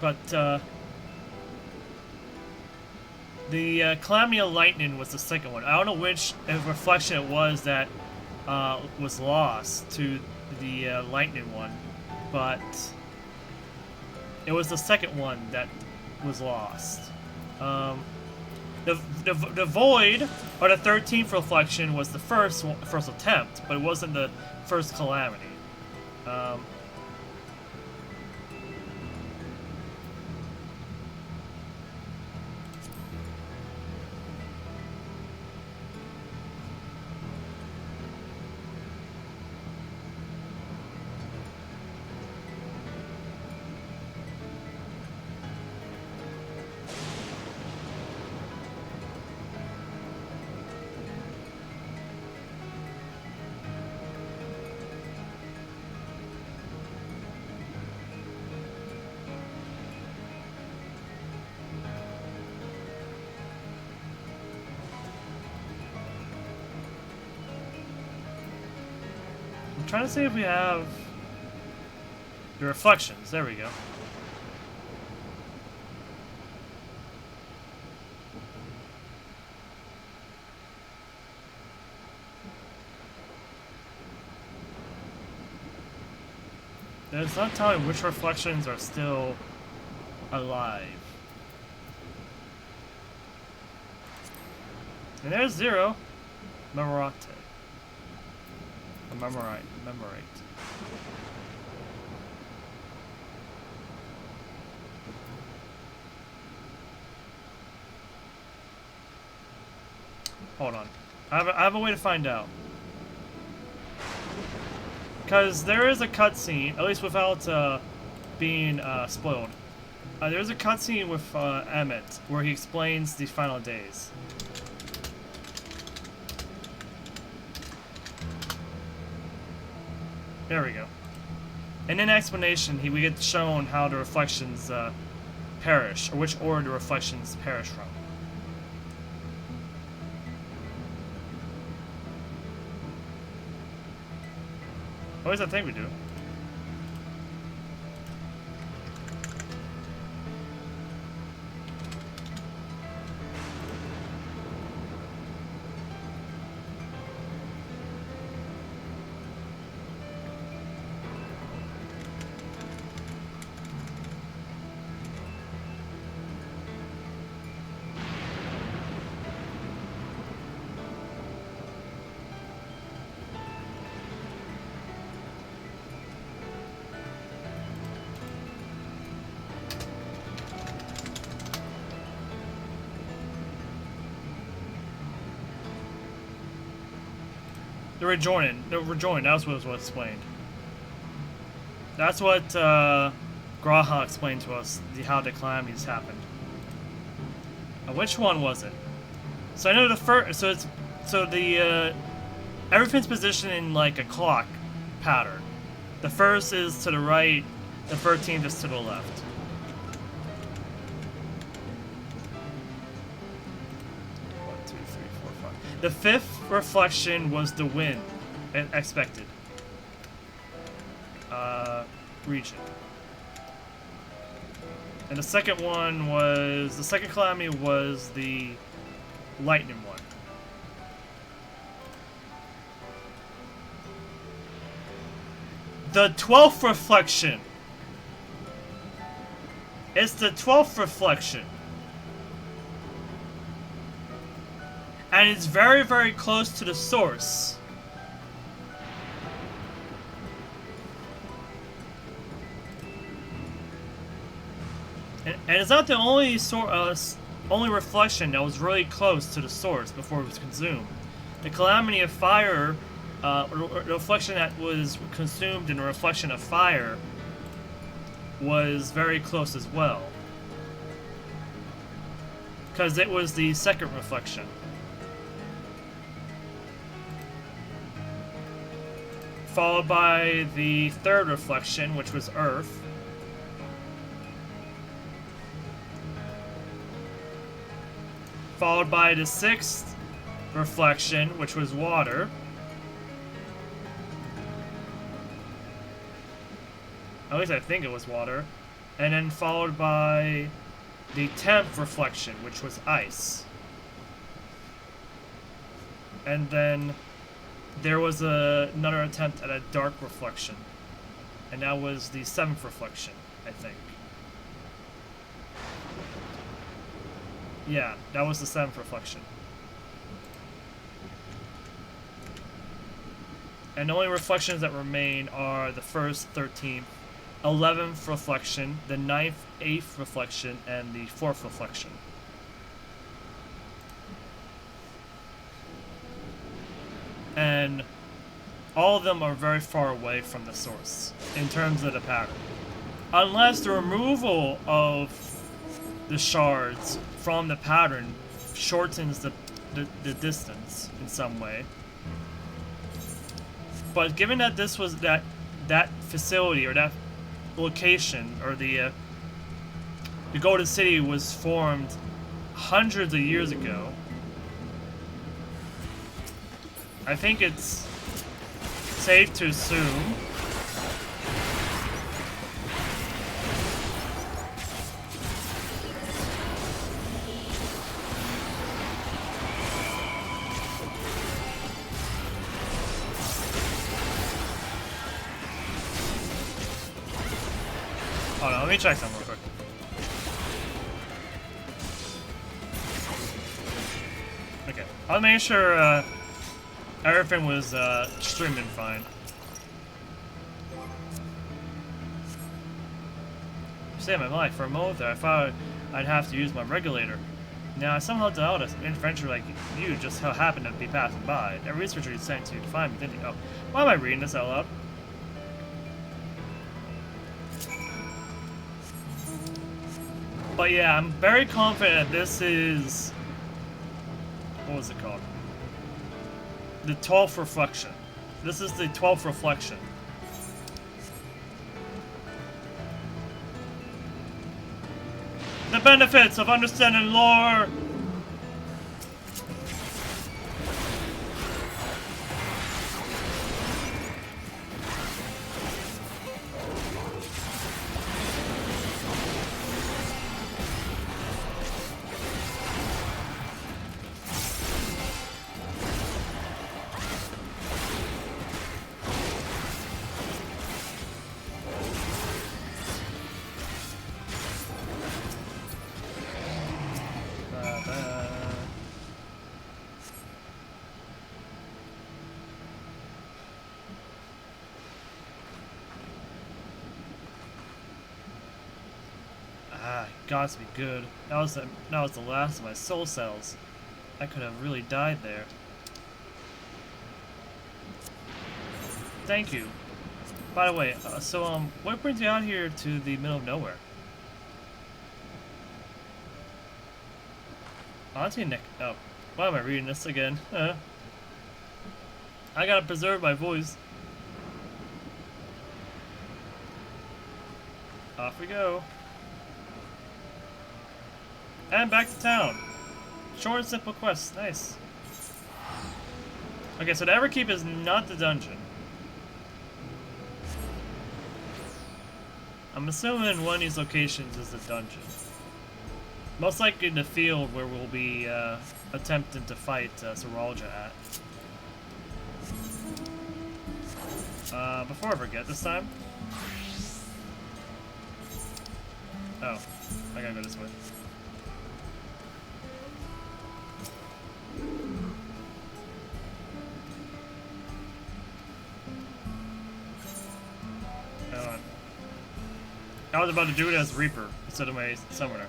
But, the Calamity of Lightning was the second one. I don't know which reflection it was that was lost to the Lightning one, but it was the second one that was lost. The Void, or the 13th reflection, was the first attempt, but it wasn't the first Calamity. Trying to see if we have the reflections. There we go. It's not telling which reflections are still alive. And there's 0. Memorate. Memorate. Hold on. I have a way to find out. Because there is a cutscene, at least without being spoiled. There's a cutscene with Emmett where he explains the final days. There we go. And in explanation, we get shown how the reflections perish, or which order the reflections perish from. What does that think we do? They're rejoining, that's what was explained. That's what Graha explained to us, how the calamities happened. Which one was it? So I know the first, everything's positioned in like a clock pattern. The first is to the right, the 13th is to the left. The 5th reflection was the wind, expected. Region. And the second one was, the second calamity was the lightning one. The 12th reflection. It's the 12th reflection. And it's very, very close to the source. And it's not the only only reflection that was really close to the source before it was consumed. The calamity of fire, the reflection that was consumed in the reflection of fire, was very close as well. Because it was the second reflection. followed by the third reflection, which was earth. Followed by the sixth reflection, which was water. At least I think it was water. And then followed by the 10th reflection, which was ice. And then there was another attempt at a dark reflection. And that was the 7th reflection, I think. Yeah, that was the 7th reflection. And the only reflections that remain are the 1st, 13th, 11th reflection, the 9th, 8th reflection, and the 4th reflection. And all of them are very far away from the source in terms of the pattern. Unless the removal of the shards from the pattern shortens the distance in some way. But given that this was that facility or that location or the Golden City was formed hundreds of years ago, I think it's safe to assume hold on, let me check something real quick. Okay, I'll make sure everything was streaming fine. Saved my life. For a moment there, I thought I'd have to use my regulator. Now, I somehow doubt an adventurer like you just how happened to be passing by. A researcher you sent to find me, didn't you? Oh, why am I reading this out loud? But yeah, I'm very confident that this is... what was it called? The 12th reflection. This is the 12th reflection. The benefits of understanding lore! Got to be good. That was the last of my soul cells. I could have really died there. Thank you. By the way, what brings you out here to the middle of nowhere? Auntie Nick. Oh, why am I reading this again? I gotta preserve my voice. Off we go. And back to town. Short and simple quest. Nice. Okay, so the Everkeep is not the dungeon. I'm assuming one of these locations is the dungeon. Most likely the field where we'll be attempting to fight Kusuriya at. Before I forget this time. Oh, I gotta go this way. I was about to do it as Reaper instead of my Summoner.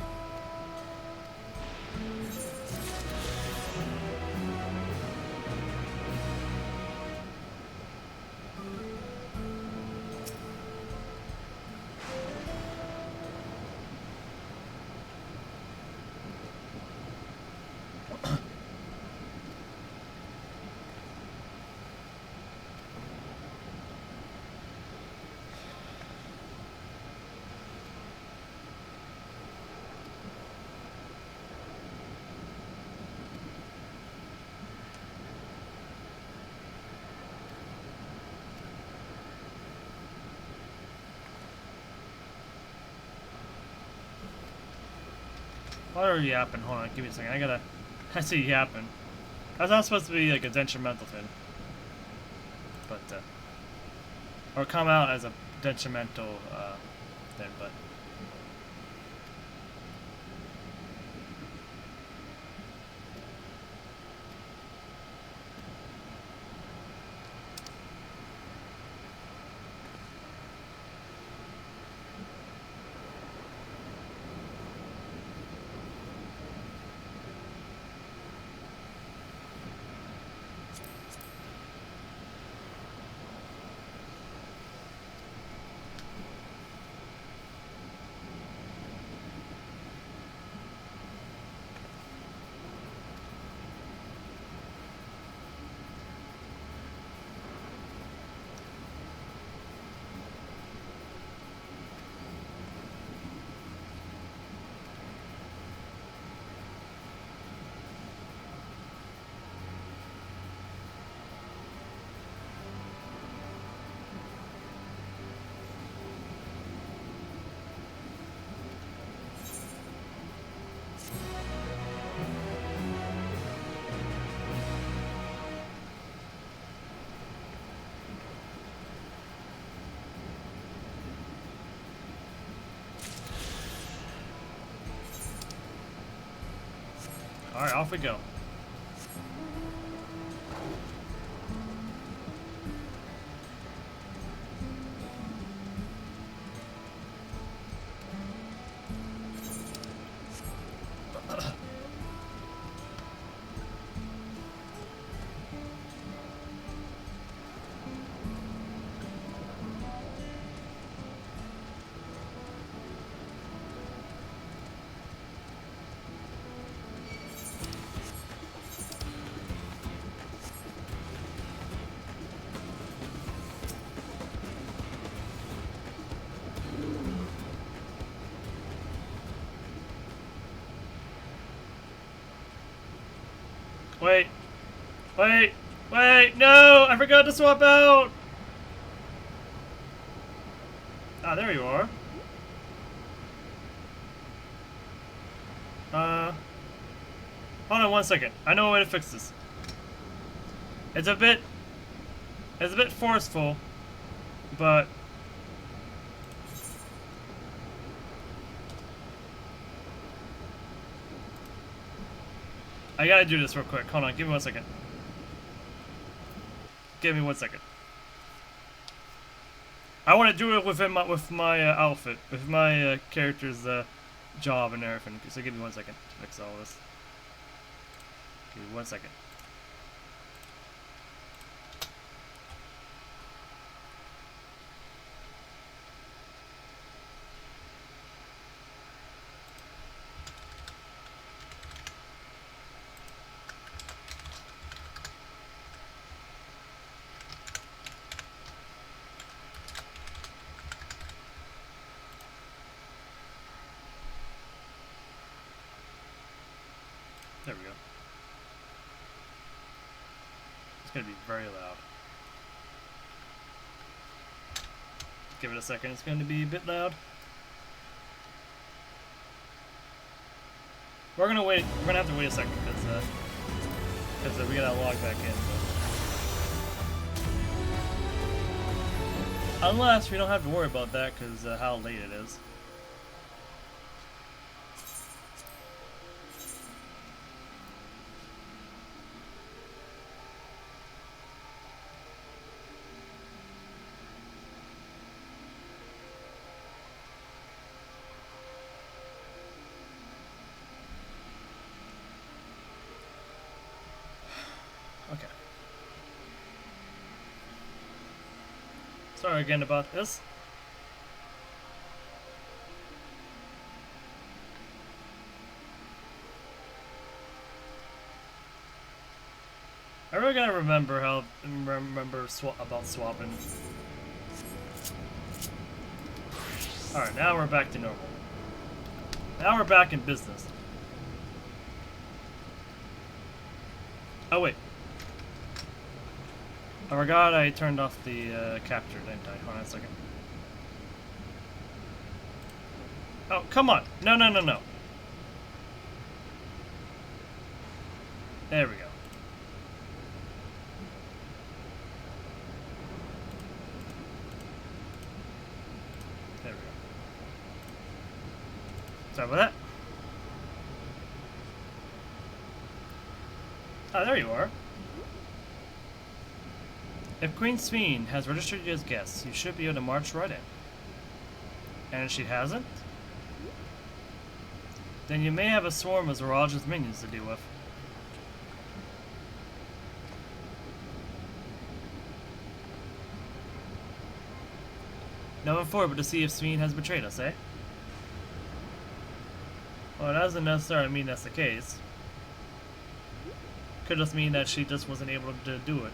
What are yapping? Hold on, give me a second. I see yapping. That's not supposed to be like a detrimental thing. But, or come out as a detrimental, thing, but. Alright, off we go. Wait. Wait. Wait. No! I forgot to swap out! Ah, there you are. Hold on one second. I know a way to fix this. It's a bit forceful, but I gotta do this real quick. Hold on, give me 1 second. Give me 1 second. I want to do it within my outfit, with my character's job and everything. So give me 1 second to fix all this. Give me 1 second. There we go. It's gonna be very loud. Give it a second, it's gonna be a bit loud. We're gonna have to wait a second because we gotta log back in. So. Unless we don't have to worry about that because how late it is. Okay. Sorry again about this. I really gotta remember about swapping. Alright, now we're back to normal. Now we're back in business. Oh wait. I forgot I turned off the capture, didn't I? Hold on a second. Oh, come on! No, no, no, no. There we go. There we go. Sorry about that. Ah, there you are. If Queen Sveen has registered you as guests, you should be able to march right in. And if she hasn't, then you may have a swarm of Zoralja's minions to deal with. No one forward but to see if Sveen has betrayed us, eh? Well, it doesn't necessarily mean that's the case. Could just mean that she just wasn't able to do it.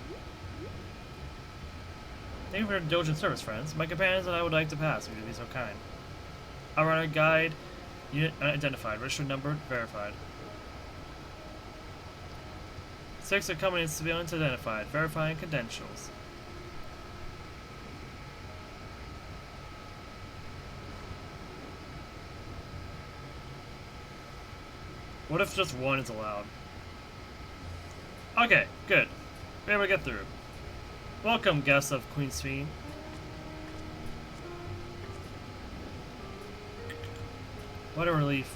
Thank you for your indulgent service, friends. My companions and I would like to pass. Would you be so kind? Outrunner guide, unit unidentified, registered number verified. 6 are coming in civilians identified, verifying credentials. What if just one is allowed? Okay, good. We're able to get through. Welcome, guests of Queen Sveen. What a relief.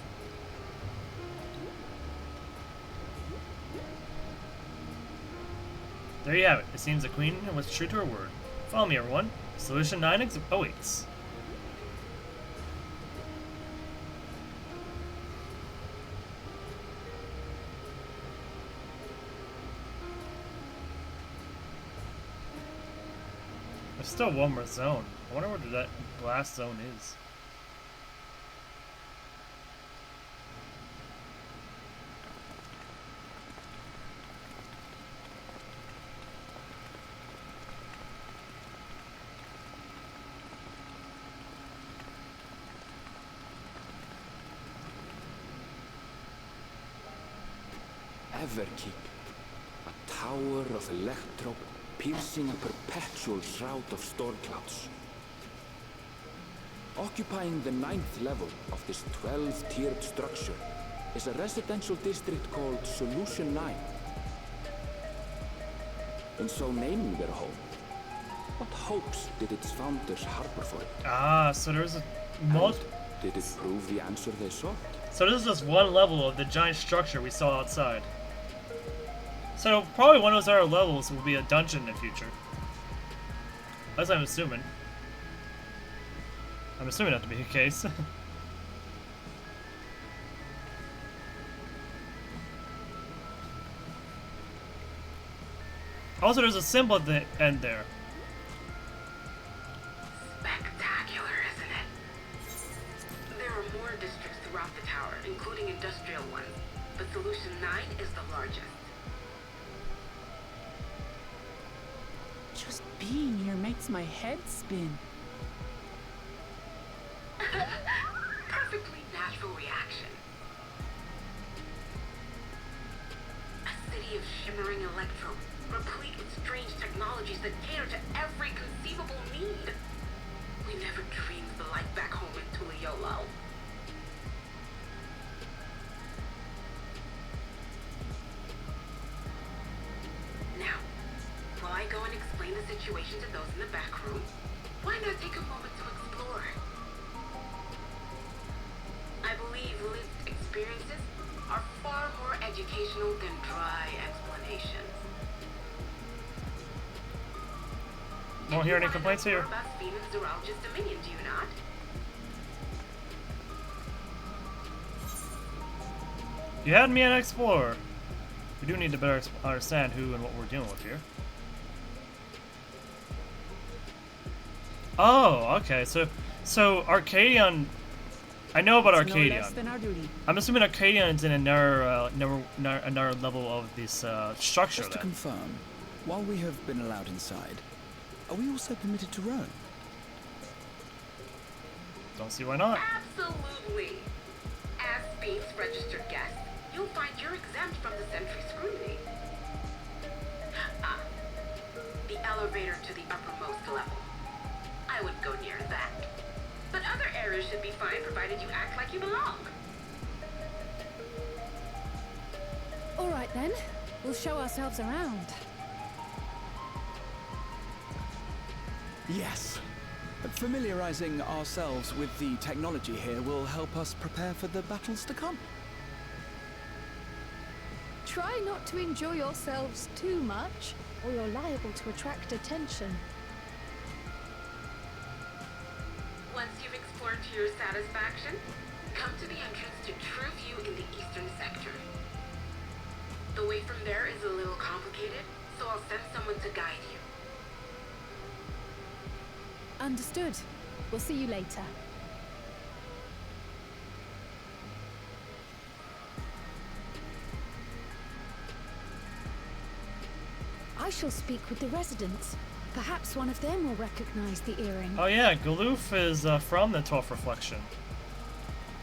There you have it. It seems the Queen was true to her word. Follow me, everyone. Solution 9 awaits. There's still one more zone. I wonder what that last zone is. Everkeep, a tower of electro piercing a perpetual shroud of storm clouds. Occupying the 9th level of this 12-tiered structure is a residential district called Solution 9. In so naming their home, what hopes did its founders harbor for it? Ah, so there's a Did it prove the answer they sought? So this is just one level of the giant structure we saw outside. So probably one of those other levels will be a dungeon in the future. As I'm assuming. I'm assuming that to be the case. Also, there's a symbol at the end there. Spectacular, isn't it? There are more districts throughout the tower, including industrial ones, but Solution 9 is the largest. Just being here makes my head spin. Perfectly natural reaction. A city of shimmering electro, replete with strange technologies that cater to every conceivable need. We never dreamed the life back home in Tuliolo. Now, while I go and explain the situation to those in the back room, why not take a moment to explore? I believe lived experiences are far more educational than dry explanations. Won't hear any complaints here. About Sveen and Zoralja's dominion, do you not? You had me at Explorer. We do need to better understand who and what we're dealing with here. Oh, okay. So Arcadion. I know about It's no Arcadion. less than our duty. I'm assuming Arcadion's in another level of this structure. Just to then. confirm, while we have been allowed inside, are we also permitted to roam? Don't see why not. Absolutely. As Sveen's registered guest, you'll find you're exempt from the sentry scrutiny. Ah, the elevator to the uppermost level. I would go near that. But other areas should be fine provided you act like you belong. All right then. We'll show ourselves around. Yes. Familiarizing ourselves with the technology here will help us prepare for the battles to come. Try not to enjoy yourselves too much, or you're liable to attract attention. Once you've explored to your satisfaction, come to the entrance to True View in the eastern sector. The way from there is a little complicated, so I'll send someone to guide you. Understood. We'll see you later. I shall speak with the residents. Perhaps one of them will recognize the earring. Oh yeah, Galoof is from the 12th Reflection.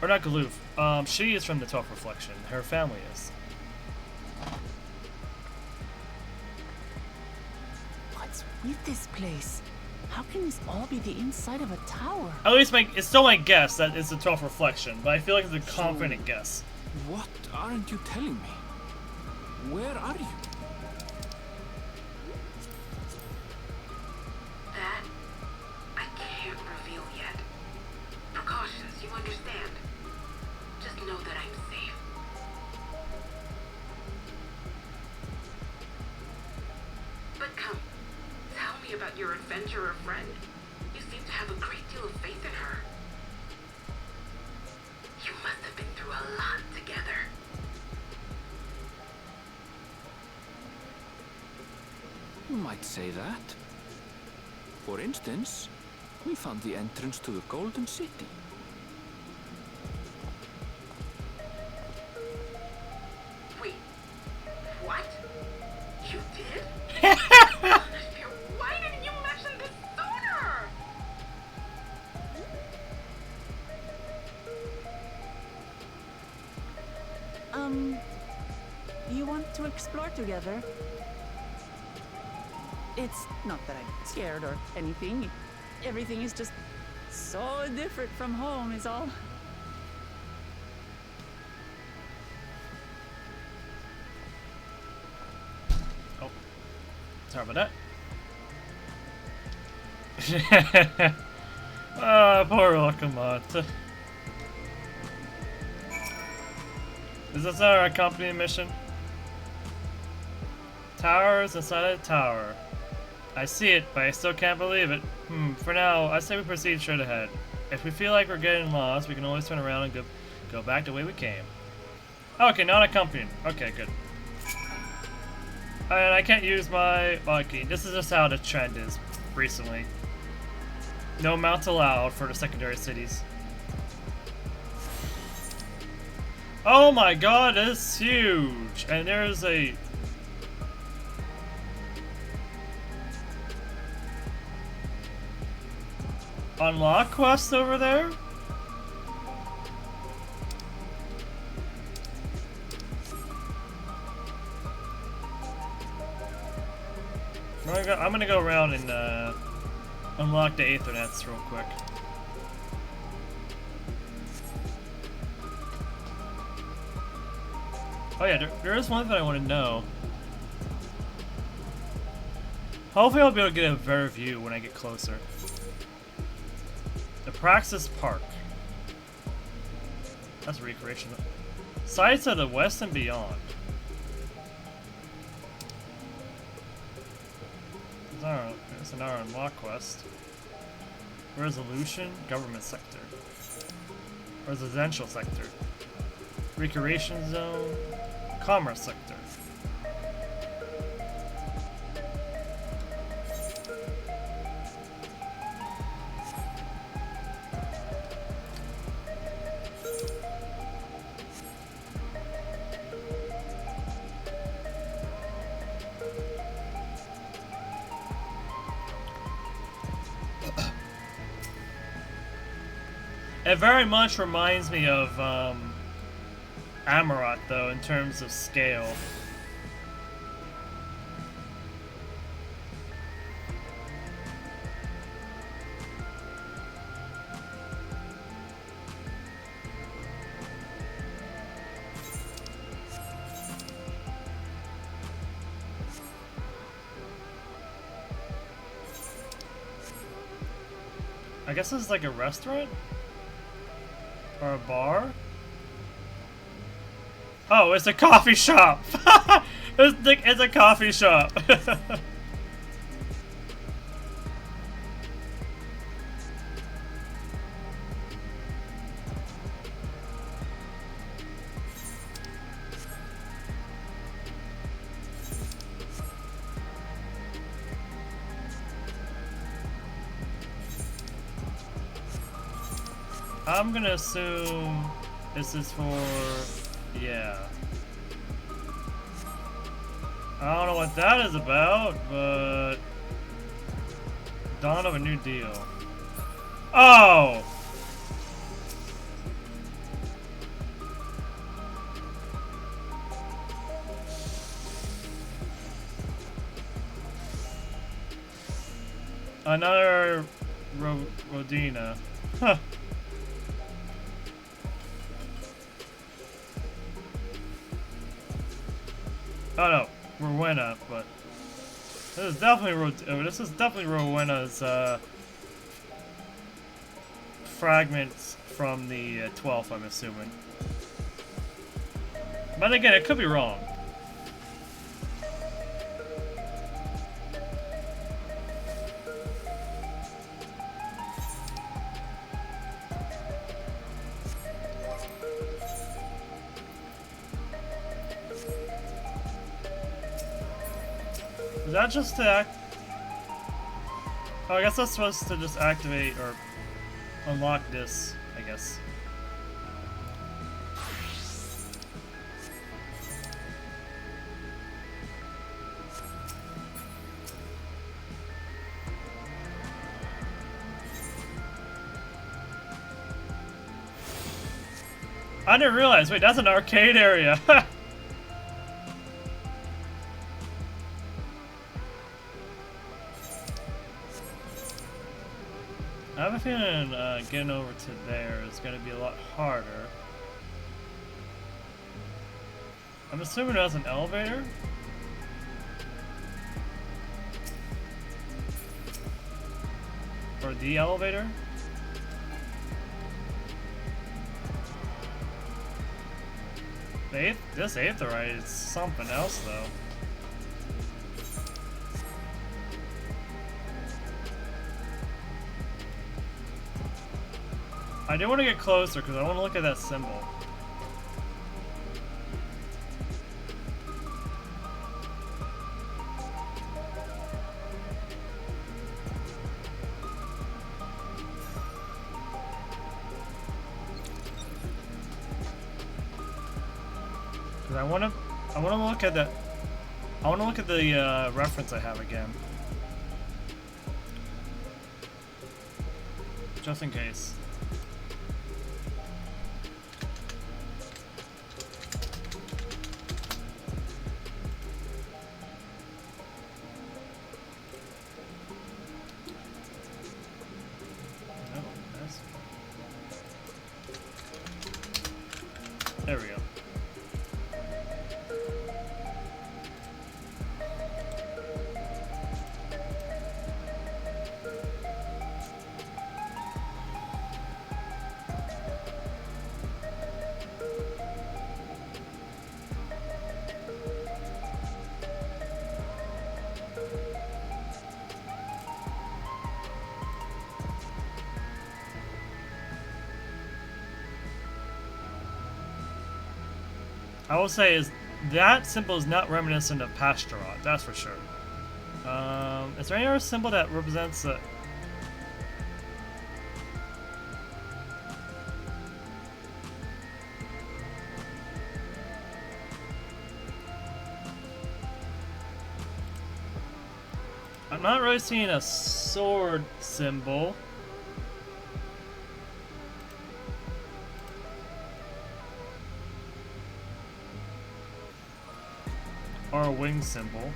Or not Galoof. She is from the 12th Reflection. Her family is. What's with this place? How can this all be the inside of a tower? At least it's still my guess that it's the 12th Reflection, but I feel like it's a confident guess. What aren't you telling me? Where are you? That, I can't reveal yet. Precautions, you understand. Just know that I'm safe. But come, tell me about your adventurer friend. You seem to have a great deal of faith in her. You must have been through a lot together. You might say that. For instance, we found the entrance to the Golden City. Wait, what? You did? Why didn't you mention this sooner? You want to explore together? It's not that I'm scared or anything. Everything is just so different from home is all. Oh. Sorry about that. Ah, poor Locomote. Is this our accompanying mission? Towers inside a tower. I see it, but I still can't believe it. For now, I say we proceed straight ahead. If we feel like we're getting lost, we can always turn around and go back the way we came. Okay, not accompanied. Okay, good. And I can't use my... Okay, this is just how the trend is recently. No mounts allowed for the secondary cities. Oh my god, that's huge! And there's a... unlock quest over there? I'm gonna go around and unlock the Aethernets real quick. Oh yeah, there is one thing I want to know. Hopefully I'll be able to get a better view when I get closer. The Praxis Park. That's recreation. Sights of the west and beyond. There's another unlock quest. Resolution, government sector. Residential sector. Recreation zone, commerce sector. It very much reminds me of Amarat, though, in terms of scale. I guess this is like a restaurant? Or a bar? Oh, it's a coffee shop! It's a coffee shop! I'm gonna assume this is for, yeah. I don't know what that is about, but dawn of a new deal. Oh! Another Rodina. Huh. Oh no, Rowena, but this is definitely Rowena's fragments from the 12th, I'm assuming. But again, it could be wrong. Is that just to act? Oh, I guess that's supposed to just activate or unlock this, I guess. I didn't realize. Wait, that's an arcade area. I have a feeling getting over to there is going to be a lot harder. I'm assuming it has an elevator. Or the elevator. This aetheryte is something else though. I do want to get closer because I want to look at that symbol. Because I want to look at that. I want to look at the reference I have again, just in case. There we go. I will say is that symbol is not reminiscent of Pastorat, that's for sure. Is there any other symbol that represents a... I'm not really seeing a sword symbol. Or a wing symbol.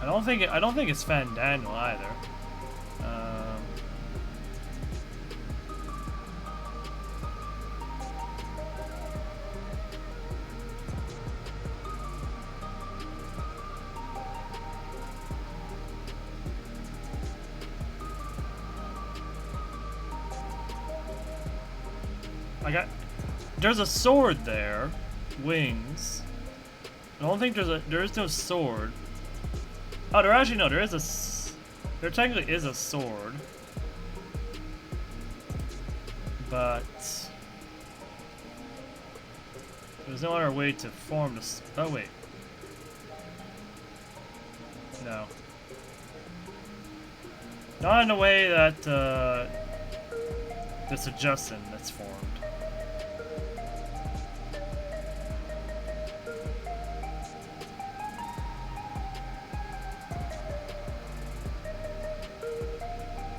I don't think it's Fandaniel either. There's a sword there, wings. I don't think there is no sword. Oh, there technically is a sword, but there's no other way to form this. Oh wait, no, not in the way that the suggestion that's formed.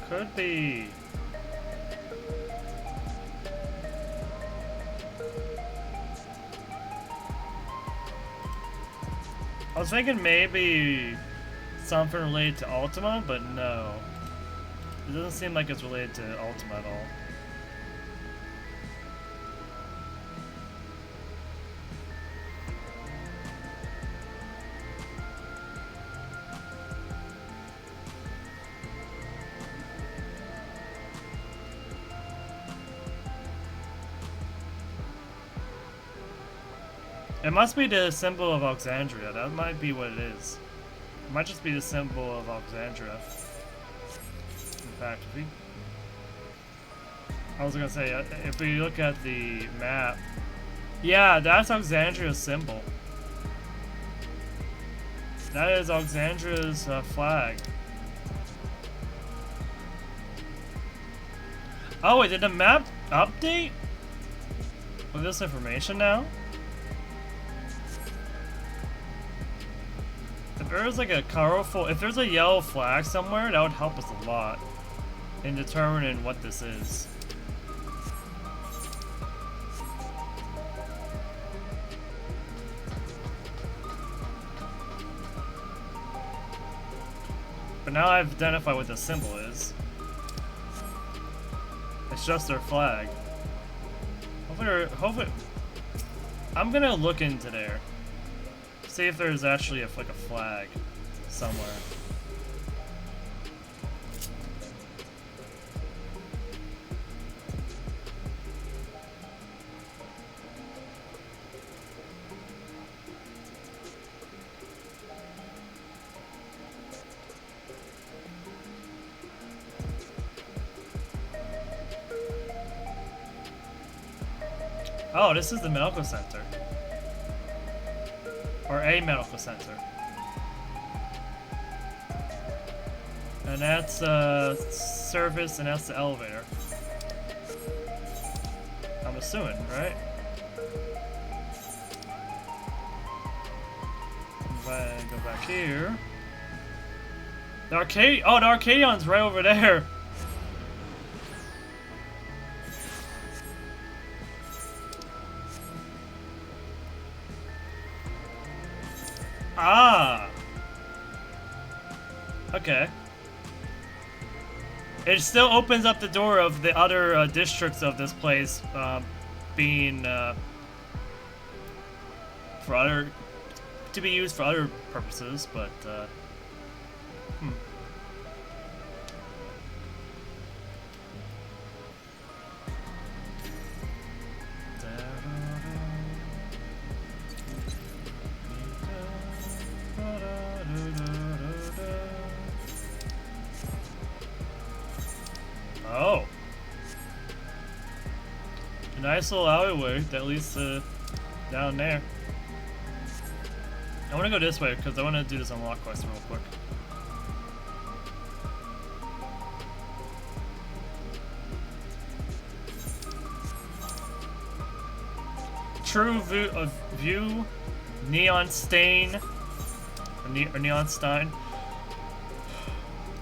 Could be. I was thinking maybe something related to Ultima, but no. It doesn't seem like it's related to Ultima at all. It must be the symbol of Alexandria. That might be what it is. It might just be the symbol of Alexandria. In fact, I was gonna say, if we look at the map, yeah, that's Alexandria's symbol. That is Alexandria's flag. Oh wait, did the map update with this information now? If there's like a colorful, if there's a yellow flag somewhere, that would help us a lot in determining what this is. But now I've identified what the symbol is. It's just their flag. Hopefully, I'm gonna look into there. See if there's actually like a flag somewhere. Oh, this is the medical center. Or a medical center. And that's service, and that's the elevator. I'm assuming, right? If I go back here. The arcade, oh, the Arcadion's right over there. Ah! Okay. It still opens up the door of the other districts of this place being for other, to be used for other purposes, but oh. A nice little alleyway that leads to down there. I want to go this way because I want to do this unlock quest real quick. True view, neon stain, or neon stein.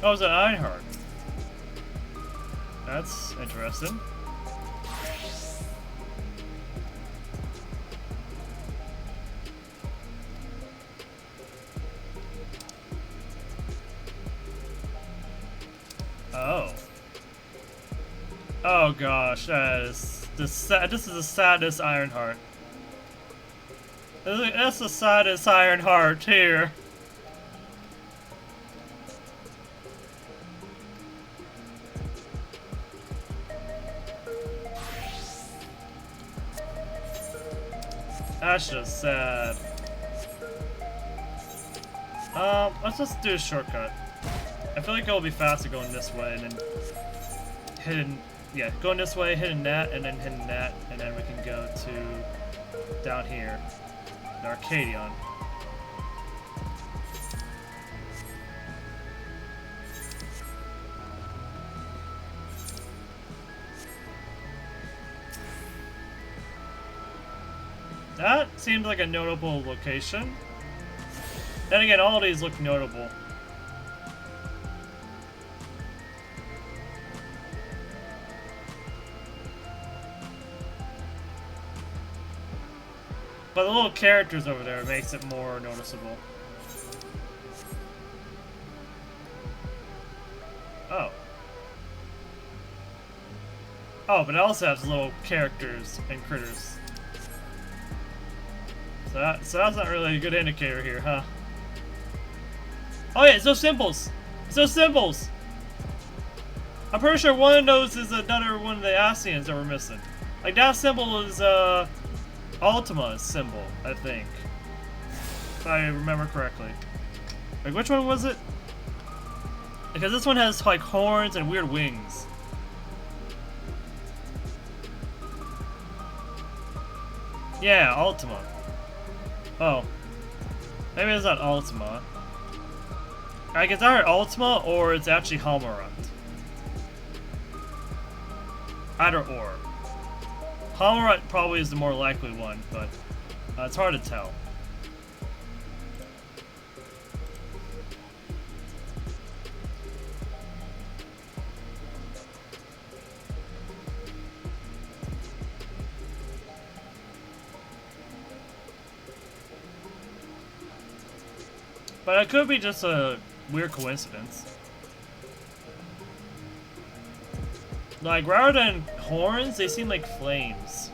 Oh, it's an Einhard. That's interesting. Oh gosh, this is the saddest Ironheart. That's the saddest Ironheart here. That's just sad. Let's just do a shortcut. I feel like it'll be faster going this way and then hitting, yeah, going this way, hitting that, and then hitting that, and then we can go to down here, the Arcadion. That seems like a notable location. Then again, all these look notable. But the little characters over there makes it more noticeable. Oh. Oh, but it also has little characters and critters. So that's not really a good indicator here, huh? Oh yeah, it's those symbols! It's those symbols! I'm pretty sure one of those is another one of the Asians that we're missing. Like, that symbol is, Ultima's symbol, I think. If I remember correctly. Like, which one was it? Because this one has, like, horns and weird wings. Yeah, Ultima. Oh. Maybe it's not Ultima. Like, it's either Ultima or it's actually Halmarant. Either or. Halmarant probably is the more likely one, but it's hard to tell. But it could be just a weird coincidence. Like, rather than horns, they seem like flames.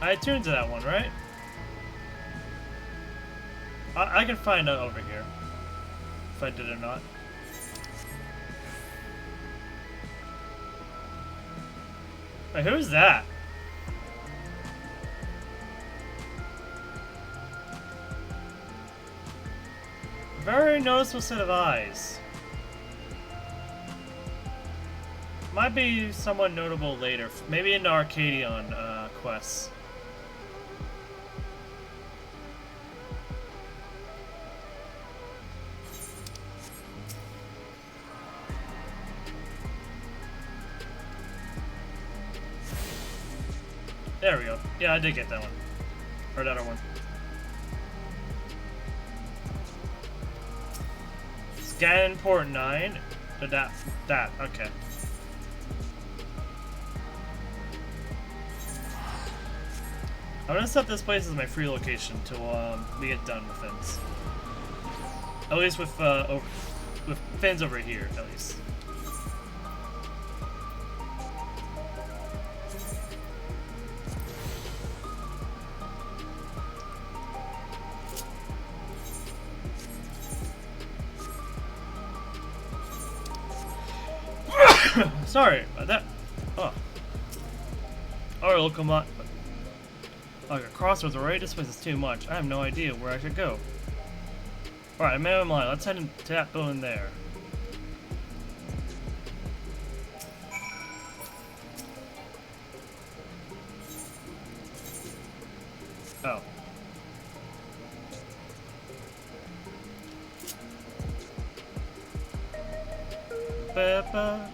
I tuned to that one, right? I can find out over here. If I did or not. Wait, who's that? Very noticeable set of eyes. Might be someone notable later. Maybe in the Arcadion quests. There we go. Yeah, I did get that one. Or that other one. Scan port 9. That. Okay. I'm gonna set this place as my free location till we get done with things. At least with Finn's over here, at least. Sorry about that. Oh. Alright, look, come on. Like a crossroads already? This place is too much. I have no idea where I should go. Alright, I'm in line. Let's head to that building there. Oh. Ba-ba.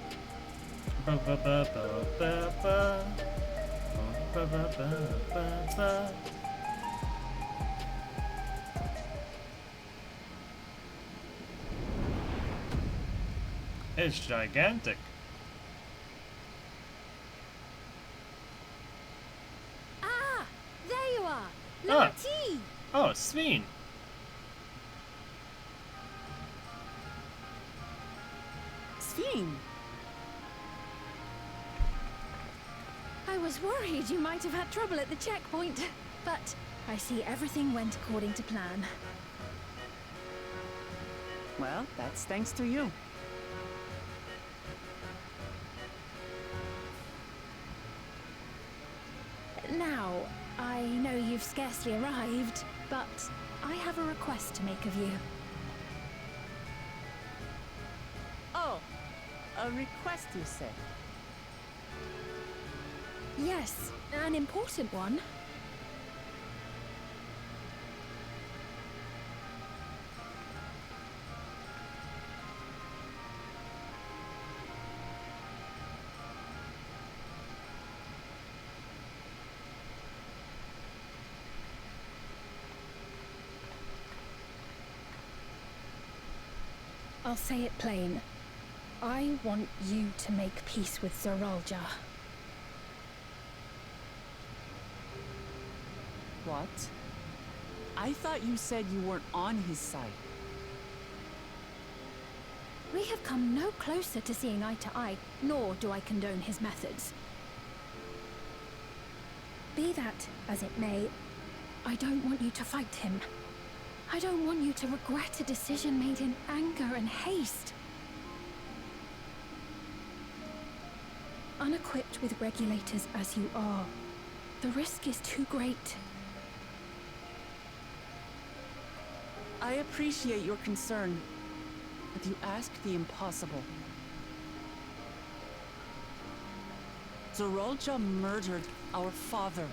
Ba-ba-ba-ba-ba-ba. Ba-ba-ba-ba-ba. It's gigantic. Ah! There you are! Ah. Lati! Oh, Sveen. Sveen! I was worried you might have had trouble at the checkpoint, but I see everything went according to plan. Well, that's thanks to you. Now, I know you've scarcely arrived, but I have a request to make of you. Oh, a request, you said? Yes, an important one. I'll say it plain. I want you to make peace with Zoralja. What? I thought you said you weren't on his side. We have come no closer to seeing eye to eye, nor do I condone his methods. Be that as it may, I don't want you to fight him. I don't want you to regret a decision made in anger and haste. Unequipped with regulators as you are, the risk is too great. I appreciate your concern, but you ask the impossible. Zoralja murdered our father.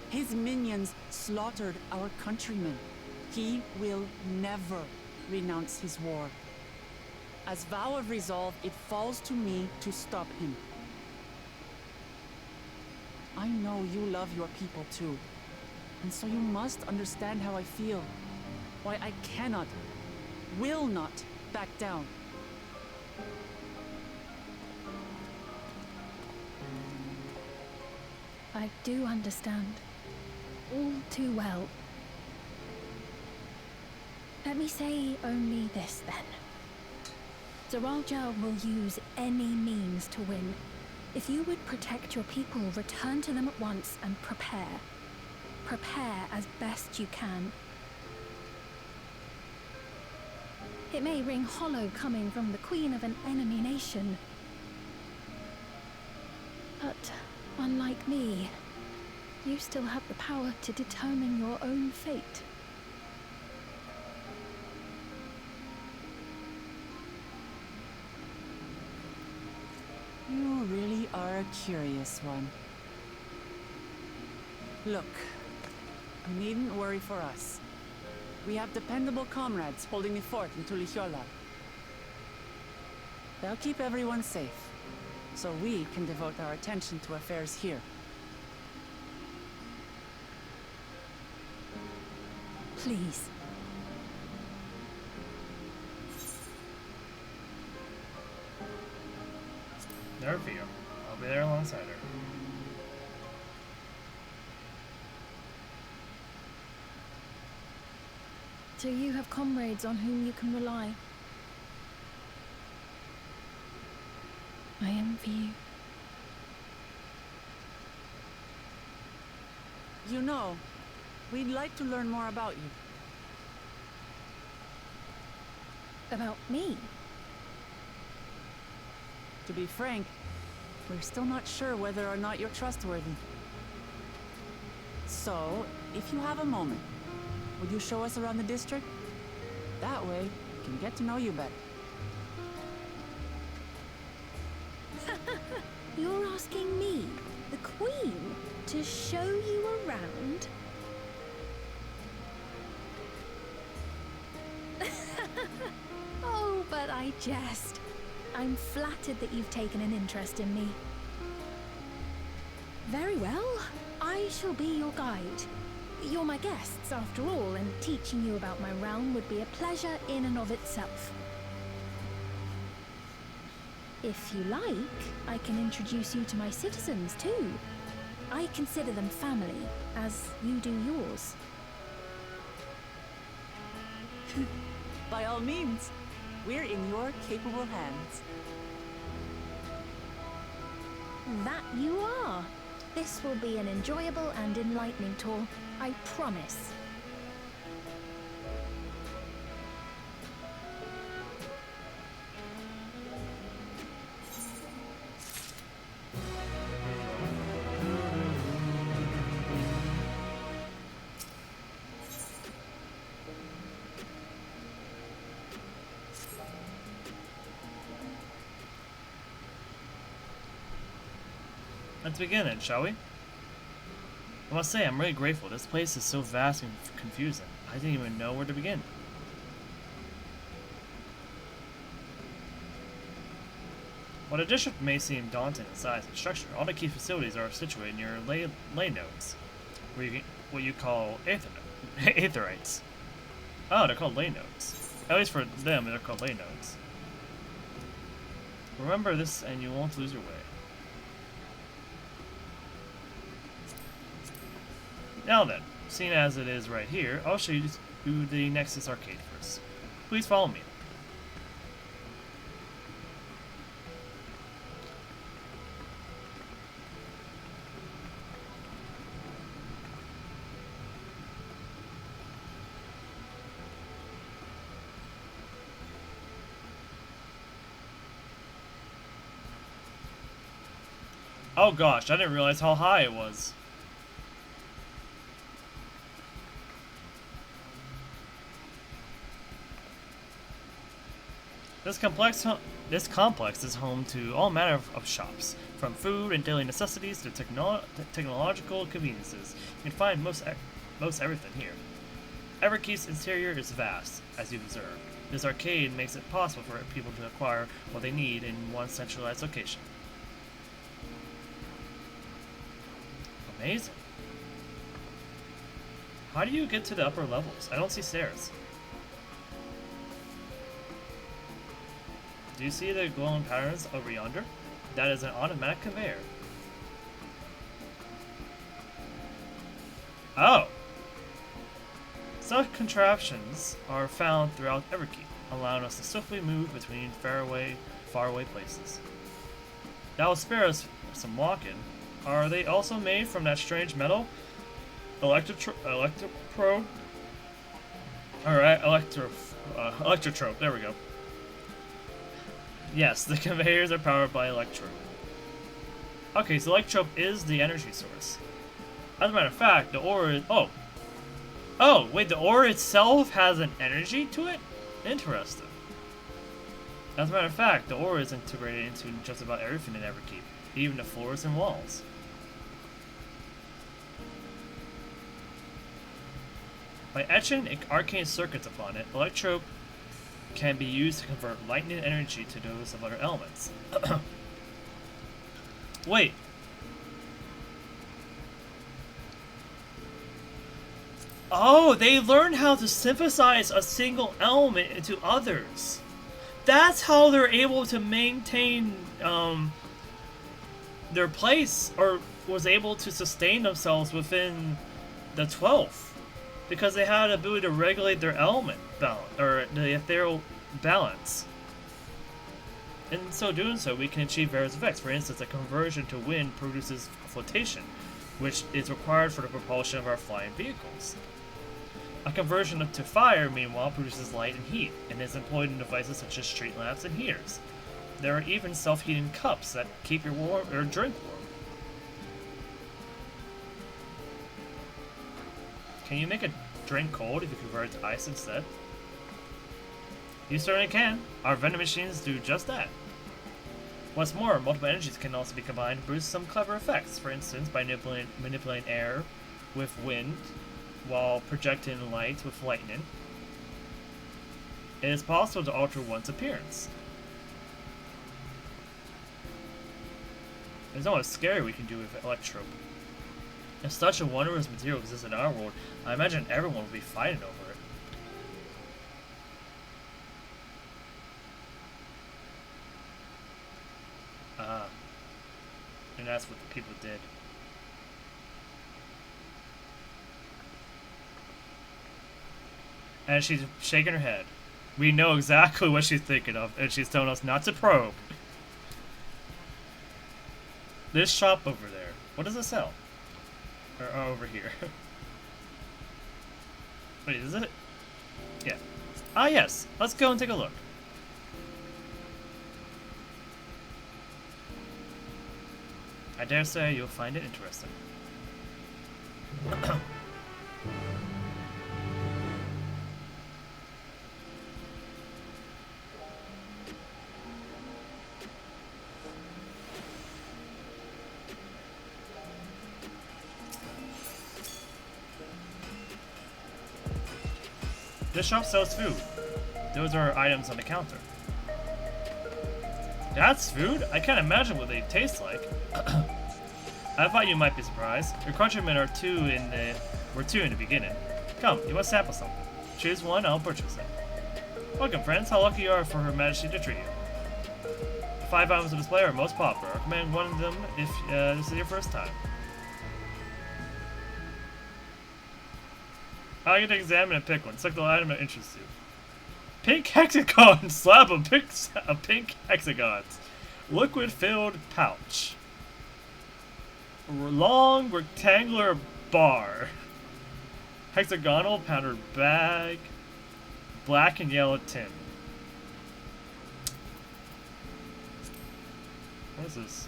His minions slaughtered our countrymen. He will never renounce his war. As vow of resolve, it falls to me to stop him. I know you love your people too, and so you must understand how I feel. Why I cannot, will not back down. I do understand. All too well. Let me say only this, then. Zoralja will use any means to win. If you would protect your people, return to them at once and prepare. Prepare as best you can. It may ring hollow coming from the queen of an enemy nation. But, unlike me, you still have the power to determine your own fate. You really are a curious one. Look, you needn't worry for us. We have dependable comrades holding the fort in Tulihiola. They'll keep everyone safe, so we can devote our attention to affairs here. Please. Nervio. I'll be there alongside her. So you have comrades on whom you can rely. I envy you. You know, we'd like to learn more about you. About me? To be frank, we're still not sure whether or not you're trustworthy. So, if you have a moment, would you show us around the district? That way, we can get to know you better. You're asking me, the Queen, to show you around? Oh, but I jest. I'm flattered that you've taken an interest in me. Very well. I shall be your guide. You're my guests, after all, and teaching you about my realm would be a pleasure in and of itself. If you like, I can introduce you to my citizens too. I consider them family, as you do yours. By all means, we're in your capable hands. That you are. This will be an enjoyable and enlightening tour, I promise. Let's begin then, shall we? I must say, I'm really grateful. This place is so vast and confusing. I didn't even know where to begin. While the district may seem daunting in size and structure, all the key facilities are situated near ley nodes, what you call aetherites. Oh, they're called ley nodes. At least for them, they're called ley nodes. Remember this and you won't lose your way. Now then, seeing as it is right here, I'll show you the Nexus Arcade first. Please follow me. Oh gosh, I didn't realize how high it was. This complex is home to all manner of shops, from food and daily necessities to technological conveniences. You can find most everything here. Everkeep's interior is vast, as you've observed. This arcade makes it possible for people to acquire what they need in one centralized location. Amazing. How do you get to the upper levels? I don't see stairs. Do you see the glowing patterns over yonder? That is an automatic conveyor. Oh! Such contraptions are found throughout Everkeep, allowing us to swiftly move between faraway places. That will spare us some walking. Are they also made from that strange metal? Electroprobe? Alright, electrotrope, there we go. Yes, the conveyors are powered by electrope. Okay, so electrope is the energy source. As a matter of fact, the ore is... Oh, wait, the ore itself has an energy to it? Interesting. As a matter of fact, the ore is integrated into just about everything in Everkeep, even the floors and walls. By etching arcane circuits upon it, electrope can be used to convert lightning energy to those of other elements. Wait. Oh, they learned how to synthesize a single element into others. That's how they're able to maintain their place, or was able to sustain themselves within the 12th. Because they had the ability to regulate their element balance, or the ethereal balance. In so doing so, we can achieve various effects. For instance, a conversion to wind produces flotation, which is required for the propulsion of our flying vehicles. A conversion to fire, meanwhile, produces light and heat, and is employed in devices such as street lamps and heaters. There are even self-heating cups that keep your drink warm. Can you make a drink cold if you convert it to ice instead? You certainly can. Our vending machines do just that. What's more, multiple energies can also be combined to produce some clever effects. For instance, by manipulating air with wind while projecting light with lightning. It is possible to alter one's appearance. There's almost scary we can do with electrope. If such a wondrous material exists in our world, I imagine everyone would be fighting over it. And that's what the people did. And she's shaking her head. We know exactly what she's thinking of, and she's telling us not to probe. This shop over there. What does it sell? Or over here. Wait, is it? Yeah. Ah, yes. Let's go and take a look. I dare say you'll find it interesting. This shop sells food. Those are items on the counter. That's food? I can't imagine what they taste like. I thought you might be surprised. Your countrymen were two in the beginning. Come, you must sample something. Choose one, I'll purchase it. Welcome, friends. How lucky you are for Her Majesty to treat you. The 5 items on display are most popular. Recommend one of them if this is your first time. I get to examine and pick one. Select the item that interests you. Pink hexagon slab of pink hexagons. Liquid-filled pouch. Long rectangular bar. Hexagonal powdered bag. Black and yellow tin. What is this?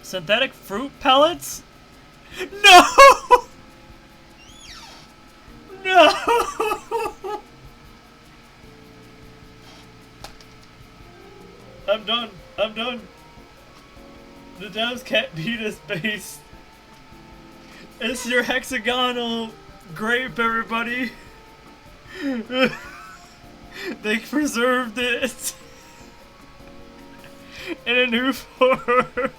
Synthetic fruit pellets? No! No! I'm done. I'm done. The devs can't beat this base. It's your hexagonal grape, everybody. They preserved it in a new form.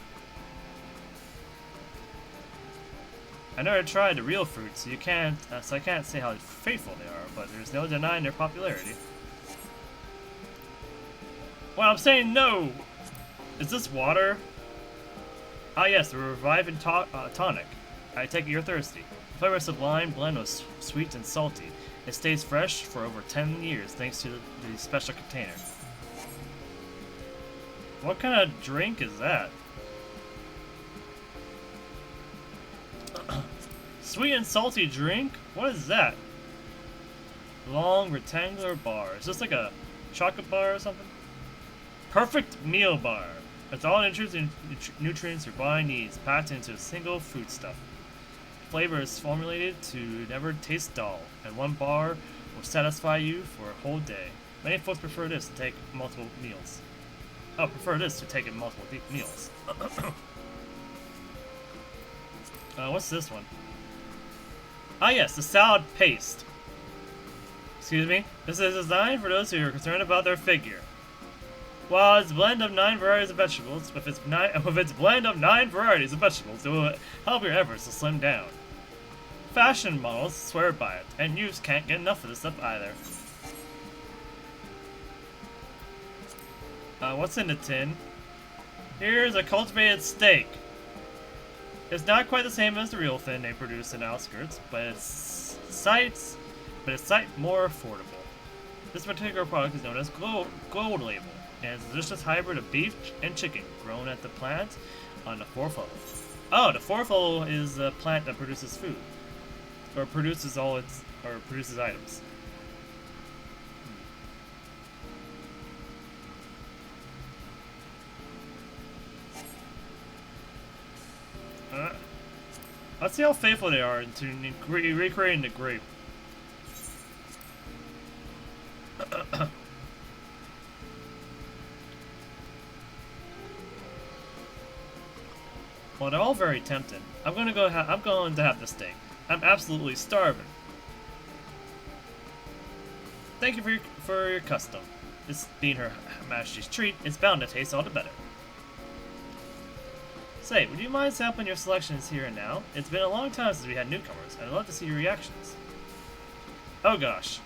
I never tried the real fruit, so I can't say how faithful they are, but there's no denying their popularity. Well, I'm saying no! Is this water? Ah yes, the reviving tonic. I take it you're thirsty. The flavor is sublime, blend of sweet and salty. It stays fresh for over 10 years thanks to the special container. What kind of drink is that? Sweet and salty drink? What is that? Long rectangular bar. Is this like a chocolate bar or something? Perfect meal bar. It's all nutrients your body needs, packed into a single foodstuff. Flavor is formulated to never taste dull, and one bar will satisfy you for a whole day. Many folks prefer this to take multiple meals. Oh, prefer this to take in multiple meals. What's this one? Ah yes, the salad paste. Excuse me? This is designed for those who are concerned about their figure. While it's a blend of 9 varieties of vegetables, with its blend of 9 varieties of vegetables, it will help your efforts to slim down. Fashion models swear by it, and youths can't get enough of this stuff either. What's in the tin? Here's a cultivated steak. It's not quite the same as the real thing they produce in the outskirts, but it's more affordable. This particular product is known as Gold Label, and it's a delicious hybrid of beef and chicken grown at the plant on the fourth level. Oh, the fourth level is the plant that produces food, or produces items. Let's see how faithful they are into recreating the grape. Well, they're all very tempting. I'm going to have the steak. I'm absolutely starving. Thank you for your custom. This being Her Majesty's treat, it's bound to taste all the better. Say, would you mind sampling your selections here and now? It's been a long time since we had newcomers, and I'd love to see your reactions. Oh gosh.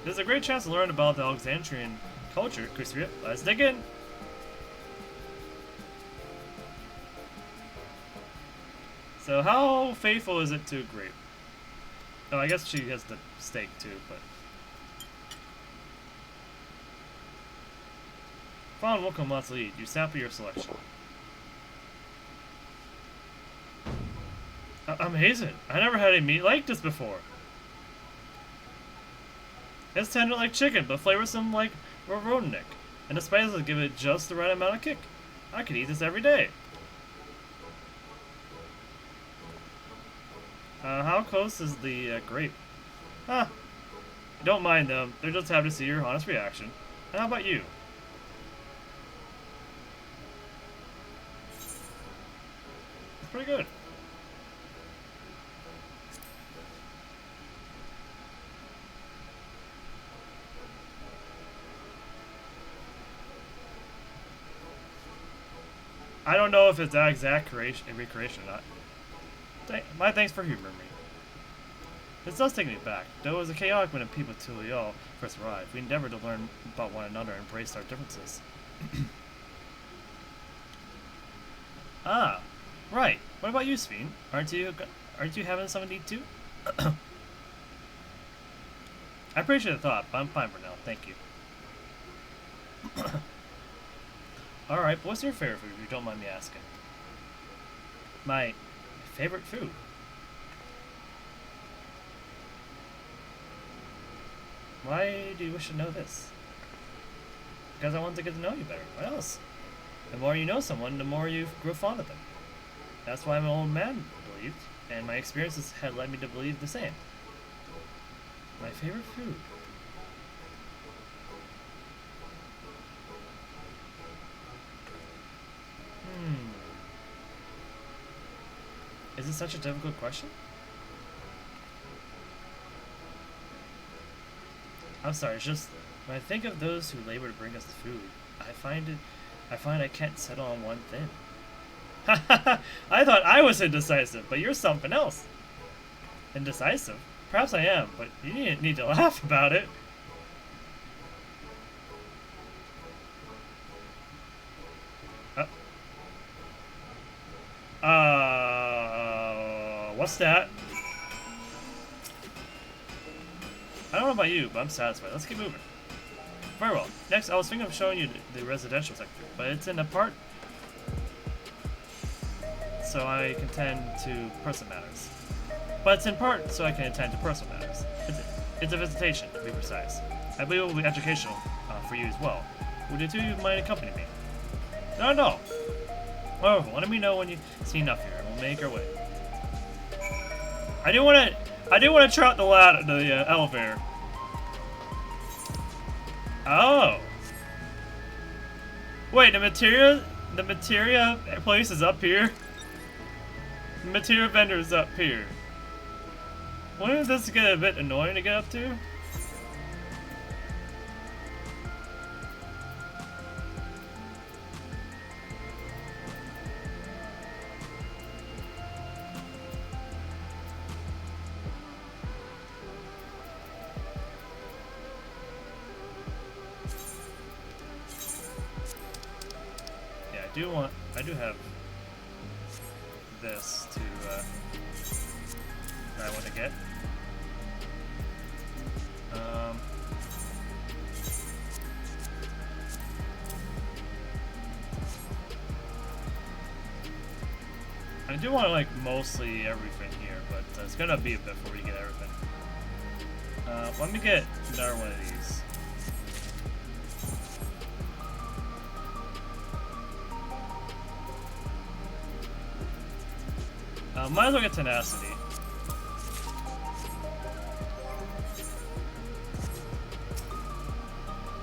There's a great chance to learn about the Alexandrian Culture, Kusuriya. Let's dig in. So how faithful is it to Grape? Oh, I guess she has the stake too, but... Following Wilco must lead. You sample your selection. Amazing! I never had a meat like this before. It's tender like chicken, but flavorsome like rodentnick. And the spices give it just the right amount of kick. I could eat this every day. How close is the grape? Huh. Don't mind them. They're just happy to see your honest reaction. And how about you? It's pretty good. I don't know if it's that exact recreation or not. My thanks for humoring me. This does take me back. Though it was a chaotic when the people of Tuliol first arrived, we endeavored to learn about one another and embrace our differences. Ah, right. What about you, Sveen? Aren't you having something to eat too? I appreciate the thought, but I'm fine for now. Thank you. Alright, but what's your favorite food, if you don't mind me asking? My favorite food? Why do you wish to know this? Because I want to get to know you better. What else? The more you know someone, the more you grow fond of them. That's why I'm an old man believed, and my experiences had led me to believe the same. My favorite food? Is it such a difficult question? I'm sorry, it's just when I think of those who labor to bring us the food, I find I can't settle on one thing. I thought I was indecisive, but you're something else. Indecisive? Perhaps I am, but you didn't need to laugh about it. What's that? I don't know about you, but I'm satisfied. Let's keep moving. Very well. Next, I was thinking of showing you the residential sector, but it's in a part, so I can tend to personal matters. But it's in part, so I can attend to personal matters. It's a visitation, to be precise. I believe it will be educational for you as well. Would the two of you mind accompanying me? No. Wonderful. Let me know when you see enough here, and we'll make our way. I do want to try out the elevator. Oh. Wait, the materia place is up here. The materia vendor is up here. Wouldn't this get a bit annoying to get up to? I do have this to, that I want to get. I do want to like mostly everything here, but it's gonna be a bit before we get everything. Let me get another one of these. Might as well get tenacity.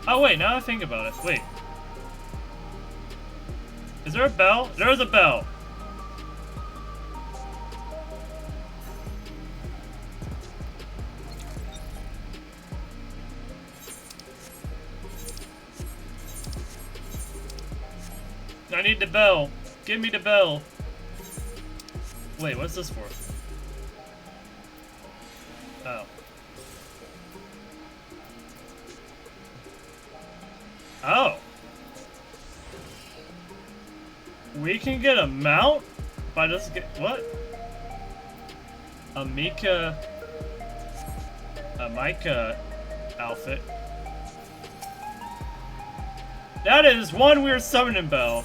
Oh wait, now I think about it. Wait. Is there a bell? There is a bell. I need the bell. Give me the bell. Wait, what's this for? Oh. Oh. We can get a mount by just get what? A Mika outfit. That is one weird summoning bell.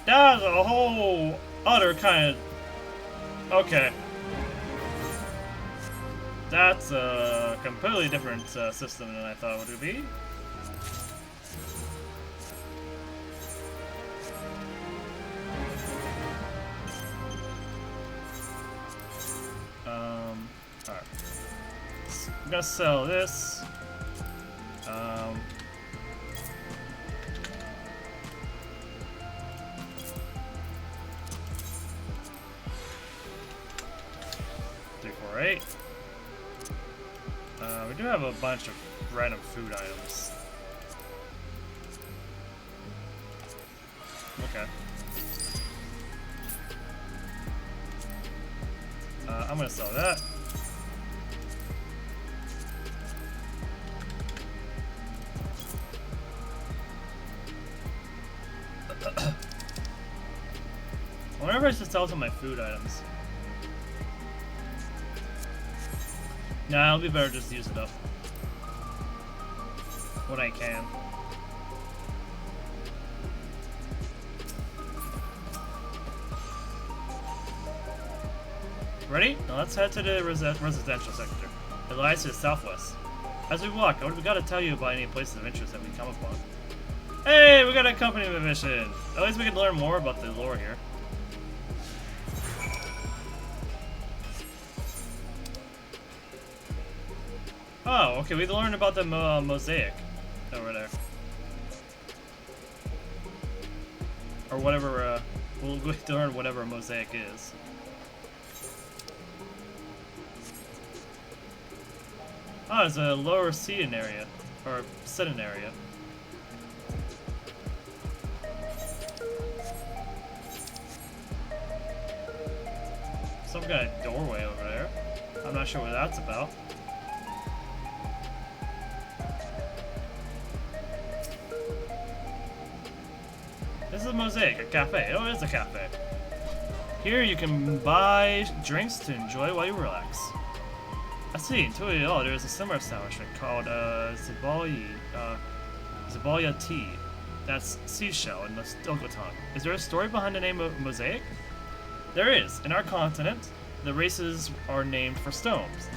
That is a whole other kind of... Okay. That's a completely different system than I thought it would be. Alright. I'm gonna sell this. Right. We do have a bunch of random food items. Okay. I'm gonna sell that. I wonder if I should sell some of my food items. Nah, it'll be better just to use it up when I can. Ready? Now let's head to the residential sector. It lies to the southwest. As we walk, we gotta tell you about any places of interest that we come upon. Hey, we got a company mission! At least we can learn more about the lore here. Oh, okay, we learned about the mosaic over there. Or whatever, we'll learn whatever a mosaic is. Oh, there's a lower seating area, or sitting area. Some kind of doorway over there. I'm not sure what that's about. This is a mosaic, a cafe. Oh, it is a cafe. Here you can buy drinks to enjoy while you relax. I see, in Tulial there's a similar establishment called Zabalya Tea. That's seashell in the local tongue. Is there a story behind the name of mosaic? There is. In our continent, the races are named for stones.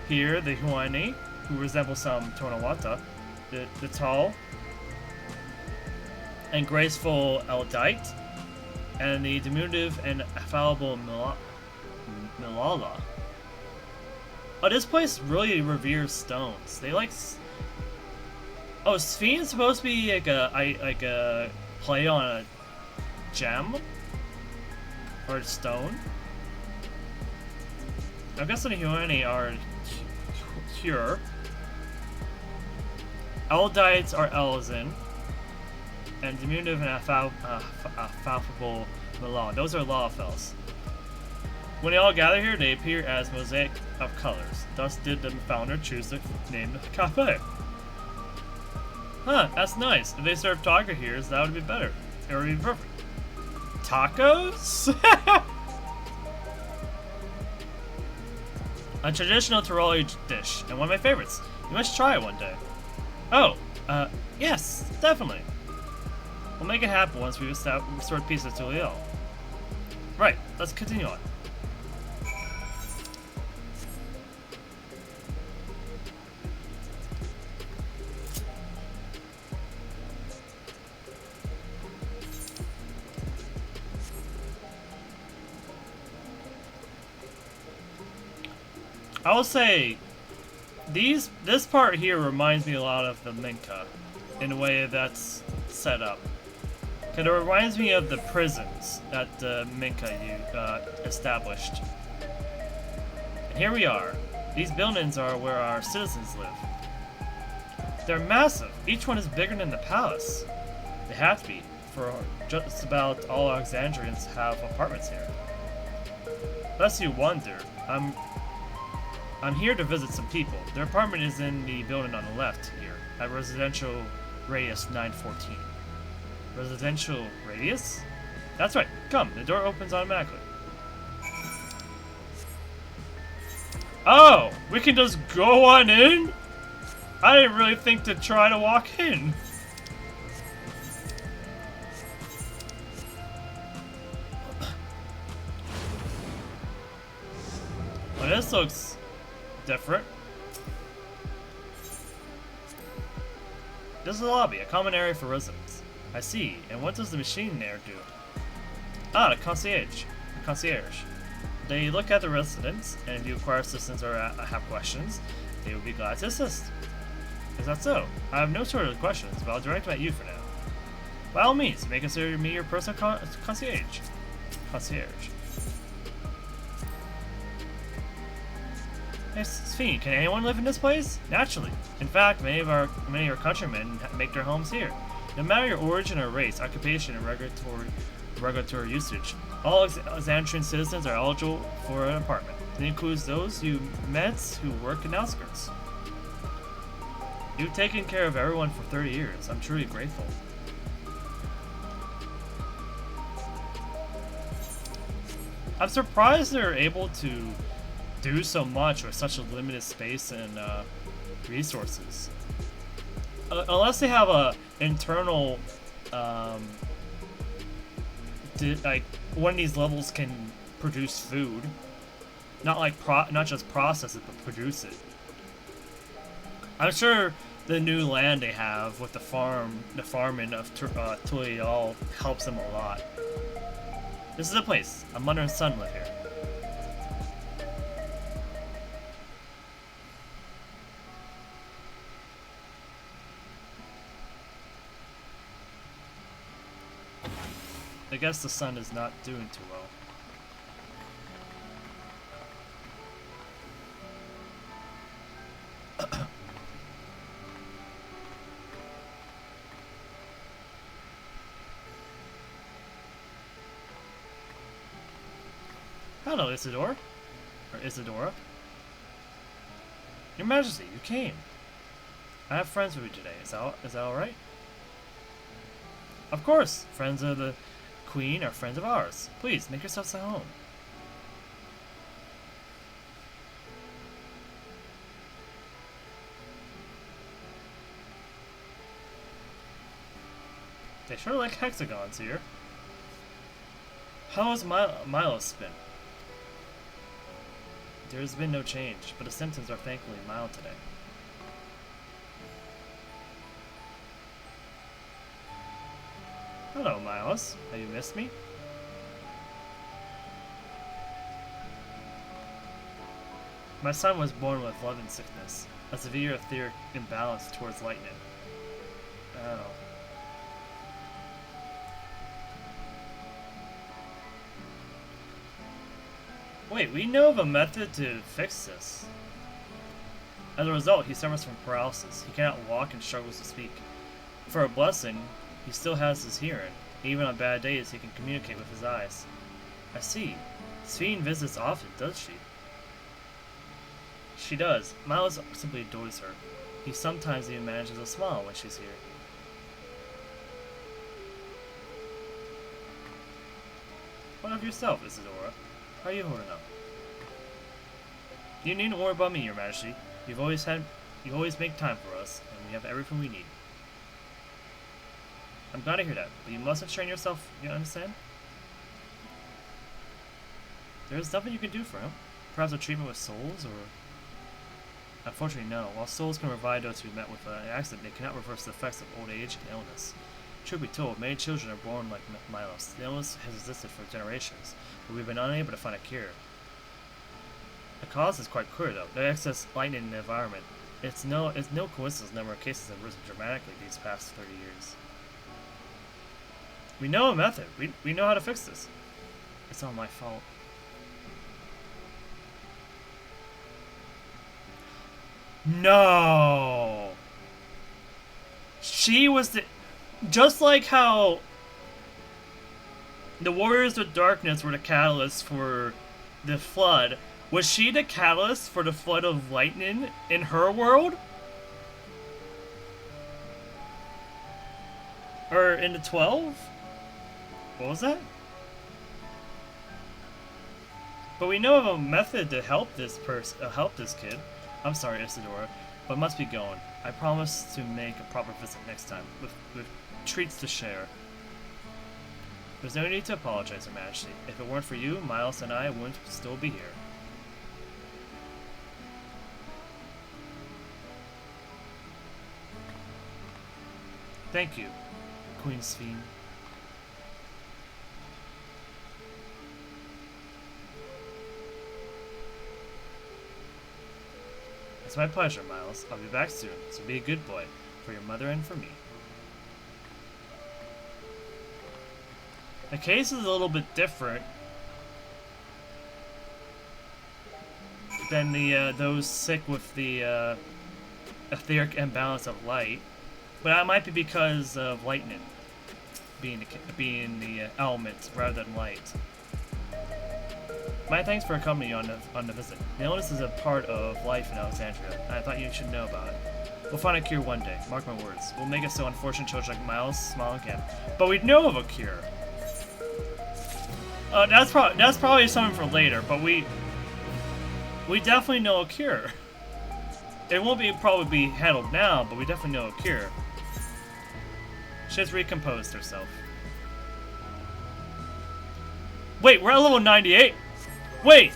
Here, the Huayni, who resemble some Tonawata, the tall and graceful Eldite, and the diminutive and affable Milala. Oh, this place really reveres stones. They like... Oh, Sphene is supposed to be like a play on a gem? Or a stone? I guess the Huayni are pure. Eldites are Elzin. And diminutive and affable Milan. Those are Lawfels. When they all gather here, they appear as mosaic of colors. Thus did the founder choose to name the cafe. Huh, that's nice. If they serve taco here, that would be better. It would be perfect. Tacos? A traditional Tiroli dish, and one of my favorites. You must try it one day. Oh, yes, definitely. We'll make it happen once we've restored peace to Tulial. Right, let's continue on. I will say, this part here reminds me a lot of the Minka, in a way that's set up. Because it reminds me of the prisons that the Minka established. And here we are. These buildings are where our citizens live. They're massive. Each one is bigger than the palace. They have to be, for just about all Alexandrians have apartments here. Lest you wonder, I'm here to visit some people. Their apartment is in the building on the left here, at residential radius 914. Residential radius? That's right. Come, the door opens automatically. Oh, we can just go on in? I didn't really think to try to walk in. Well, this looks different. This is a lobby, a common area for residents. I see. And what does the machine there do? Ah, the concierge. The concierge. They look at the residents, and if you require assistance or have questions, they will be glad to assist. Is that so? I have no sort of questions, but I'll direct them at you for now. By all means, you may consider me your personal concierge. Concierge. Hey, Sphene, can anyone live in this place? Naturally. In fact, many of your countrymen make their homes here. No matter your origin or race, occupation, and regulatory usage, all Alexandrian citizens are eligible for an apartment. It includes those you met who work in outskirts. You've taken care of everyone for 30 years. I'm truly grateful. I'm surprised they're able to do so much with such a limited space and resources. Unless they have a internal, like one of these levels can produce food, not just process it, but produce it. I'm sure the new land they have with the farming of Tulial helps them a lot. This is a place. A mother and son live here. I guess the son is not doing too well. Hello, Isidore. Or Isadora. Your Majesty, you came. I have friends with me today. Is that alright? Of course. Friends of the Queen are friends of ours. Please, make yourselves at home. They sure like hexagons here. How has Milos been? There has been no change, but the symptoms are thankfully mild today. Hello, Milos. Have you missed me? My son was born with loving sickness, a severe etheric imbalance towards lightning. Oh. Wait, we know of a method to fix this. As a result, he suffers from paralysis. He cannot walk and struggles to speak. For a blessing, he still has his hearing. Even on bad days, he can communicate with his eyes. I see. Sphene visits often, does she? She does. Milos simply adores her. He sometimes even manages a smile when she's here. What of yourself, Isadora? How are you holding up? You needn't worry about me, Your Majesty. You always make time for us, and we have everything we need. I'm glad to hear that, but you mustn't strain yourself, you understand? There is nothing you can do for him. Perhaps a treatment with souls, or... Unfortunately, no. While souls can revive those who met with an accident, they cannot reverse the effects of old age and illness. Truth be told, many children are born like Milos. The illness has existed for generations, but we've been unable to find a cure. The cause is quite clear, though. The excess lightning in the environment. It's no coincidence the number of cases have risen dramatically these past 30 years. We know a method. We know how to fix this. It's all my fault. No! She was the... Just like how the Warriors of Darkness were the catalyst for the Flood, Was she the catalyst for the flood of lightning in her world? Or in the 12? What was that? But we know of a method to help this kid. I'm sorry, Isadora, but must be going. I promise to make a proper visit next time, with treats to share. There's no need to apologize, Your Majesty. If it weren't for you, Miles and I wouldn't still be here. Thank you, Queen Sphene. It's my pleasure, Miles. I'll be back soon, so be a good boy, for your mother and for me. The case is a little bit different than the those sick with the etheric imbalance of light, but that might be because of lightning being the element rather than light. My thanks for accompanying you on the visit. The illness is a part of life in Alexandria, and I thought you should know about it. We'll find a cure one day, mark my words. We'll make it so unfortunate children like Miles smile again. But we know of a cure. That's probably something for later, but we definitely know a cure. It won't probably be handled now, but we definitely know a cure. She has recomposed herself. Wait, we're at level 98? Wait!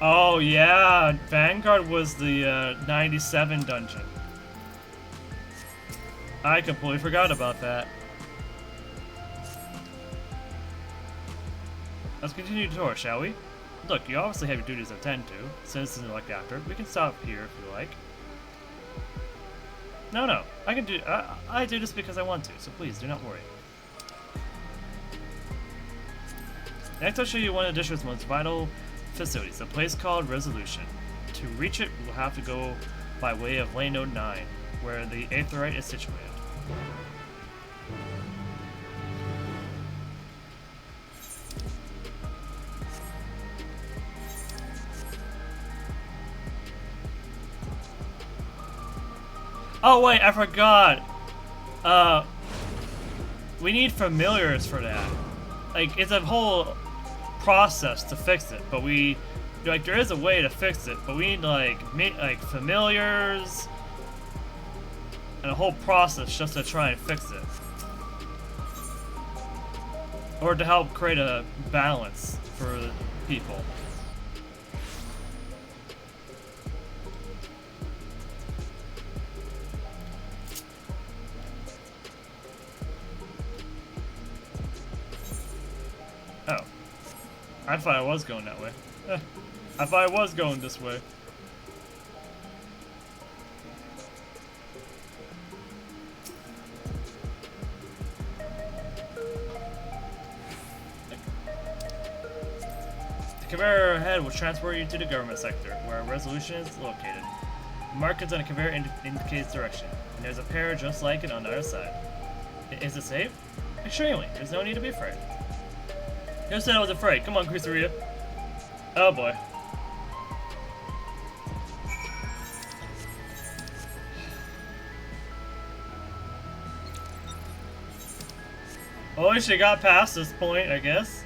Oh yeah, Vanguard was the 97 dungeon. I completely forgot about that. Let's continue the tour, shall we? Look, you obviously have your duties to attend to. Citizens elect after. We can stop here if you like. No, I can do. I do this because I want to. So please do not worry. Next, I'll show you one of the district's most vital facilities, a place called Resolution. To reach it, we'll have to go by way of Lane 09, where the Aetherite is situated. Oh wait, I forgot. We need familiars for that. Like, it's a whole process to fix it, but there is a way to fix it, but we need like familiars and a whole process just to try and fix it, or to help create a balance for people. Oh. I thought I was going that way. I thought I was going this way. The conveyor ahead will transport you to the government sector, where a resolution is located. Markings on the conveyor indicates direction, and there's a pair just like it on the other side. Is it safe? Extremely. There's no need to be afraid. Who said I was afraid? Come on, Kusuriya. Oh boy. Oh, she got past this point, I guess.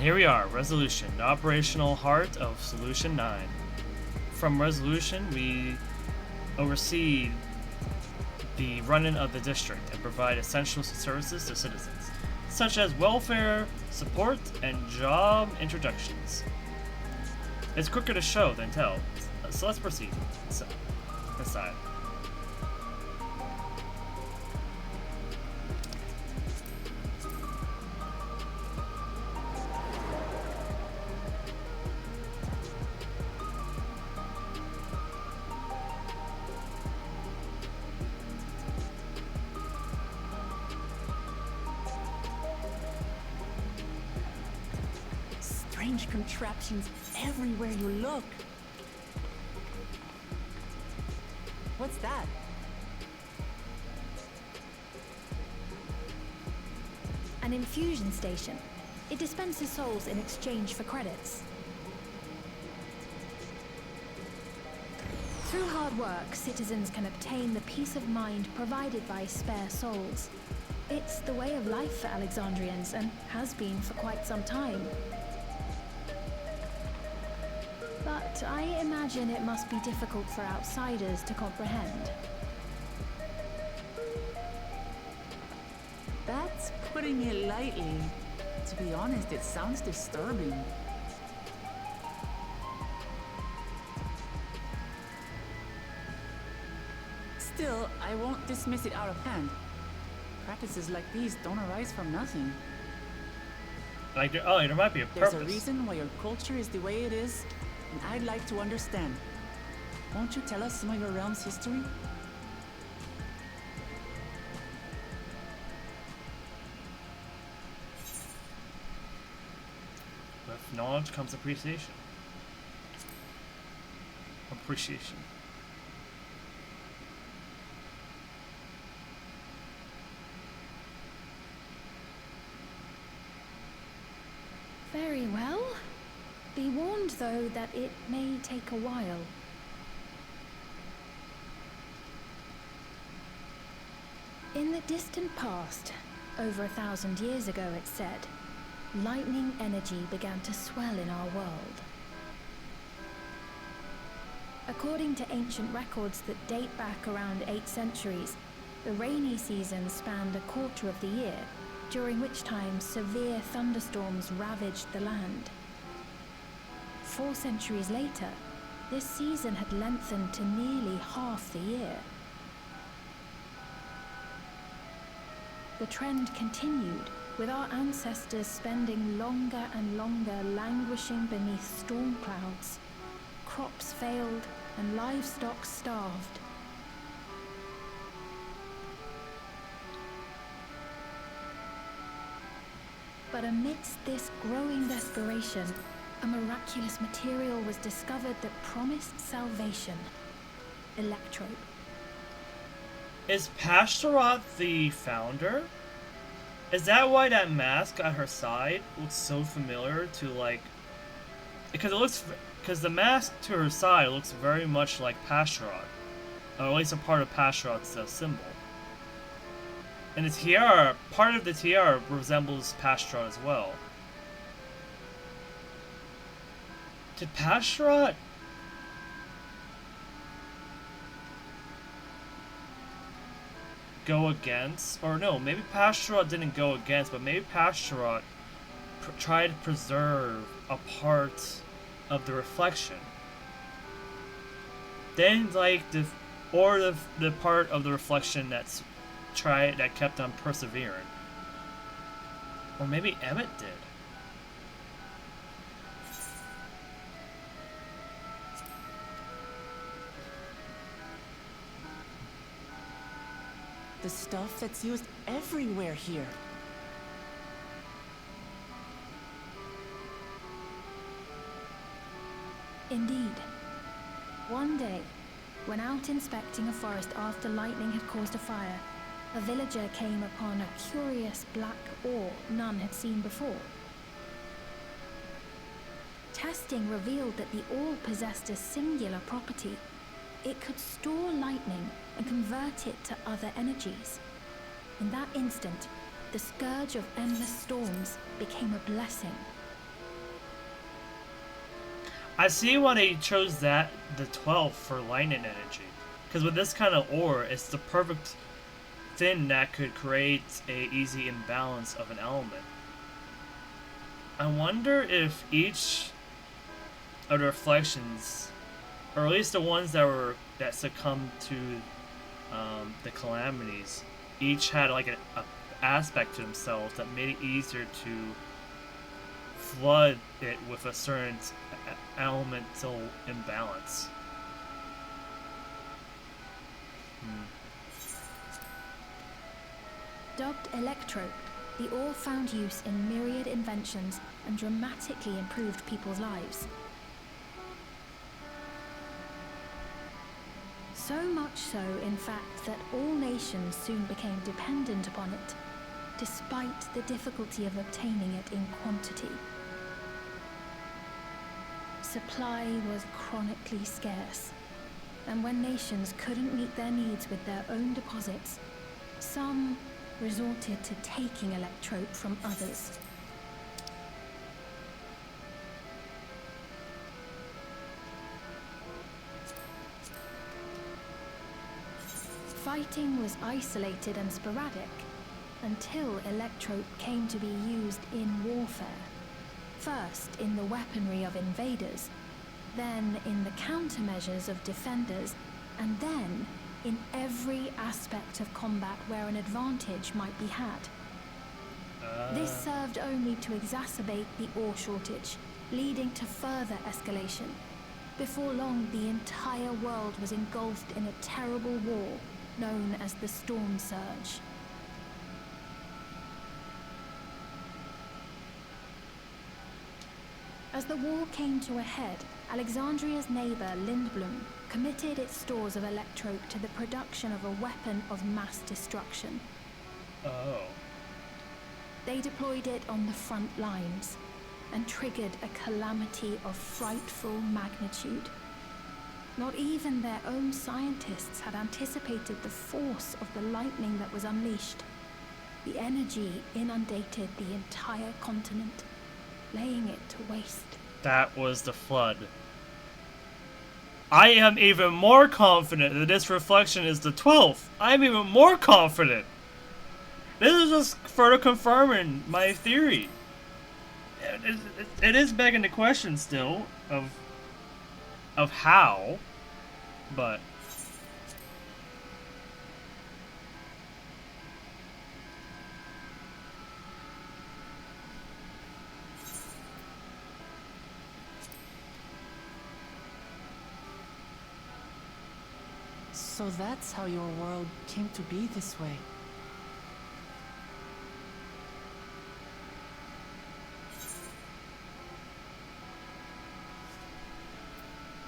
Here we are, Resolution, the operational heart of Solution 9. From Resolution, we oversee the running of the district and provide essential services to citizens, such as welfare, support, and job introductions. It's quicker to show than tell, so let's proceed. Inside. strange contraptions everywhere you look. What's that? An infusion station. It dispenses souls in exchange for credits. Through hard work, citizens can obtain the peace of mind provided by spare souls. It's the way of life for Alexandrians and has been for quite some time. But I imagine it must be difficult for outsiders to comprehend. That's putting it lightly. To be honest, it sounds disturbing. Still, I won't dismiss it out of hand. Practices like these don't arise from nothing. Like, there might be a purpose. There's a reason why your culture is the way it is, and I'd like to understand. Won't you tell us some of your realm's history? With knowledge comes appreciation. Appreciation. Very well. Be warned, though, that it may take a while. In the distant past, over 1,000 years ago it's said, lightning energy began to swell in our world. According to ancient records that date back around 8 centuries, the rainy season spanned a quarter of the year, during which time severe thunderstorms ravaged the land. 4 centuries later, this season had lengthened to nearly half the year. The trend continued, with our ancestors spending longer and longer languishing beneath storm clouds. Crops failed and livestock starved. But amidst this growing desperation, a miraculous material was discovered that promised salvation. Electrope. Is Pashtarot the founder? Is that why that mask at her side looks so familiar to, like... Because the mask to her side looks very much like Pashtarot. Or at least a part of Pashtarot's symbol. And the tiara, part of the tiara resembles Pashtarot as well. Did Pashtarot... go against? Or no, maybe Pashtarot didn't go against, but maybe Pashtarot tried to preserve a part of the reflection. Then, like, the part of the reflection that kept on persevering. Or maybe Emmett did. The stuff that's used everywhere here. Indeed. One day, when out inspecting a forest after lightning had caused a fire, a villager came upon a curious black ore none had seen before. Testing revealed that the ore possessed a singular property. It could store lightning and convert it to other energies. In that instant, the scourge of endless storms became a blessing. I see why they chose the 12 for lightning energy. Because with this kind of ore, it's the perfect thing that could create a easy imbalance of an element. I wonder if each of the reflections, or at least the ones that succumbed to the calamities, each had like an aspect to themselves that made it easier to flood it with a certain elemental imbalance. Dubbed Electrope, the ore found use in myriad inventions and dramatically improved people's lives. So much so, in fact, that all nations soon became dependent upon it, despite the difficulty of obtaining it in quantity. Supply was chronically scarce, and when nations couldn't meet their needs with their own deposits, some resorted to taking electrope from others. Fighting was isolated and sporadic until electrope came to be used in warfare. First in the weaponry of invaders, then in the countermeasures of defenders, and then in every aspect of combat where an advantage might be had. This served only to exacerbate the ore shortage, leading to further escalation. Before long, the entire world was engulfed in a terrible war known as the Storm Surge. As the war came to a head, Alexandria's neighbor, Lindblum, committed its stores of electrope to the production of a weapon of mass destruction. Oh. They deployed it on the front lines and triggered a calamity of frightful magnitude. Not even their own scientists had anticipated the force of the lightning that was unleashed. The energy inundated the entire continent, laying it to waste. That was the flood. I am even more confident that this reflection is the 12th. I'm even more confident. This is just further confirming my theory. It is begging the question still of how, but So that's how your world came to be this way.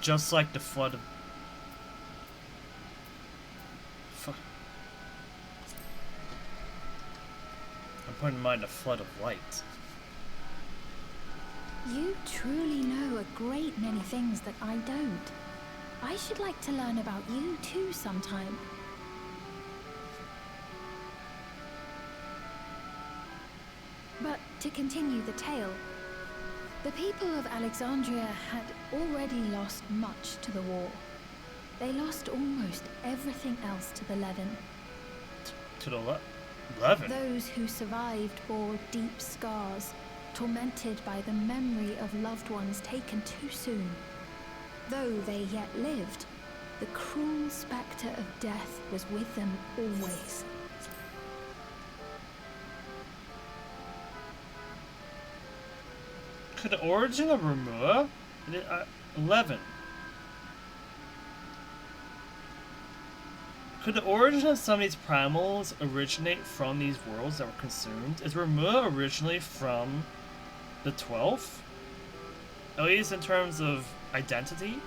just like the flood of... I'm putting in mind the flood of light. You truly know a great many things that I don't. I should like to learn about you too sometime. But to continue the tale, the people of Alexandria had already lost much to the war. They lost almost everything else to the Levin. To the Levin? Those who survived bore deep scars, tormented by the memory of loved ones taken too soon. Though they yet lived, the cruel spectre of death was with them always. Could the origin of Remua? 11. Could the origin of some of these primals originate from these worlds that were consumed? Is Remua originally from the 12th? At least in terms of identity?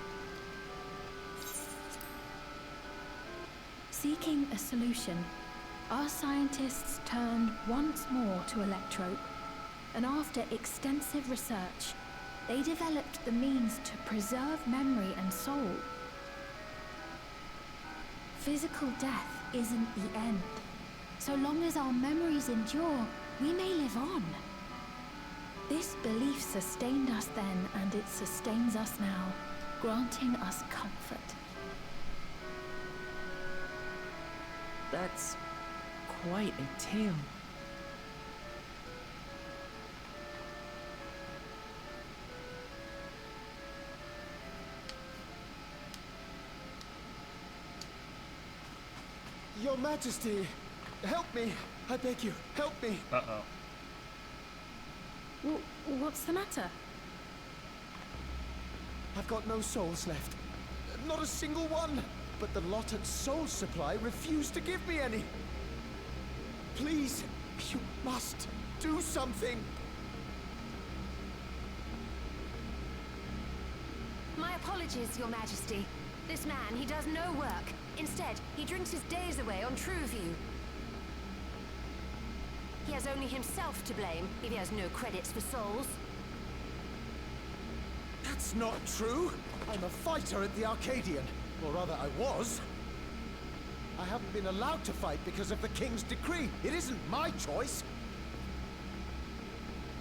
Seeking a solution, our scientists turned once more to electrope, and after extensive research, they developed the means to preserve memory and soul. Physical death isn't the end. So long as our memories endure, we may live on. This belief sustained us then, and it sustains us now, granting us comfort. That's quite a tale. Your Majesty, help me! I beg you, help me! Uh-oh. What's the matter? I've got no souls left. Not a single one! But the lot at Soul Supply refused to give me any. Please, You must do something! My apologies, Your Majesty. This man, he does no work. Instead, he drinks his days away on Trueview. He has only himself to blame if he has no credits for souls. That's not true! I'm a fighter at the Arcadian. Or rather, I was. I haven't been allowed to fight because of the King's decree. It isn't my choice.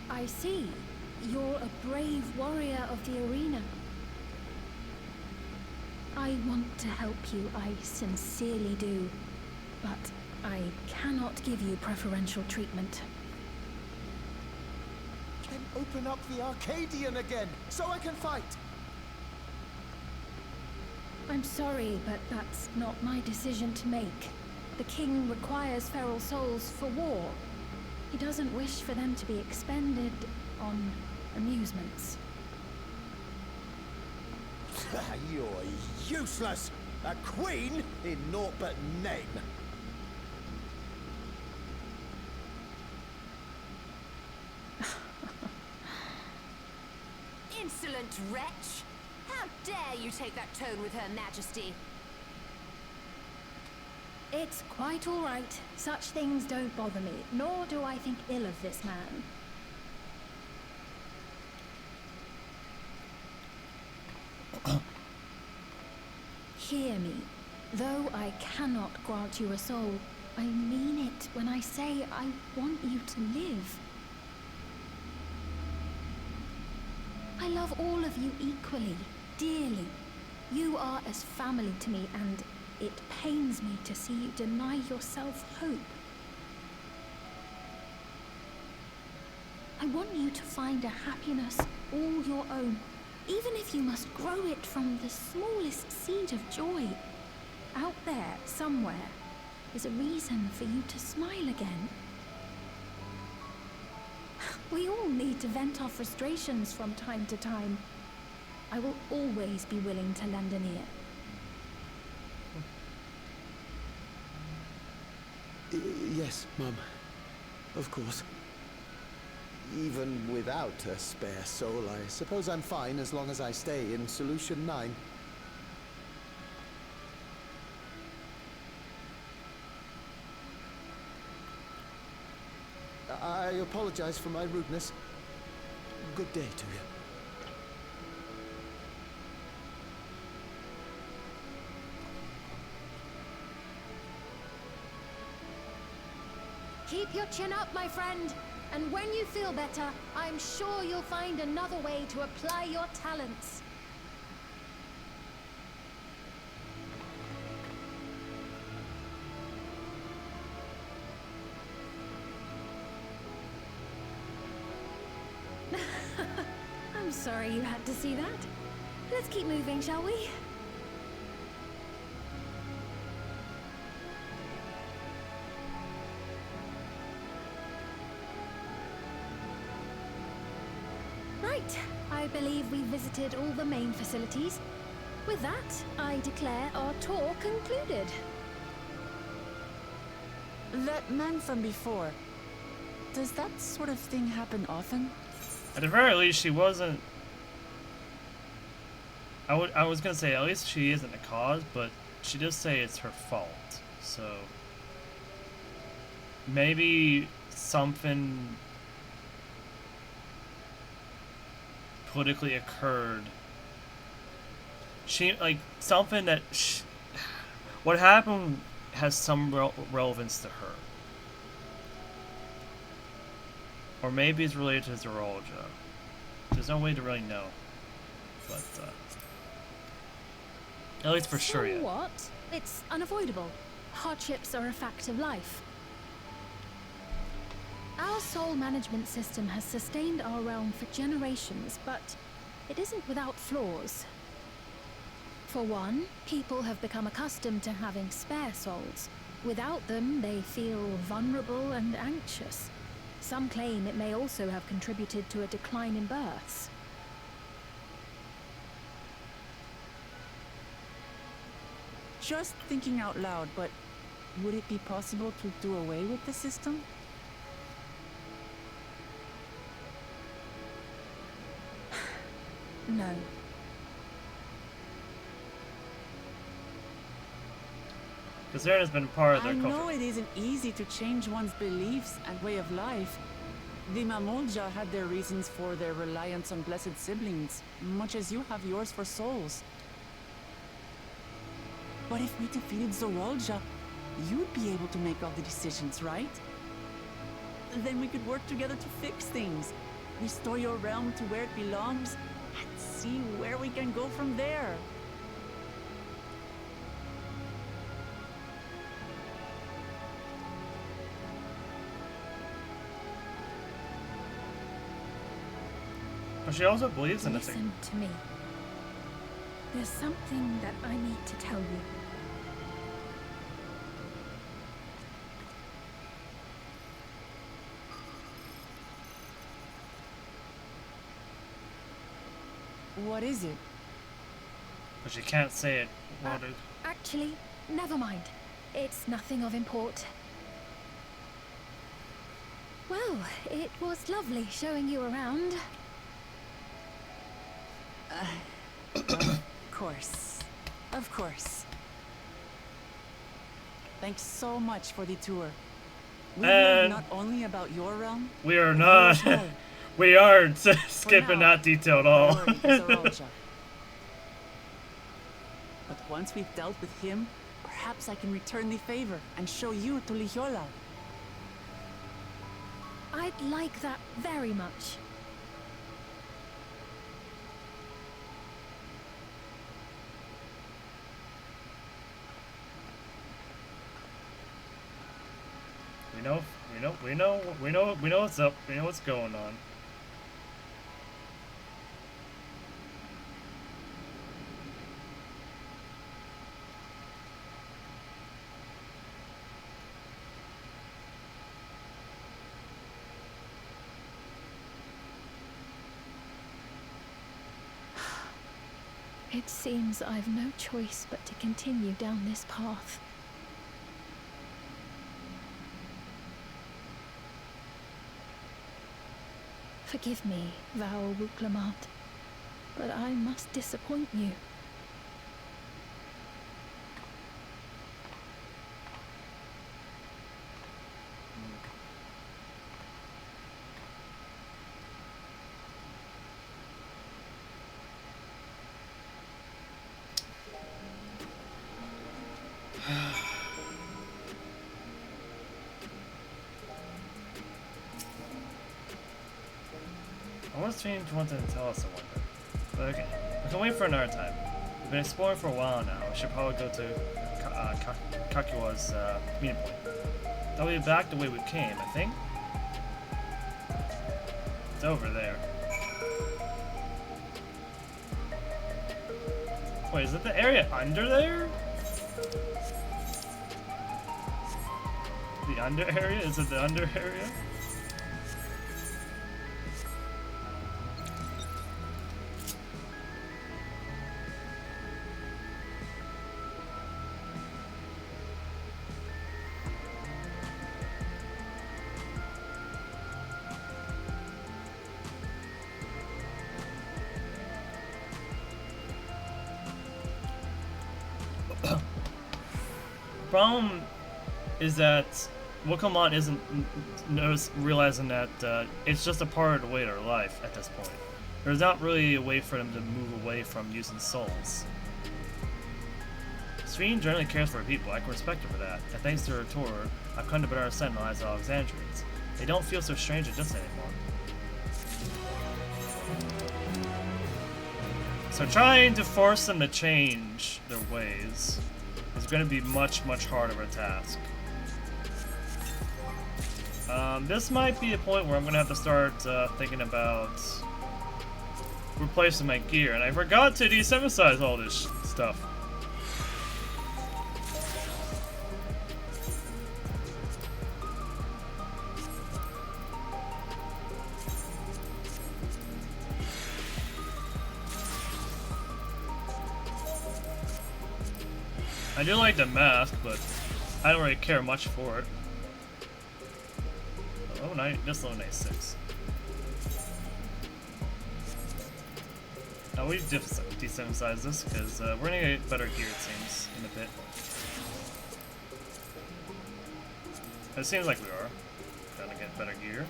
I see. You're a brave warrior of the arena. I want to help you, I sincerely do. But I cannot give you preferential treatment. Then open up the Arcadian again, so I can fight! I'm sorry, but that's not my decision to make. The king requires feral souls for war. He doesn't wish for them to be expended on amusements. You're useless! A queen in naught but name! Insolent wretch! How dare you take that tone with Her Majesty? It's quite all right. Such things don't bother me, nor do I think ill of this man. Hear me. Though I cannot grant you a soul, I mean it when I say I want you to live. I love all of you equally, dearly. You are as family to me, and it pains me to see you deny yourself hope. I want you to find a happiness all your own, even if you must grow it from the smallest seed of joy. Out there, somewhere, is a reason for you to smile again. We all need to vent our frustrations from time to time. I will always be willing to lend an ear. Yes, Mum. Of course. Even without a spare soul, I suppose I'm fine as long as I stay in Solution 9. I apologize for my rudeness. Good day to you. Keep your chin up, my friend. And when you feel better, I'm sure you'll find another way to apply your talents. I'm sorry you had to see that. Let's keep moving, shall we? Right, I believe we visited all the main facilities. With that, I declare our tour concluded. That man from before, does that sort of thing happen often? At the very least, she wasn't... I was gonna say, at least she isn't the cause, but she does say it's her fault. So... maybe something... politically occurred. She, like, something that... what happened has some relevance to her. Or maybe it's related to Zoraija. There's no way to really know. But, at least for sure yet. So what? It's unavoidable. Hardships are a fact of life. Our soul management system has sustained our realm for generations, but it isn't without flaws. For one, people have become accustomed to having spare souls. Without them, they feel vulnerable and anxious. Some claim it may also have contributed to a decline in births. Just thinking out loud, but would it be possible to do away with the system? No. Kusuriya has been part of their I know culture. it isn't easy to change one's beliefs and way of life. The Mamolja had their reasons for their reliance on blessed siblings, much as you have yours for souls. But if we defeated Zorolja, you'd be able to make all the decisions, right? Then we could work together to fix things, restore your realm to where it belongs, and see where we can go from there. But she also believes in the Listen thing. to me. There's something that I need to tell you. What is it? But she can't say it. What it- Actually, never mind. It's nothing of import. Well, it was lovely showing you around. Of course. Of course. Thanks so much for the tour. We learned And not only about your realm, we are but not. yours more. We aren't skipping now, that detail at all. priority is Zorolja. But once we've dealt with him, perhaps I can return the favor and show you to Lihiola. I'd like that very much. We know what's up. We know what's going on. It seems I've no choice but to continue down this path. Forgive me, Val Wuklamat, but I must disappoint you. I was trying to want to tell us, I wonder. But okay, we can wait for another time. We've been exploring for a while now. We should probably go to Kakiwa's meeting point. Then we'll be back the way we came, I think. It's over there. Wait, is it the area under there? The under area? Is it the under area? Problem is that Wokomon isn't realizing that it's just a part of the way of their life at this point. There's not really a way for them to move away from using souls. Serene generally cares for her people. I can respect her for that. And thanks to her tour, I've come to better understand the lives of Alexandrians. They don't feel so strange and distant anymore. So trying to force them to change their ways is going to be much, much harder of a task. This might be a point where I'm going to have to start thinking about replacing my gear, and I forgot to desemphasize all this stuff. I do like the mask, but I don't really care much for it. Just level 96. Now we desynthesize this because we're gonna get better gear, it seems, in a bit. It seems like we are gonna get better gear.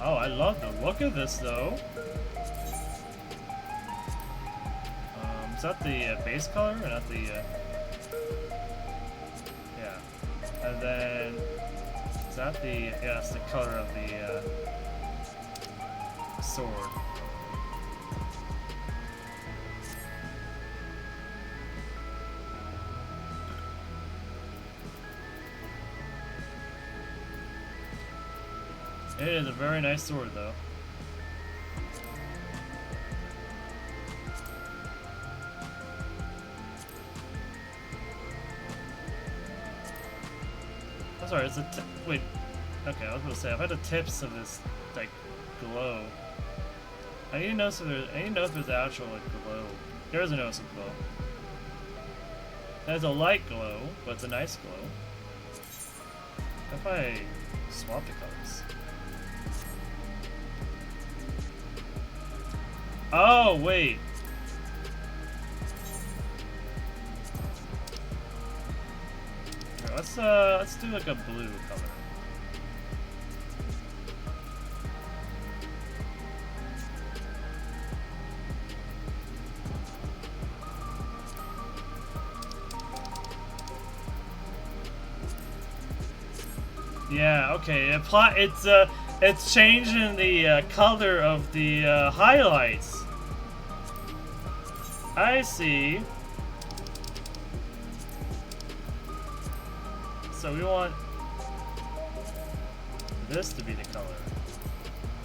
Oh, I love the look of this though. Is that the base color or not the? Yeah, and then is that the? Yeah, it's the color of the sword. It is a very nice sword, though. I'm sorry, it's a wait. Okay, I was gonna say I've had the tips of this like glow. I need to know if there's actual like glow. There is a noticeable glow. There's a light glow, but it's a nice glow. If I swap the colors. Oh wait. Here, let's do like a blue color. Yeah, okay. It's changing the color of the highlights. I see. So we want this to be the color.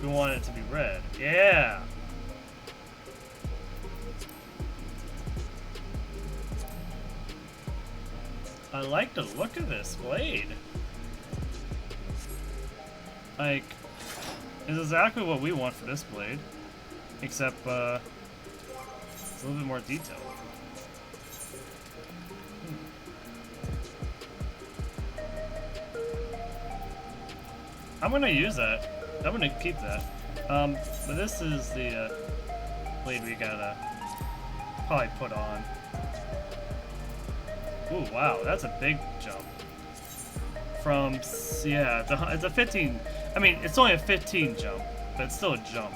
We want it to be red. Yeah. I like the look of this blade. Like, it's exactly what we want for this blade, except it's a little bit more detailed. I'm gonna use that. I'm gonna keep that. But this is the blade we gotta probably put on. Ooh, wow, that's a big jump. From, yeah, it's a 15. I mean, it's only a 15 jump, but it's still a jump.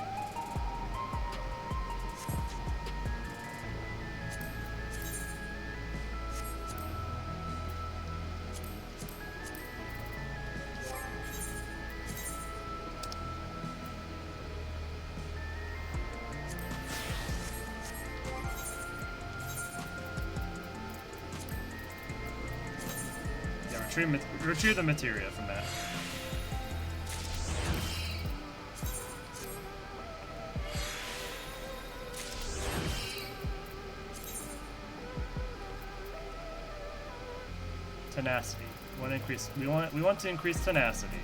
Retrieve the materia from that. Tenacity. We want to increase tenacity.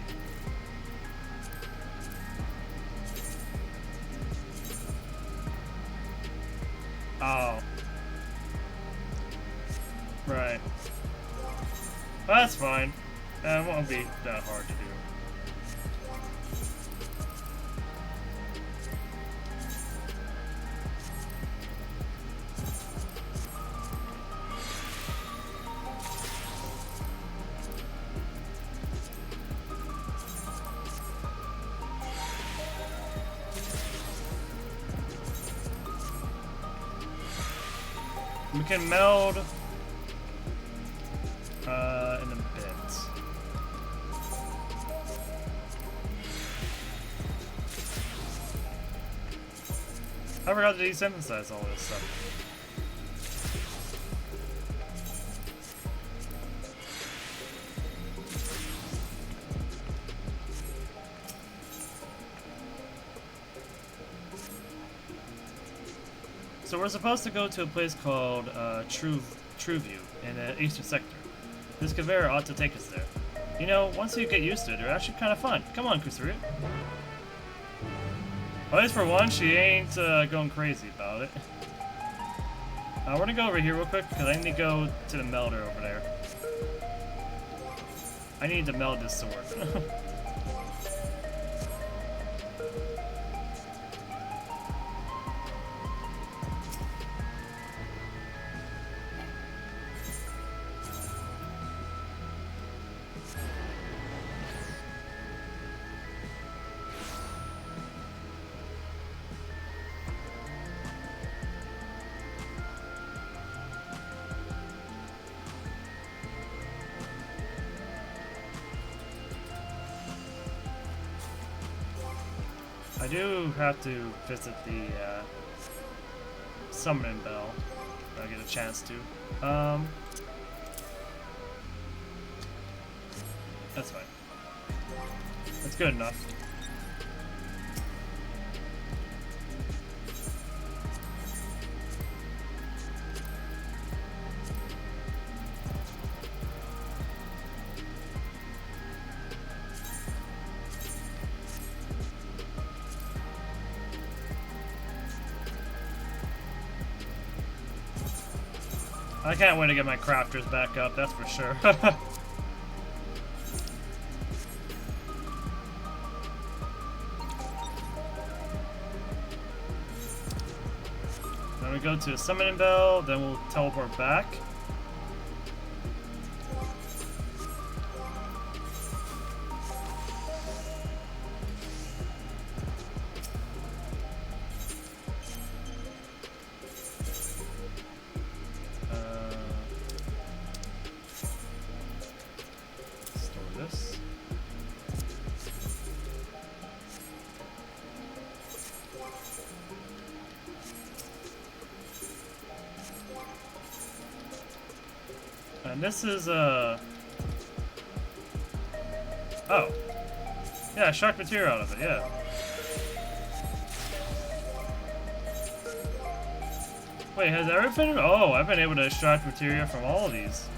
Oh. Right. Well, that's fine. It won't be that hard to do. We can meld in a bit. I forgot to desynthesize all this stuff. So we're supposed to go to a place called True View in the eastern sector. This conveyor ought to take us there. You know, once you get used to it, they're actually kind of fun. Come on, Kusuriya. At least for one, she ain't going crazy about it. We're gonna go over here real quick because I need to go to the melter over there. I need to meld this sword. I do have to visit the summoning bell if I get a chance to. That's fine. That's good enough. I can't wait to get my crafters back up, that's for sure. Then we go to a summoning bell, then we'll teleport back. And this is oh. Yeah, I shocked material out of it, yeah. Wait, has everything? Oh, I've been able to extract materia from all of these.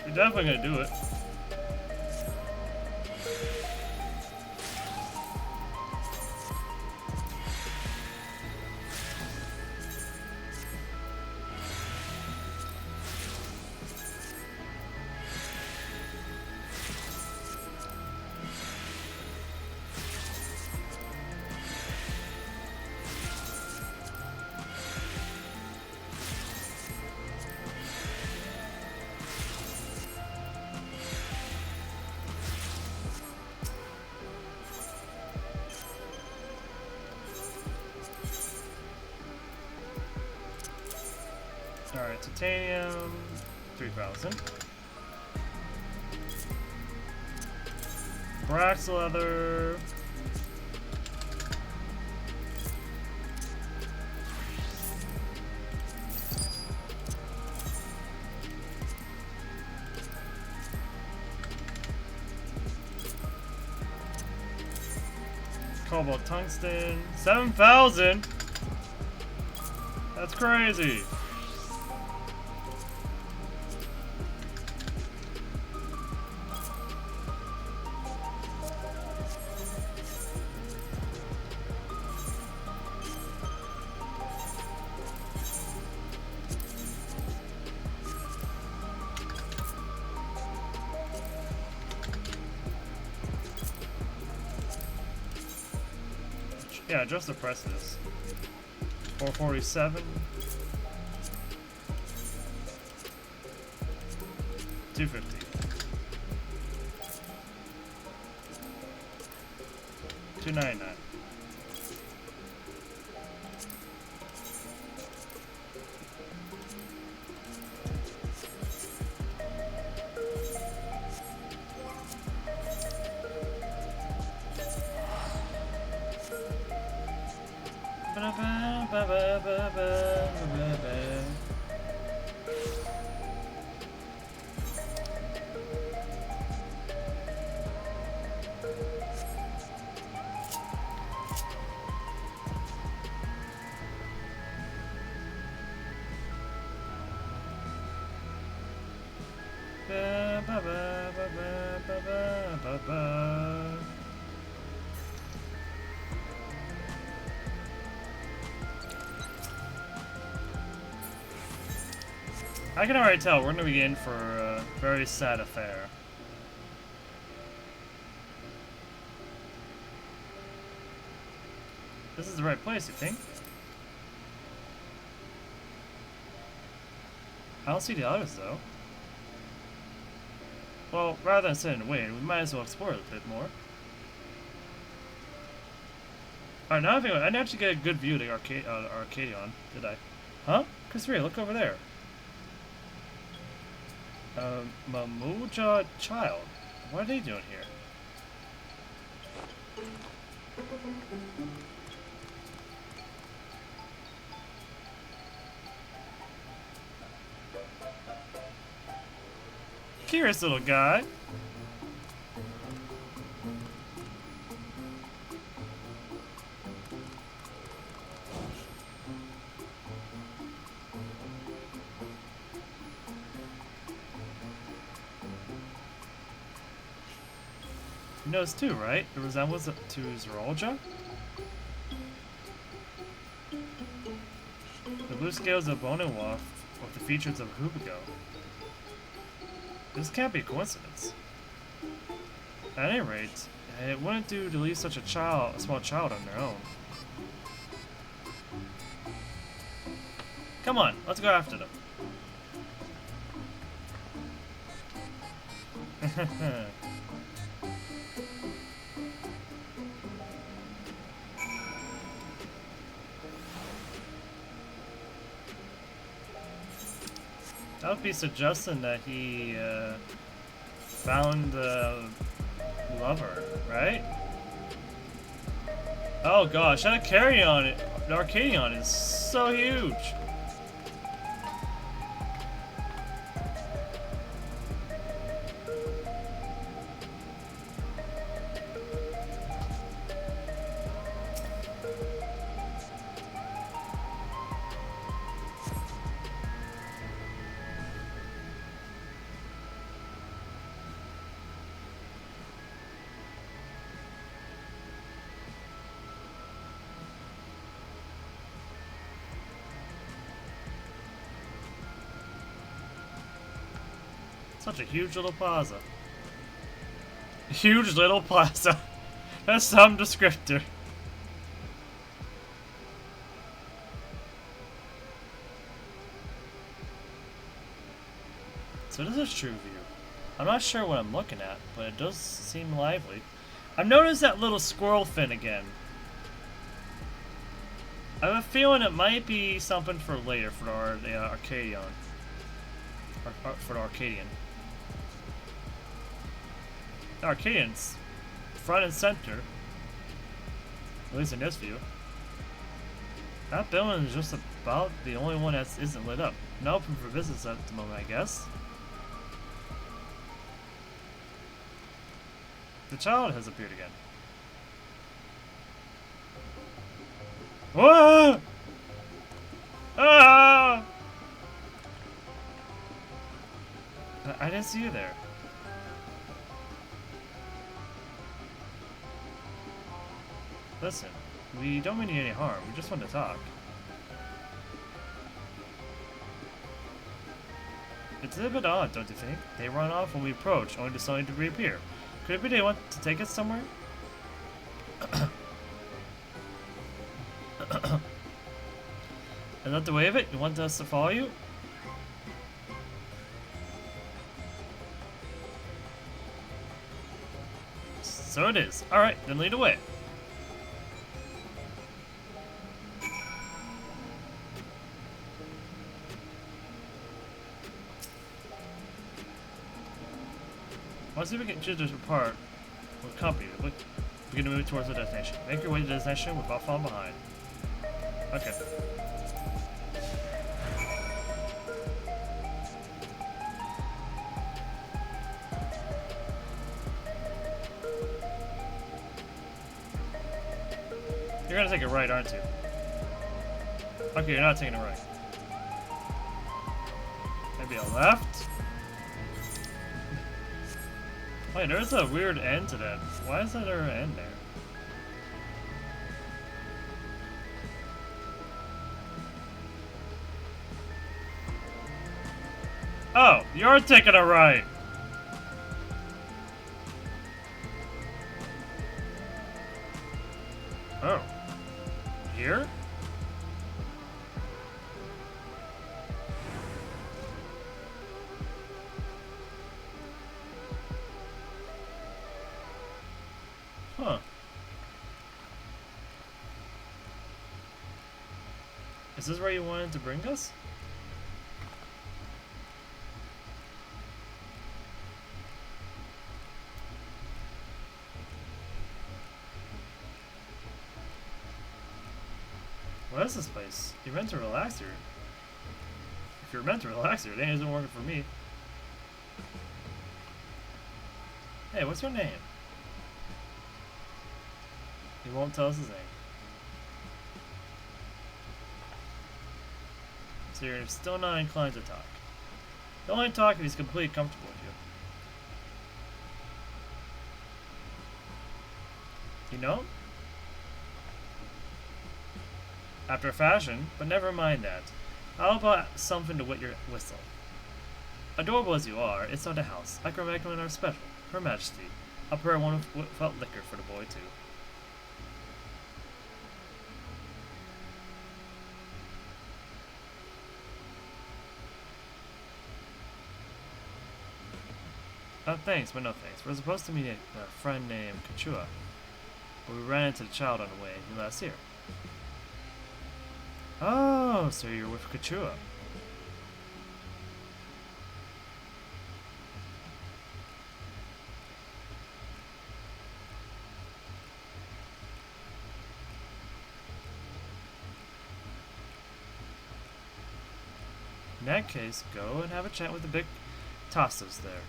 You're definitely gonna do it. Alright, titanium, 3,000. Brax leather. Cobalt tungsten, 7,000. That's crazy. Yeah, just the prices. 447. 250. 299. I can already tell we're gonna be in for a very sad affair. This is the right place, you think? I don't see the others, though. Well, rather than sit and wait, we might as well explore it a bit more. Alright, now I didn't actually get a good view of the Arcadion, did I? Huh? Kusuriya, look over there. Mamuja child. What are they doing here? Curious little guy. You notice too, right? It resembles to Zerolja. The blue scales of Bonenwaff with the features of Hubigo. This can't be a coincidence. At any rate, it wouldn't do to leave such a small child on their own. Come on, let's go after them. That would be suggesting that he found the lover, right? Oh gosh, that Arcadion, the Arcadion is so huge. Such a huge little plaza. Huge little plaza. That's some descriptor. So this is true view. I'm not sure what I'm looking at, but it does seem lively. I've noticed that little squirrel fin again. I have a feeling it might be something for later for the Arcadion. For the Arcadian. The Arcadian's front and center, at least in this view. That building is just about the only one that isn't lit up. Not open for business at the moment, I guess. The child has appeared again. Whoa! Ah! I didn't see you there. Listen, we don't mean you any harm. We just want to talk. It's a bit odd, don't you think? They run off when we approach, only to suddenly to reappear. Could it be they want to take us somewhere? Is that the way of it? You want us to follow you? So it is. Alright, then lead away. Once we get to this part, we'll accompany you. Begin to move towards the destination. Make your way to the destination without falling behind. Okay. You're gonna take a right, aren't you? Okay, you're not taking a right. Maybe a left? Wait, there's a weird end to that. Why is there an end there? Oh, you're taking a right. Oh. Here? Huh. Is this where you wanted to bring us? What is this place? You're meant to relax here. If you're meant to relax here, then it isn't working for me. Hey, what's your name? He won't tell us his name. So you're still not inclined to talk. He'll only talk if he's completely comfortable with you. You know? After a fashion, but never mind that. How about something to wet your whistle? Adorable as you are, it's not a house. I can recommend our special. Her Majesty. I'll prepare one without liquor for the boy, too. Thanks, but no thanks. We're supposed to meet a friend named Kusuriya, but we ran into the child on the way last year. Oh, so you're with Kusuriya. In that case, go and have a chat with the big Tassos there.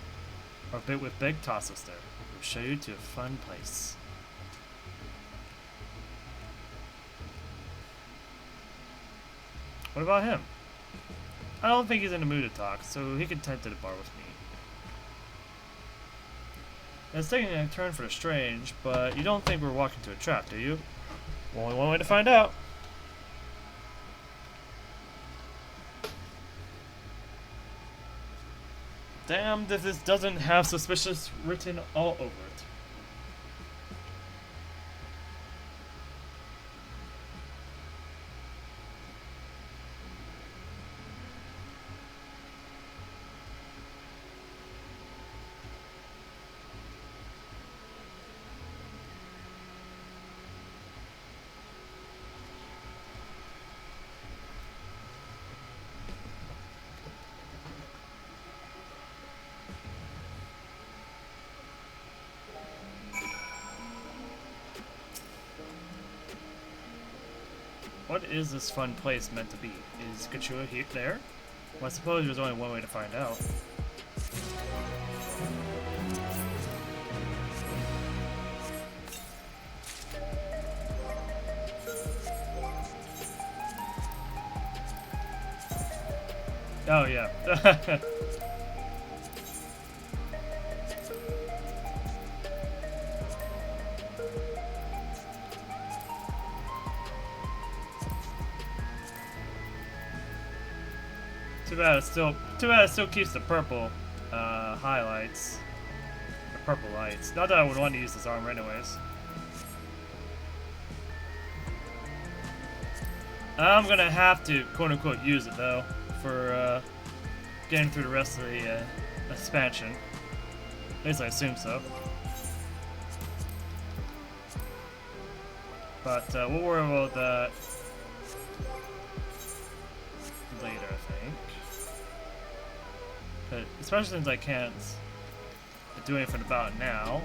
Or bit with big Tassos there. We'll show you to a fun place. What about him? I don't think he's in the mood to talk, so he can tend to the bar with me. It's taking a turn for the strange, but you don't think we're walking to a trap, do you? Only one way to find out. Damned if this doesn't have suspicious written all over it. What is this fun place meant to be? Is Kusuriya there? Well, I suppose there's only one way to find out. Oh yeah. Too bad it still keeps the purple highlights. Or purple lights. Not that I would want to use this armor anyways. I'm gonna have to quote unquote use it though for getting through the rest of the expansion. At least I assume so. But we'll worry about that later, I think. But especially since I can't do anything about it now.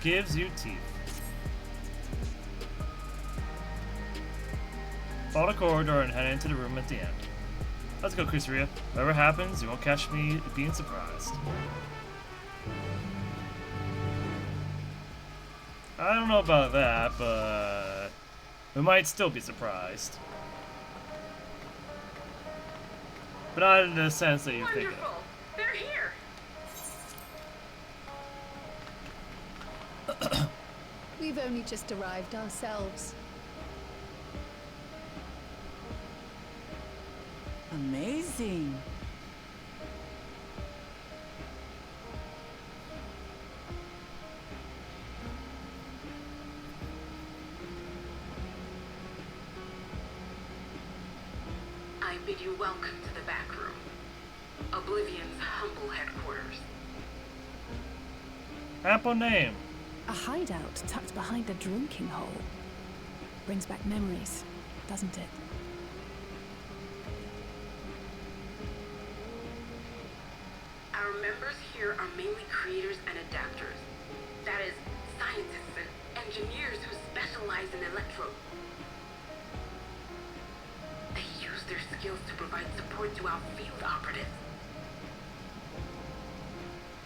Gives you teeth. Follow the corridor and head into the room at the end. Let's go, Kusuriya. Whatever happens, you won't catch me being surprised. I don't know about that, but we might still be surprised. But not in the sense that you think of. They're here. We've only just arrived ourselves. Amazing. I bid you welcome to the back room. Oblivion's humble headquarters. Ample name. A hideout tucked behind a drinking hole. Brings back memories, doesn't it? Our members here are mainly creators and adapters. That is, scientists and engineers who specialize in electro. They use their skills to provide support to our field operatives.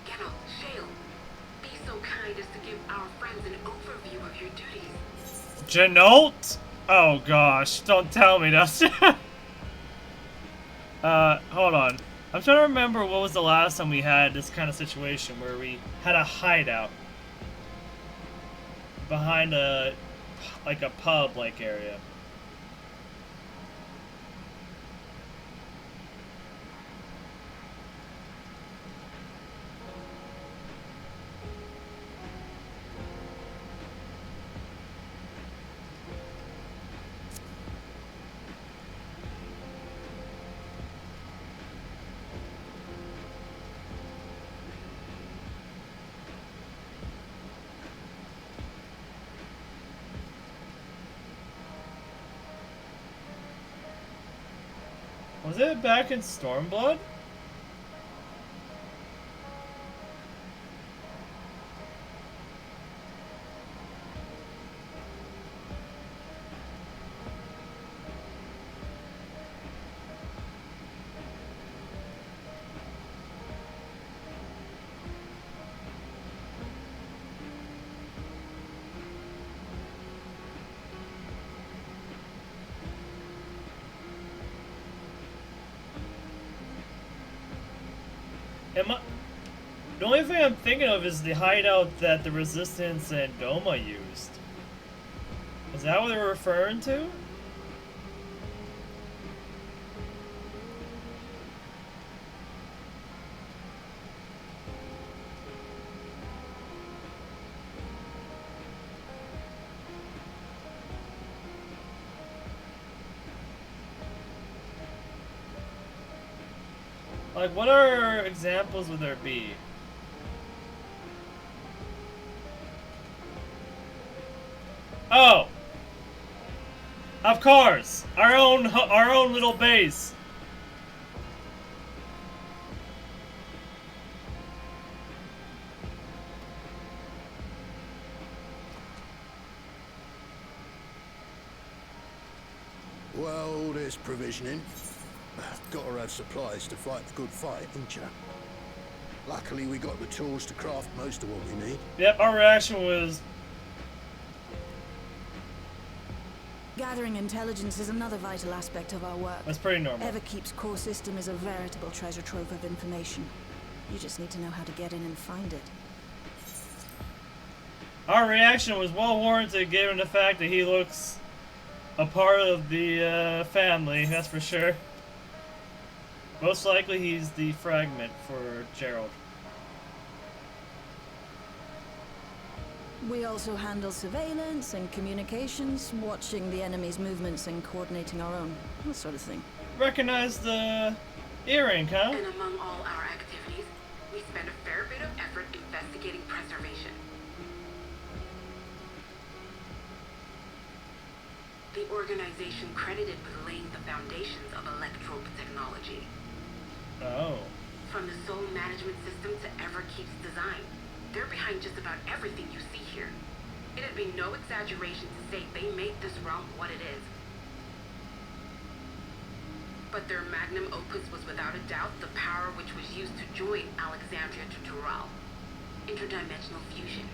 Geralt, Shale, be so kind as to give our friends an overview of your duties. Genolt? Oh gosh, don't tell me that. Hold on. I'm trying to remember what was the last time we had this kind of situation where we had a hideout behind a pub-like area. Was it back in Stormblood? The only thing I'm thinking of is the hideout that the Resistance and Doma used. Is that what they were referring to? Like, what are examples would there be? Oh! Of course! Our own little base! Well, there's provisioning. Gotta have supplies to fight the good fight, ain't ya? Luckily, we got the tools to craft most of what we need. Yep, our reaction was... Gathering intelligence is another vital aspect of our work. That's pretty normal. Everkeep's core system is a veritable treasure trove of information. You just need to know how to get in and find it. Our reaction was well warranted given the fact that he looks a part of the family, that's for sure. Most likely he's the fragment for Gerald. We also handle surveillance and communications, watching the enemy's movements and coordinating our own, that sort of thing. Recognize the earring, huh? And among all our activities, we spend a fair bit of effort investigating preservation. The organization credited with laying the foundations of electrope technology. Oh. From the soul management system to Everkeep's design, they're behind just about everything you see here. It'd be no exaggeration to say they made this realm what it is. But their magnum opus was without a doubt the power which was used to join Alexandria to Tural. Interdimensional fusion.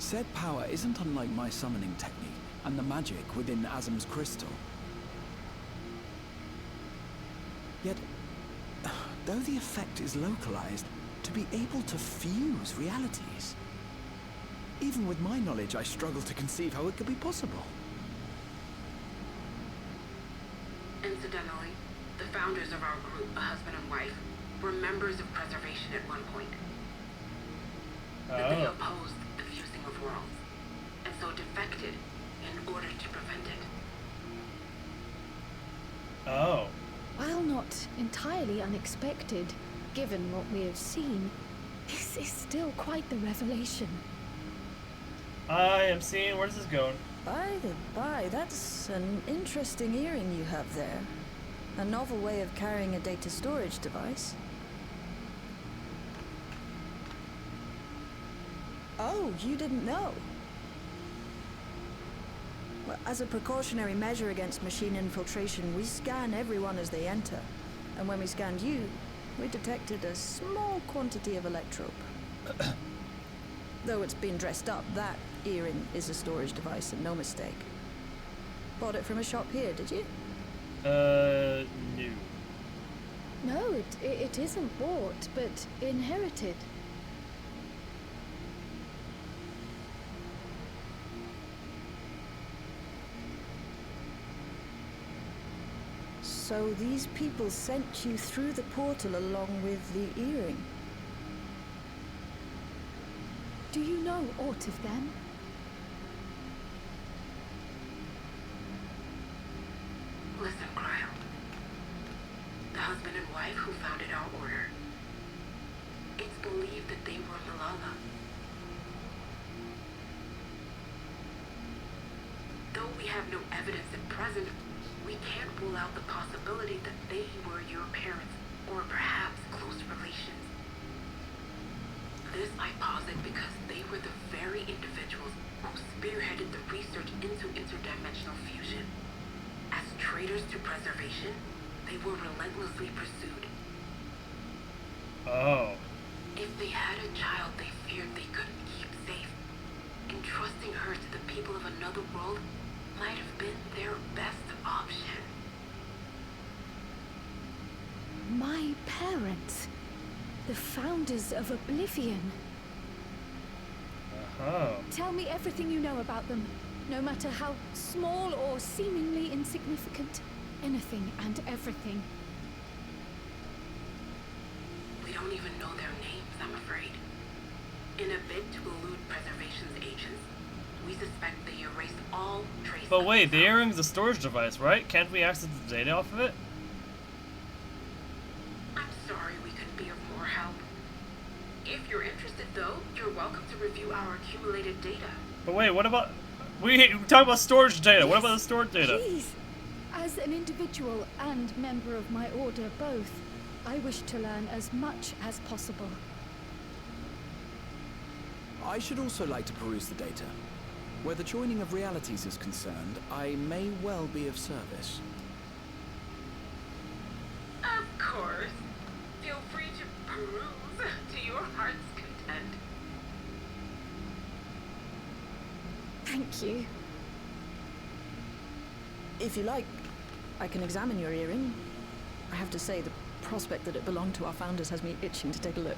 Said power isn't unlike my summoning technique and the magic within Azam's crystal. Yet, though the effect is localized, To be able to fuse realities. Even with my knowledge, I struggle to conceive how it could be possible. Incidentally, the founders of our group, a husband and wife, were members of preservation at one point. But they opposed the fusing of worlds, and so defected in order to prevent it. Oh. While not entirely unexpected, given what we have seen, this is still quite the revelation. I am seeing where this is going. By the by, that's an interesting earring you have there. A novel way of carrying a data storage device. Oh, you didn't know? Well, as a precautionary measure against machine infiltration, we scan everyone as they enter. And when we scanned you, we detected a small quantity of electrope. Though it's been dressed up, that earring is a storage device and no mistake. Bought it from a shop here, did you? No. No, it isn't bought, but inherited. So these people sent you through the portal along with the earring? Do you know aught of them? Listen, Cryle. The husband and wife who founded our order. It's believed that they were Malala. Though we have no evidence at present, we can't rule out the possibility that they were your parents, or perhaps close relations. This I posit because they were the very individuals who spearheaded the research into interdimensional fusion. As traitors to preservation, they were relentlessly pursued. Oh. If they had a child they feared they couldn't keep safe, entrusting her to the people of another world might have been their best option. My parents, the founders of Oblivion. Tell me everything you know about them, no matter how small or seemingly insignificant. Anything and everything. We don't even know their names, I'm afraid. In a bid to elude preservation's agents, we suspect they erased all traces. But wait, the earring's a storage device, right? Can't we access the data off of it? I'm sorry we couldn't be of more help. If you're interested, though, you're welcome to review our accumulated data. But wait, what about... We talk about storage data. What about the stored data? Please! As an individual and member of my order both, I wish to learn as much as possible. I should also like to peruse the data. Where the joining of realities is concerned, I may well be of service. Of course. Feel free to peruse to your heart's content. Thank you. If you like, I can examine your earring. I have to say, the prospect that it belonged to our founders has me itching to take a look.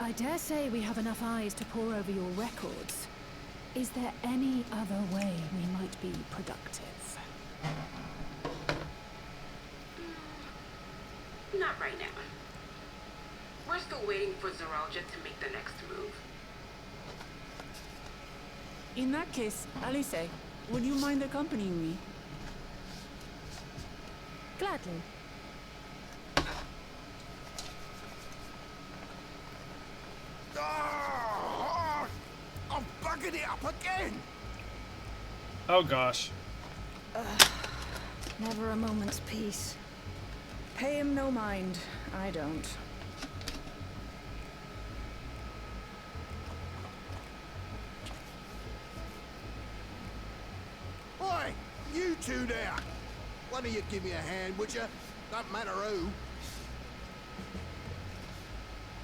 I dare say we have enough eyes to pore over your records. Is there any other way we might be productive? Not right now. We're still waiting for Zoralja to make the next move. In that case, Alice, would you mind accompanying me? Gladly. I'm bugging it up again! Oh gosh. Never a moment's peace. Pay him no mind. I don't. Oi! You two there! One of you give me a hand, would you? Don't matter who.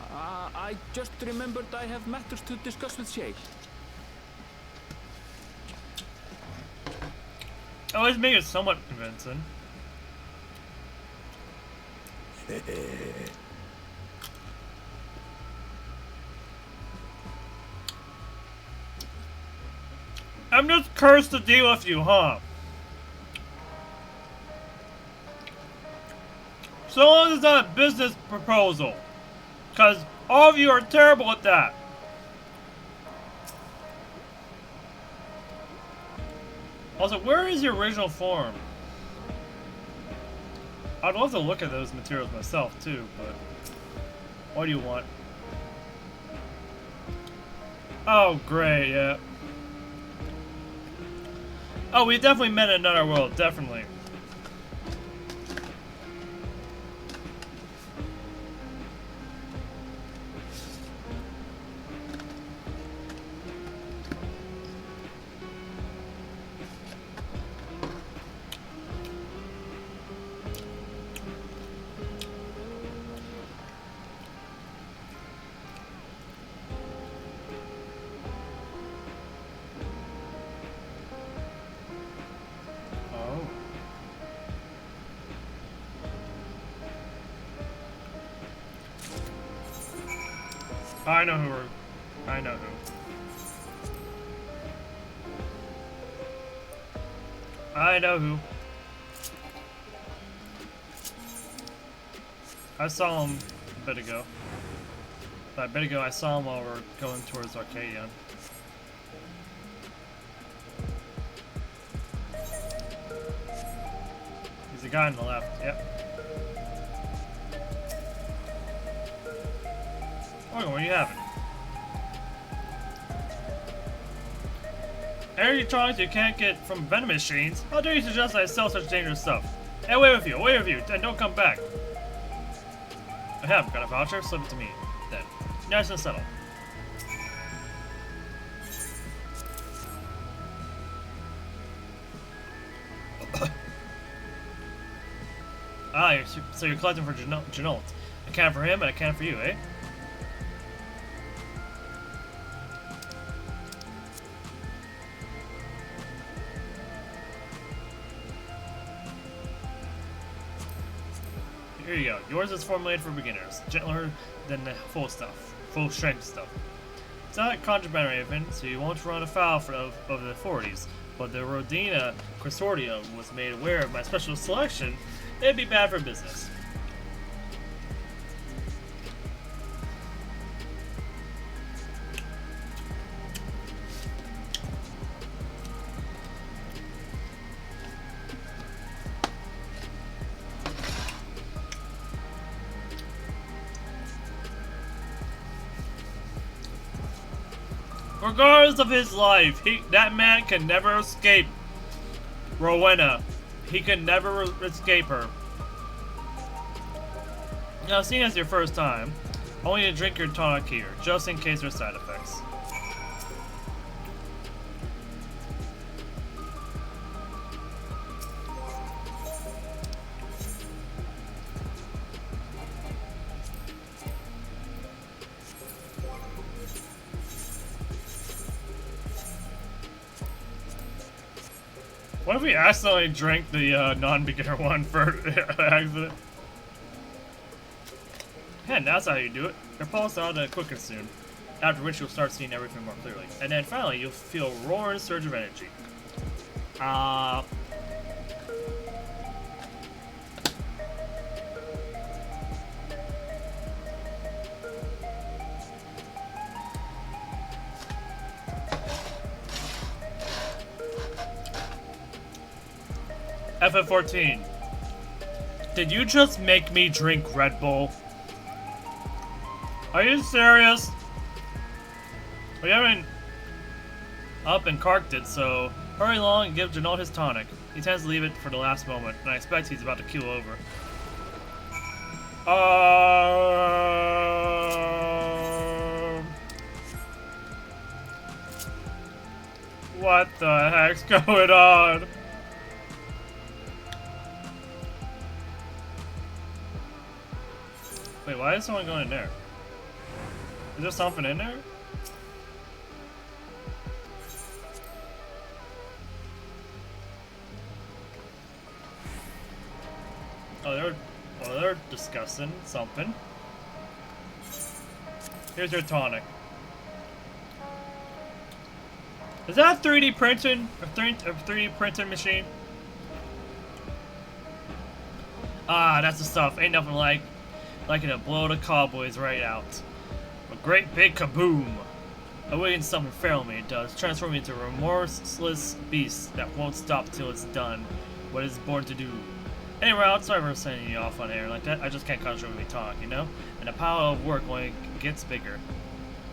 I just remembered I have matters to discuss with Shay. always make it somewhat convincing. I'm just cursed to deal with you, huh? So long as it's not a business proposal. Because all of you are terrible at that. Also, where is your original form? I'd love to look at those materials myself, too, but... What do you want? Oh, great, yeah. Oh, we definitely met in another world, definitely. I know who we're... I know who. I know who. I saw him a bit ago. But a bit ago I saw him while we were going towards Arcadia. He's the guy on the left, yep. Oh, what do you having? Energy charge you can't get from vending machines? How dare you suggest I sell such dangerous stuff? Hey, away with you, and don't come back. I have got a voucher, slip it to me. Then. Nice and settled. Ah, so you're collecting for Genolt. A can for him and a can for you, eh? Here you go. Yours is formulated for beginners. Gentler than the full strength stuff. It's not contraband or anything, so you won't run afoul of the authorities. But the Rodina Kusuriya was made aware of my special selection. It'd be bad for business. Regardless of his life, that man can never escape Rowena. He can never escape her. Now, seeing as your first time, I want you to drink your tonic here, just in case there's side effects. What if we accidentally drank the non-beginner one for accident? Yeah, that's how you do it. Your pulse out and quicken soon, after which you'll start seeing everything more clearly. And then finally, you'll feel a roaring surge of energy. FF14. Did you just make me drink Red Bull? Are you serious? We haven't up and carked it, so hurry along and give Genolt his tonic. He tends to leave it for the last moment, and I expect he's about to keel over. What the heck's going on? Wait, why is someone going in there? Is there something in there? they're discussing something. Here's your tonic. Is that a 3D printing? A 3D printing machine? Ah, that's the stuff. Ain't nothing like it to blow the cowboys right out. A great big kaboom. Awakens something feral in me, it does. Transform me into a remorseless beast that won't stop till it's done what it's born to do. Anyway, I'm sorry for sending you off on air like that. I just can't concentrate when we talk, you know? And the pile of work only gets bigger.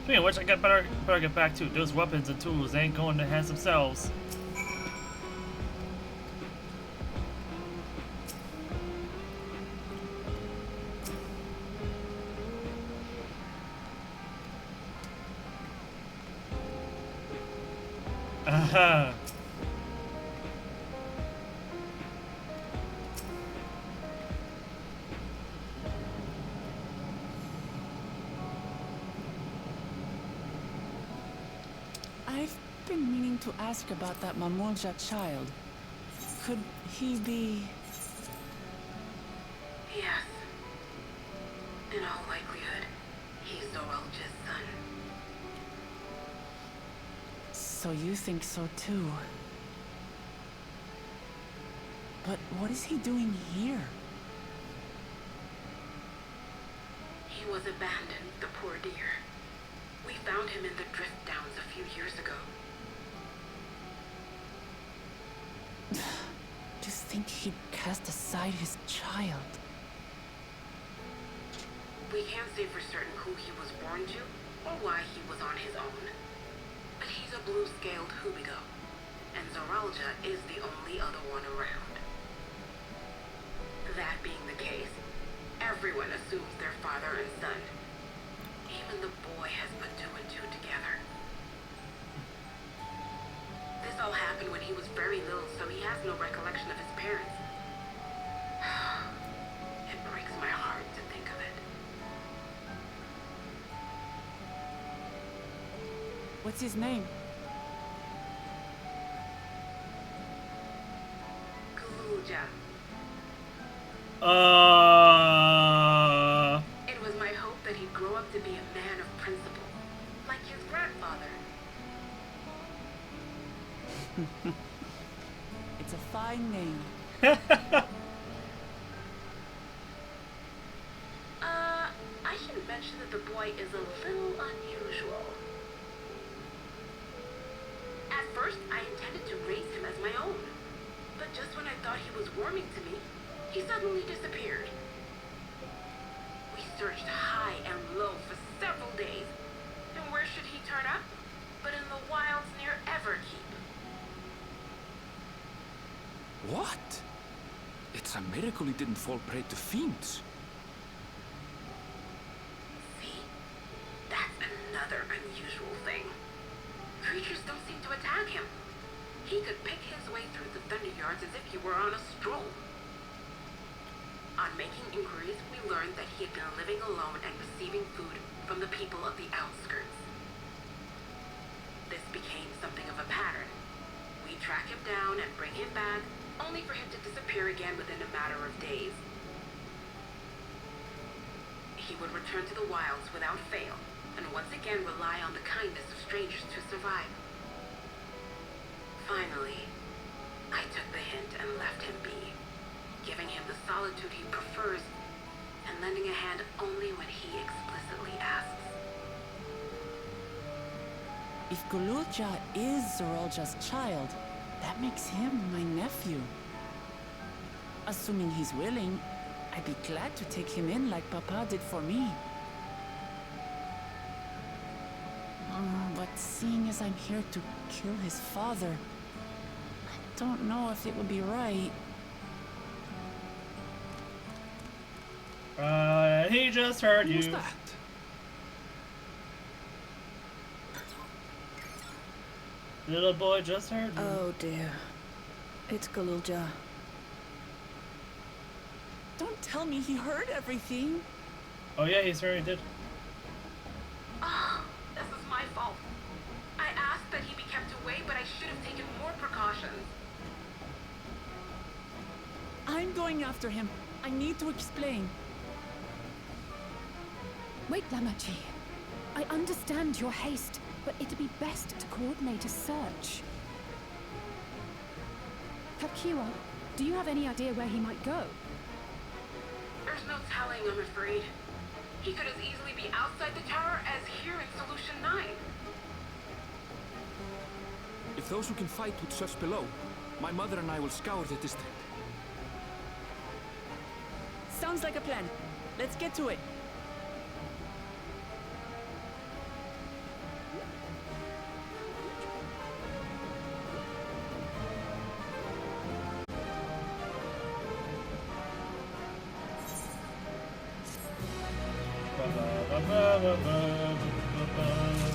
Speaking of which, I better get back to it. Those weapons and tools ain't going to enhance themselves. Aha. I've been meaning to ask about that Mamulja child. Could he be... Yes. In all likelihood, he's Zorelja's son. So you think so too? But what is he doing here? He was abandoned, the poor dear. We found him in the drift downs a few years ago. To think he'd cast aside his child. We can't say for certain who he was born to, or why he was on his own. But he's a blue-scaled Hubigo, and Zorelja is the only other one around. That being the case, everyone assumes they're father and son. Even the boy has put two and two together. This all happened when he was very little, so he has no recollection of his parents. It breaks my heart to think of it. What's his name? Kusuriya. It was my hope that he'd grow up to be a man of principle, like his grandfather. It's a fine name. I should mention that the boy is a little unusual. At first, I intended to raise him as my own. But just when I thought he was warming to me, he suddenly disappeared. We searched high and low for several days. And where should he turn up? But in the wilds near Everkeep. What? It's a miracle he didn't fall prey to fiends. See? That's another unusual thing. Creatures don't seem to attack him. He could pick his way through the thunder yards as if he were on a stroll. On making inquiries, we learned that he had been living alone and receiving food from the people of the outskirts. This became something of a pattern. We track him down and bring him back, only for him to disappear again within a matter of days. He would return to the wilds without fail, and once again rely on the kindness of strangers to survive. Finally, I took the hint and left him be, giving him the solitude he prefers, and lending a hand only when he explicitly asks. If Kusuriya is Zorelja's child, that makes him my nephew. Assuming he's willing, I'd be glad to take him in like Papa did for me. But seeing as I'm here to kill his father, I don't know if it would be right. He just heard you. Who's that? Little boy just heard you. Oh dear. It's Kusuriya. Don't tell me he heard everything. Oh yeah, he certainly did. Oh, this is my fault. I asked that he be kept away, but I should have taken more precautions. I'm going after him. I need to explain. Wait, Lamachi. I understand your haste, but it'd be best to coordinate a search. Kakiwa, do you have any idea where he might go? There's no telling, I'm afraid. He could as easily be outside the tower as here in Solution 9. If those who can fight would search below, my mother and I will scour the district. Sounds like a plan. Let's get to it. Ba, ba, ba, ba, ba, ba, ba, ba.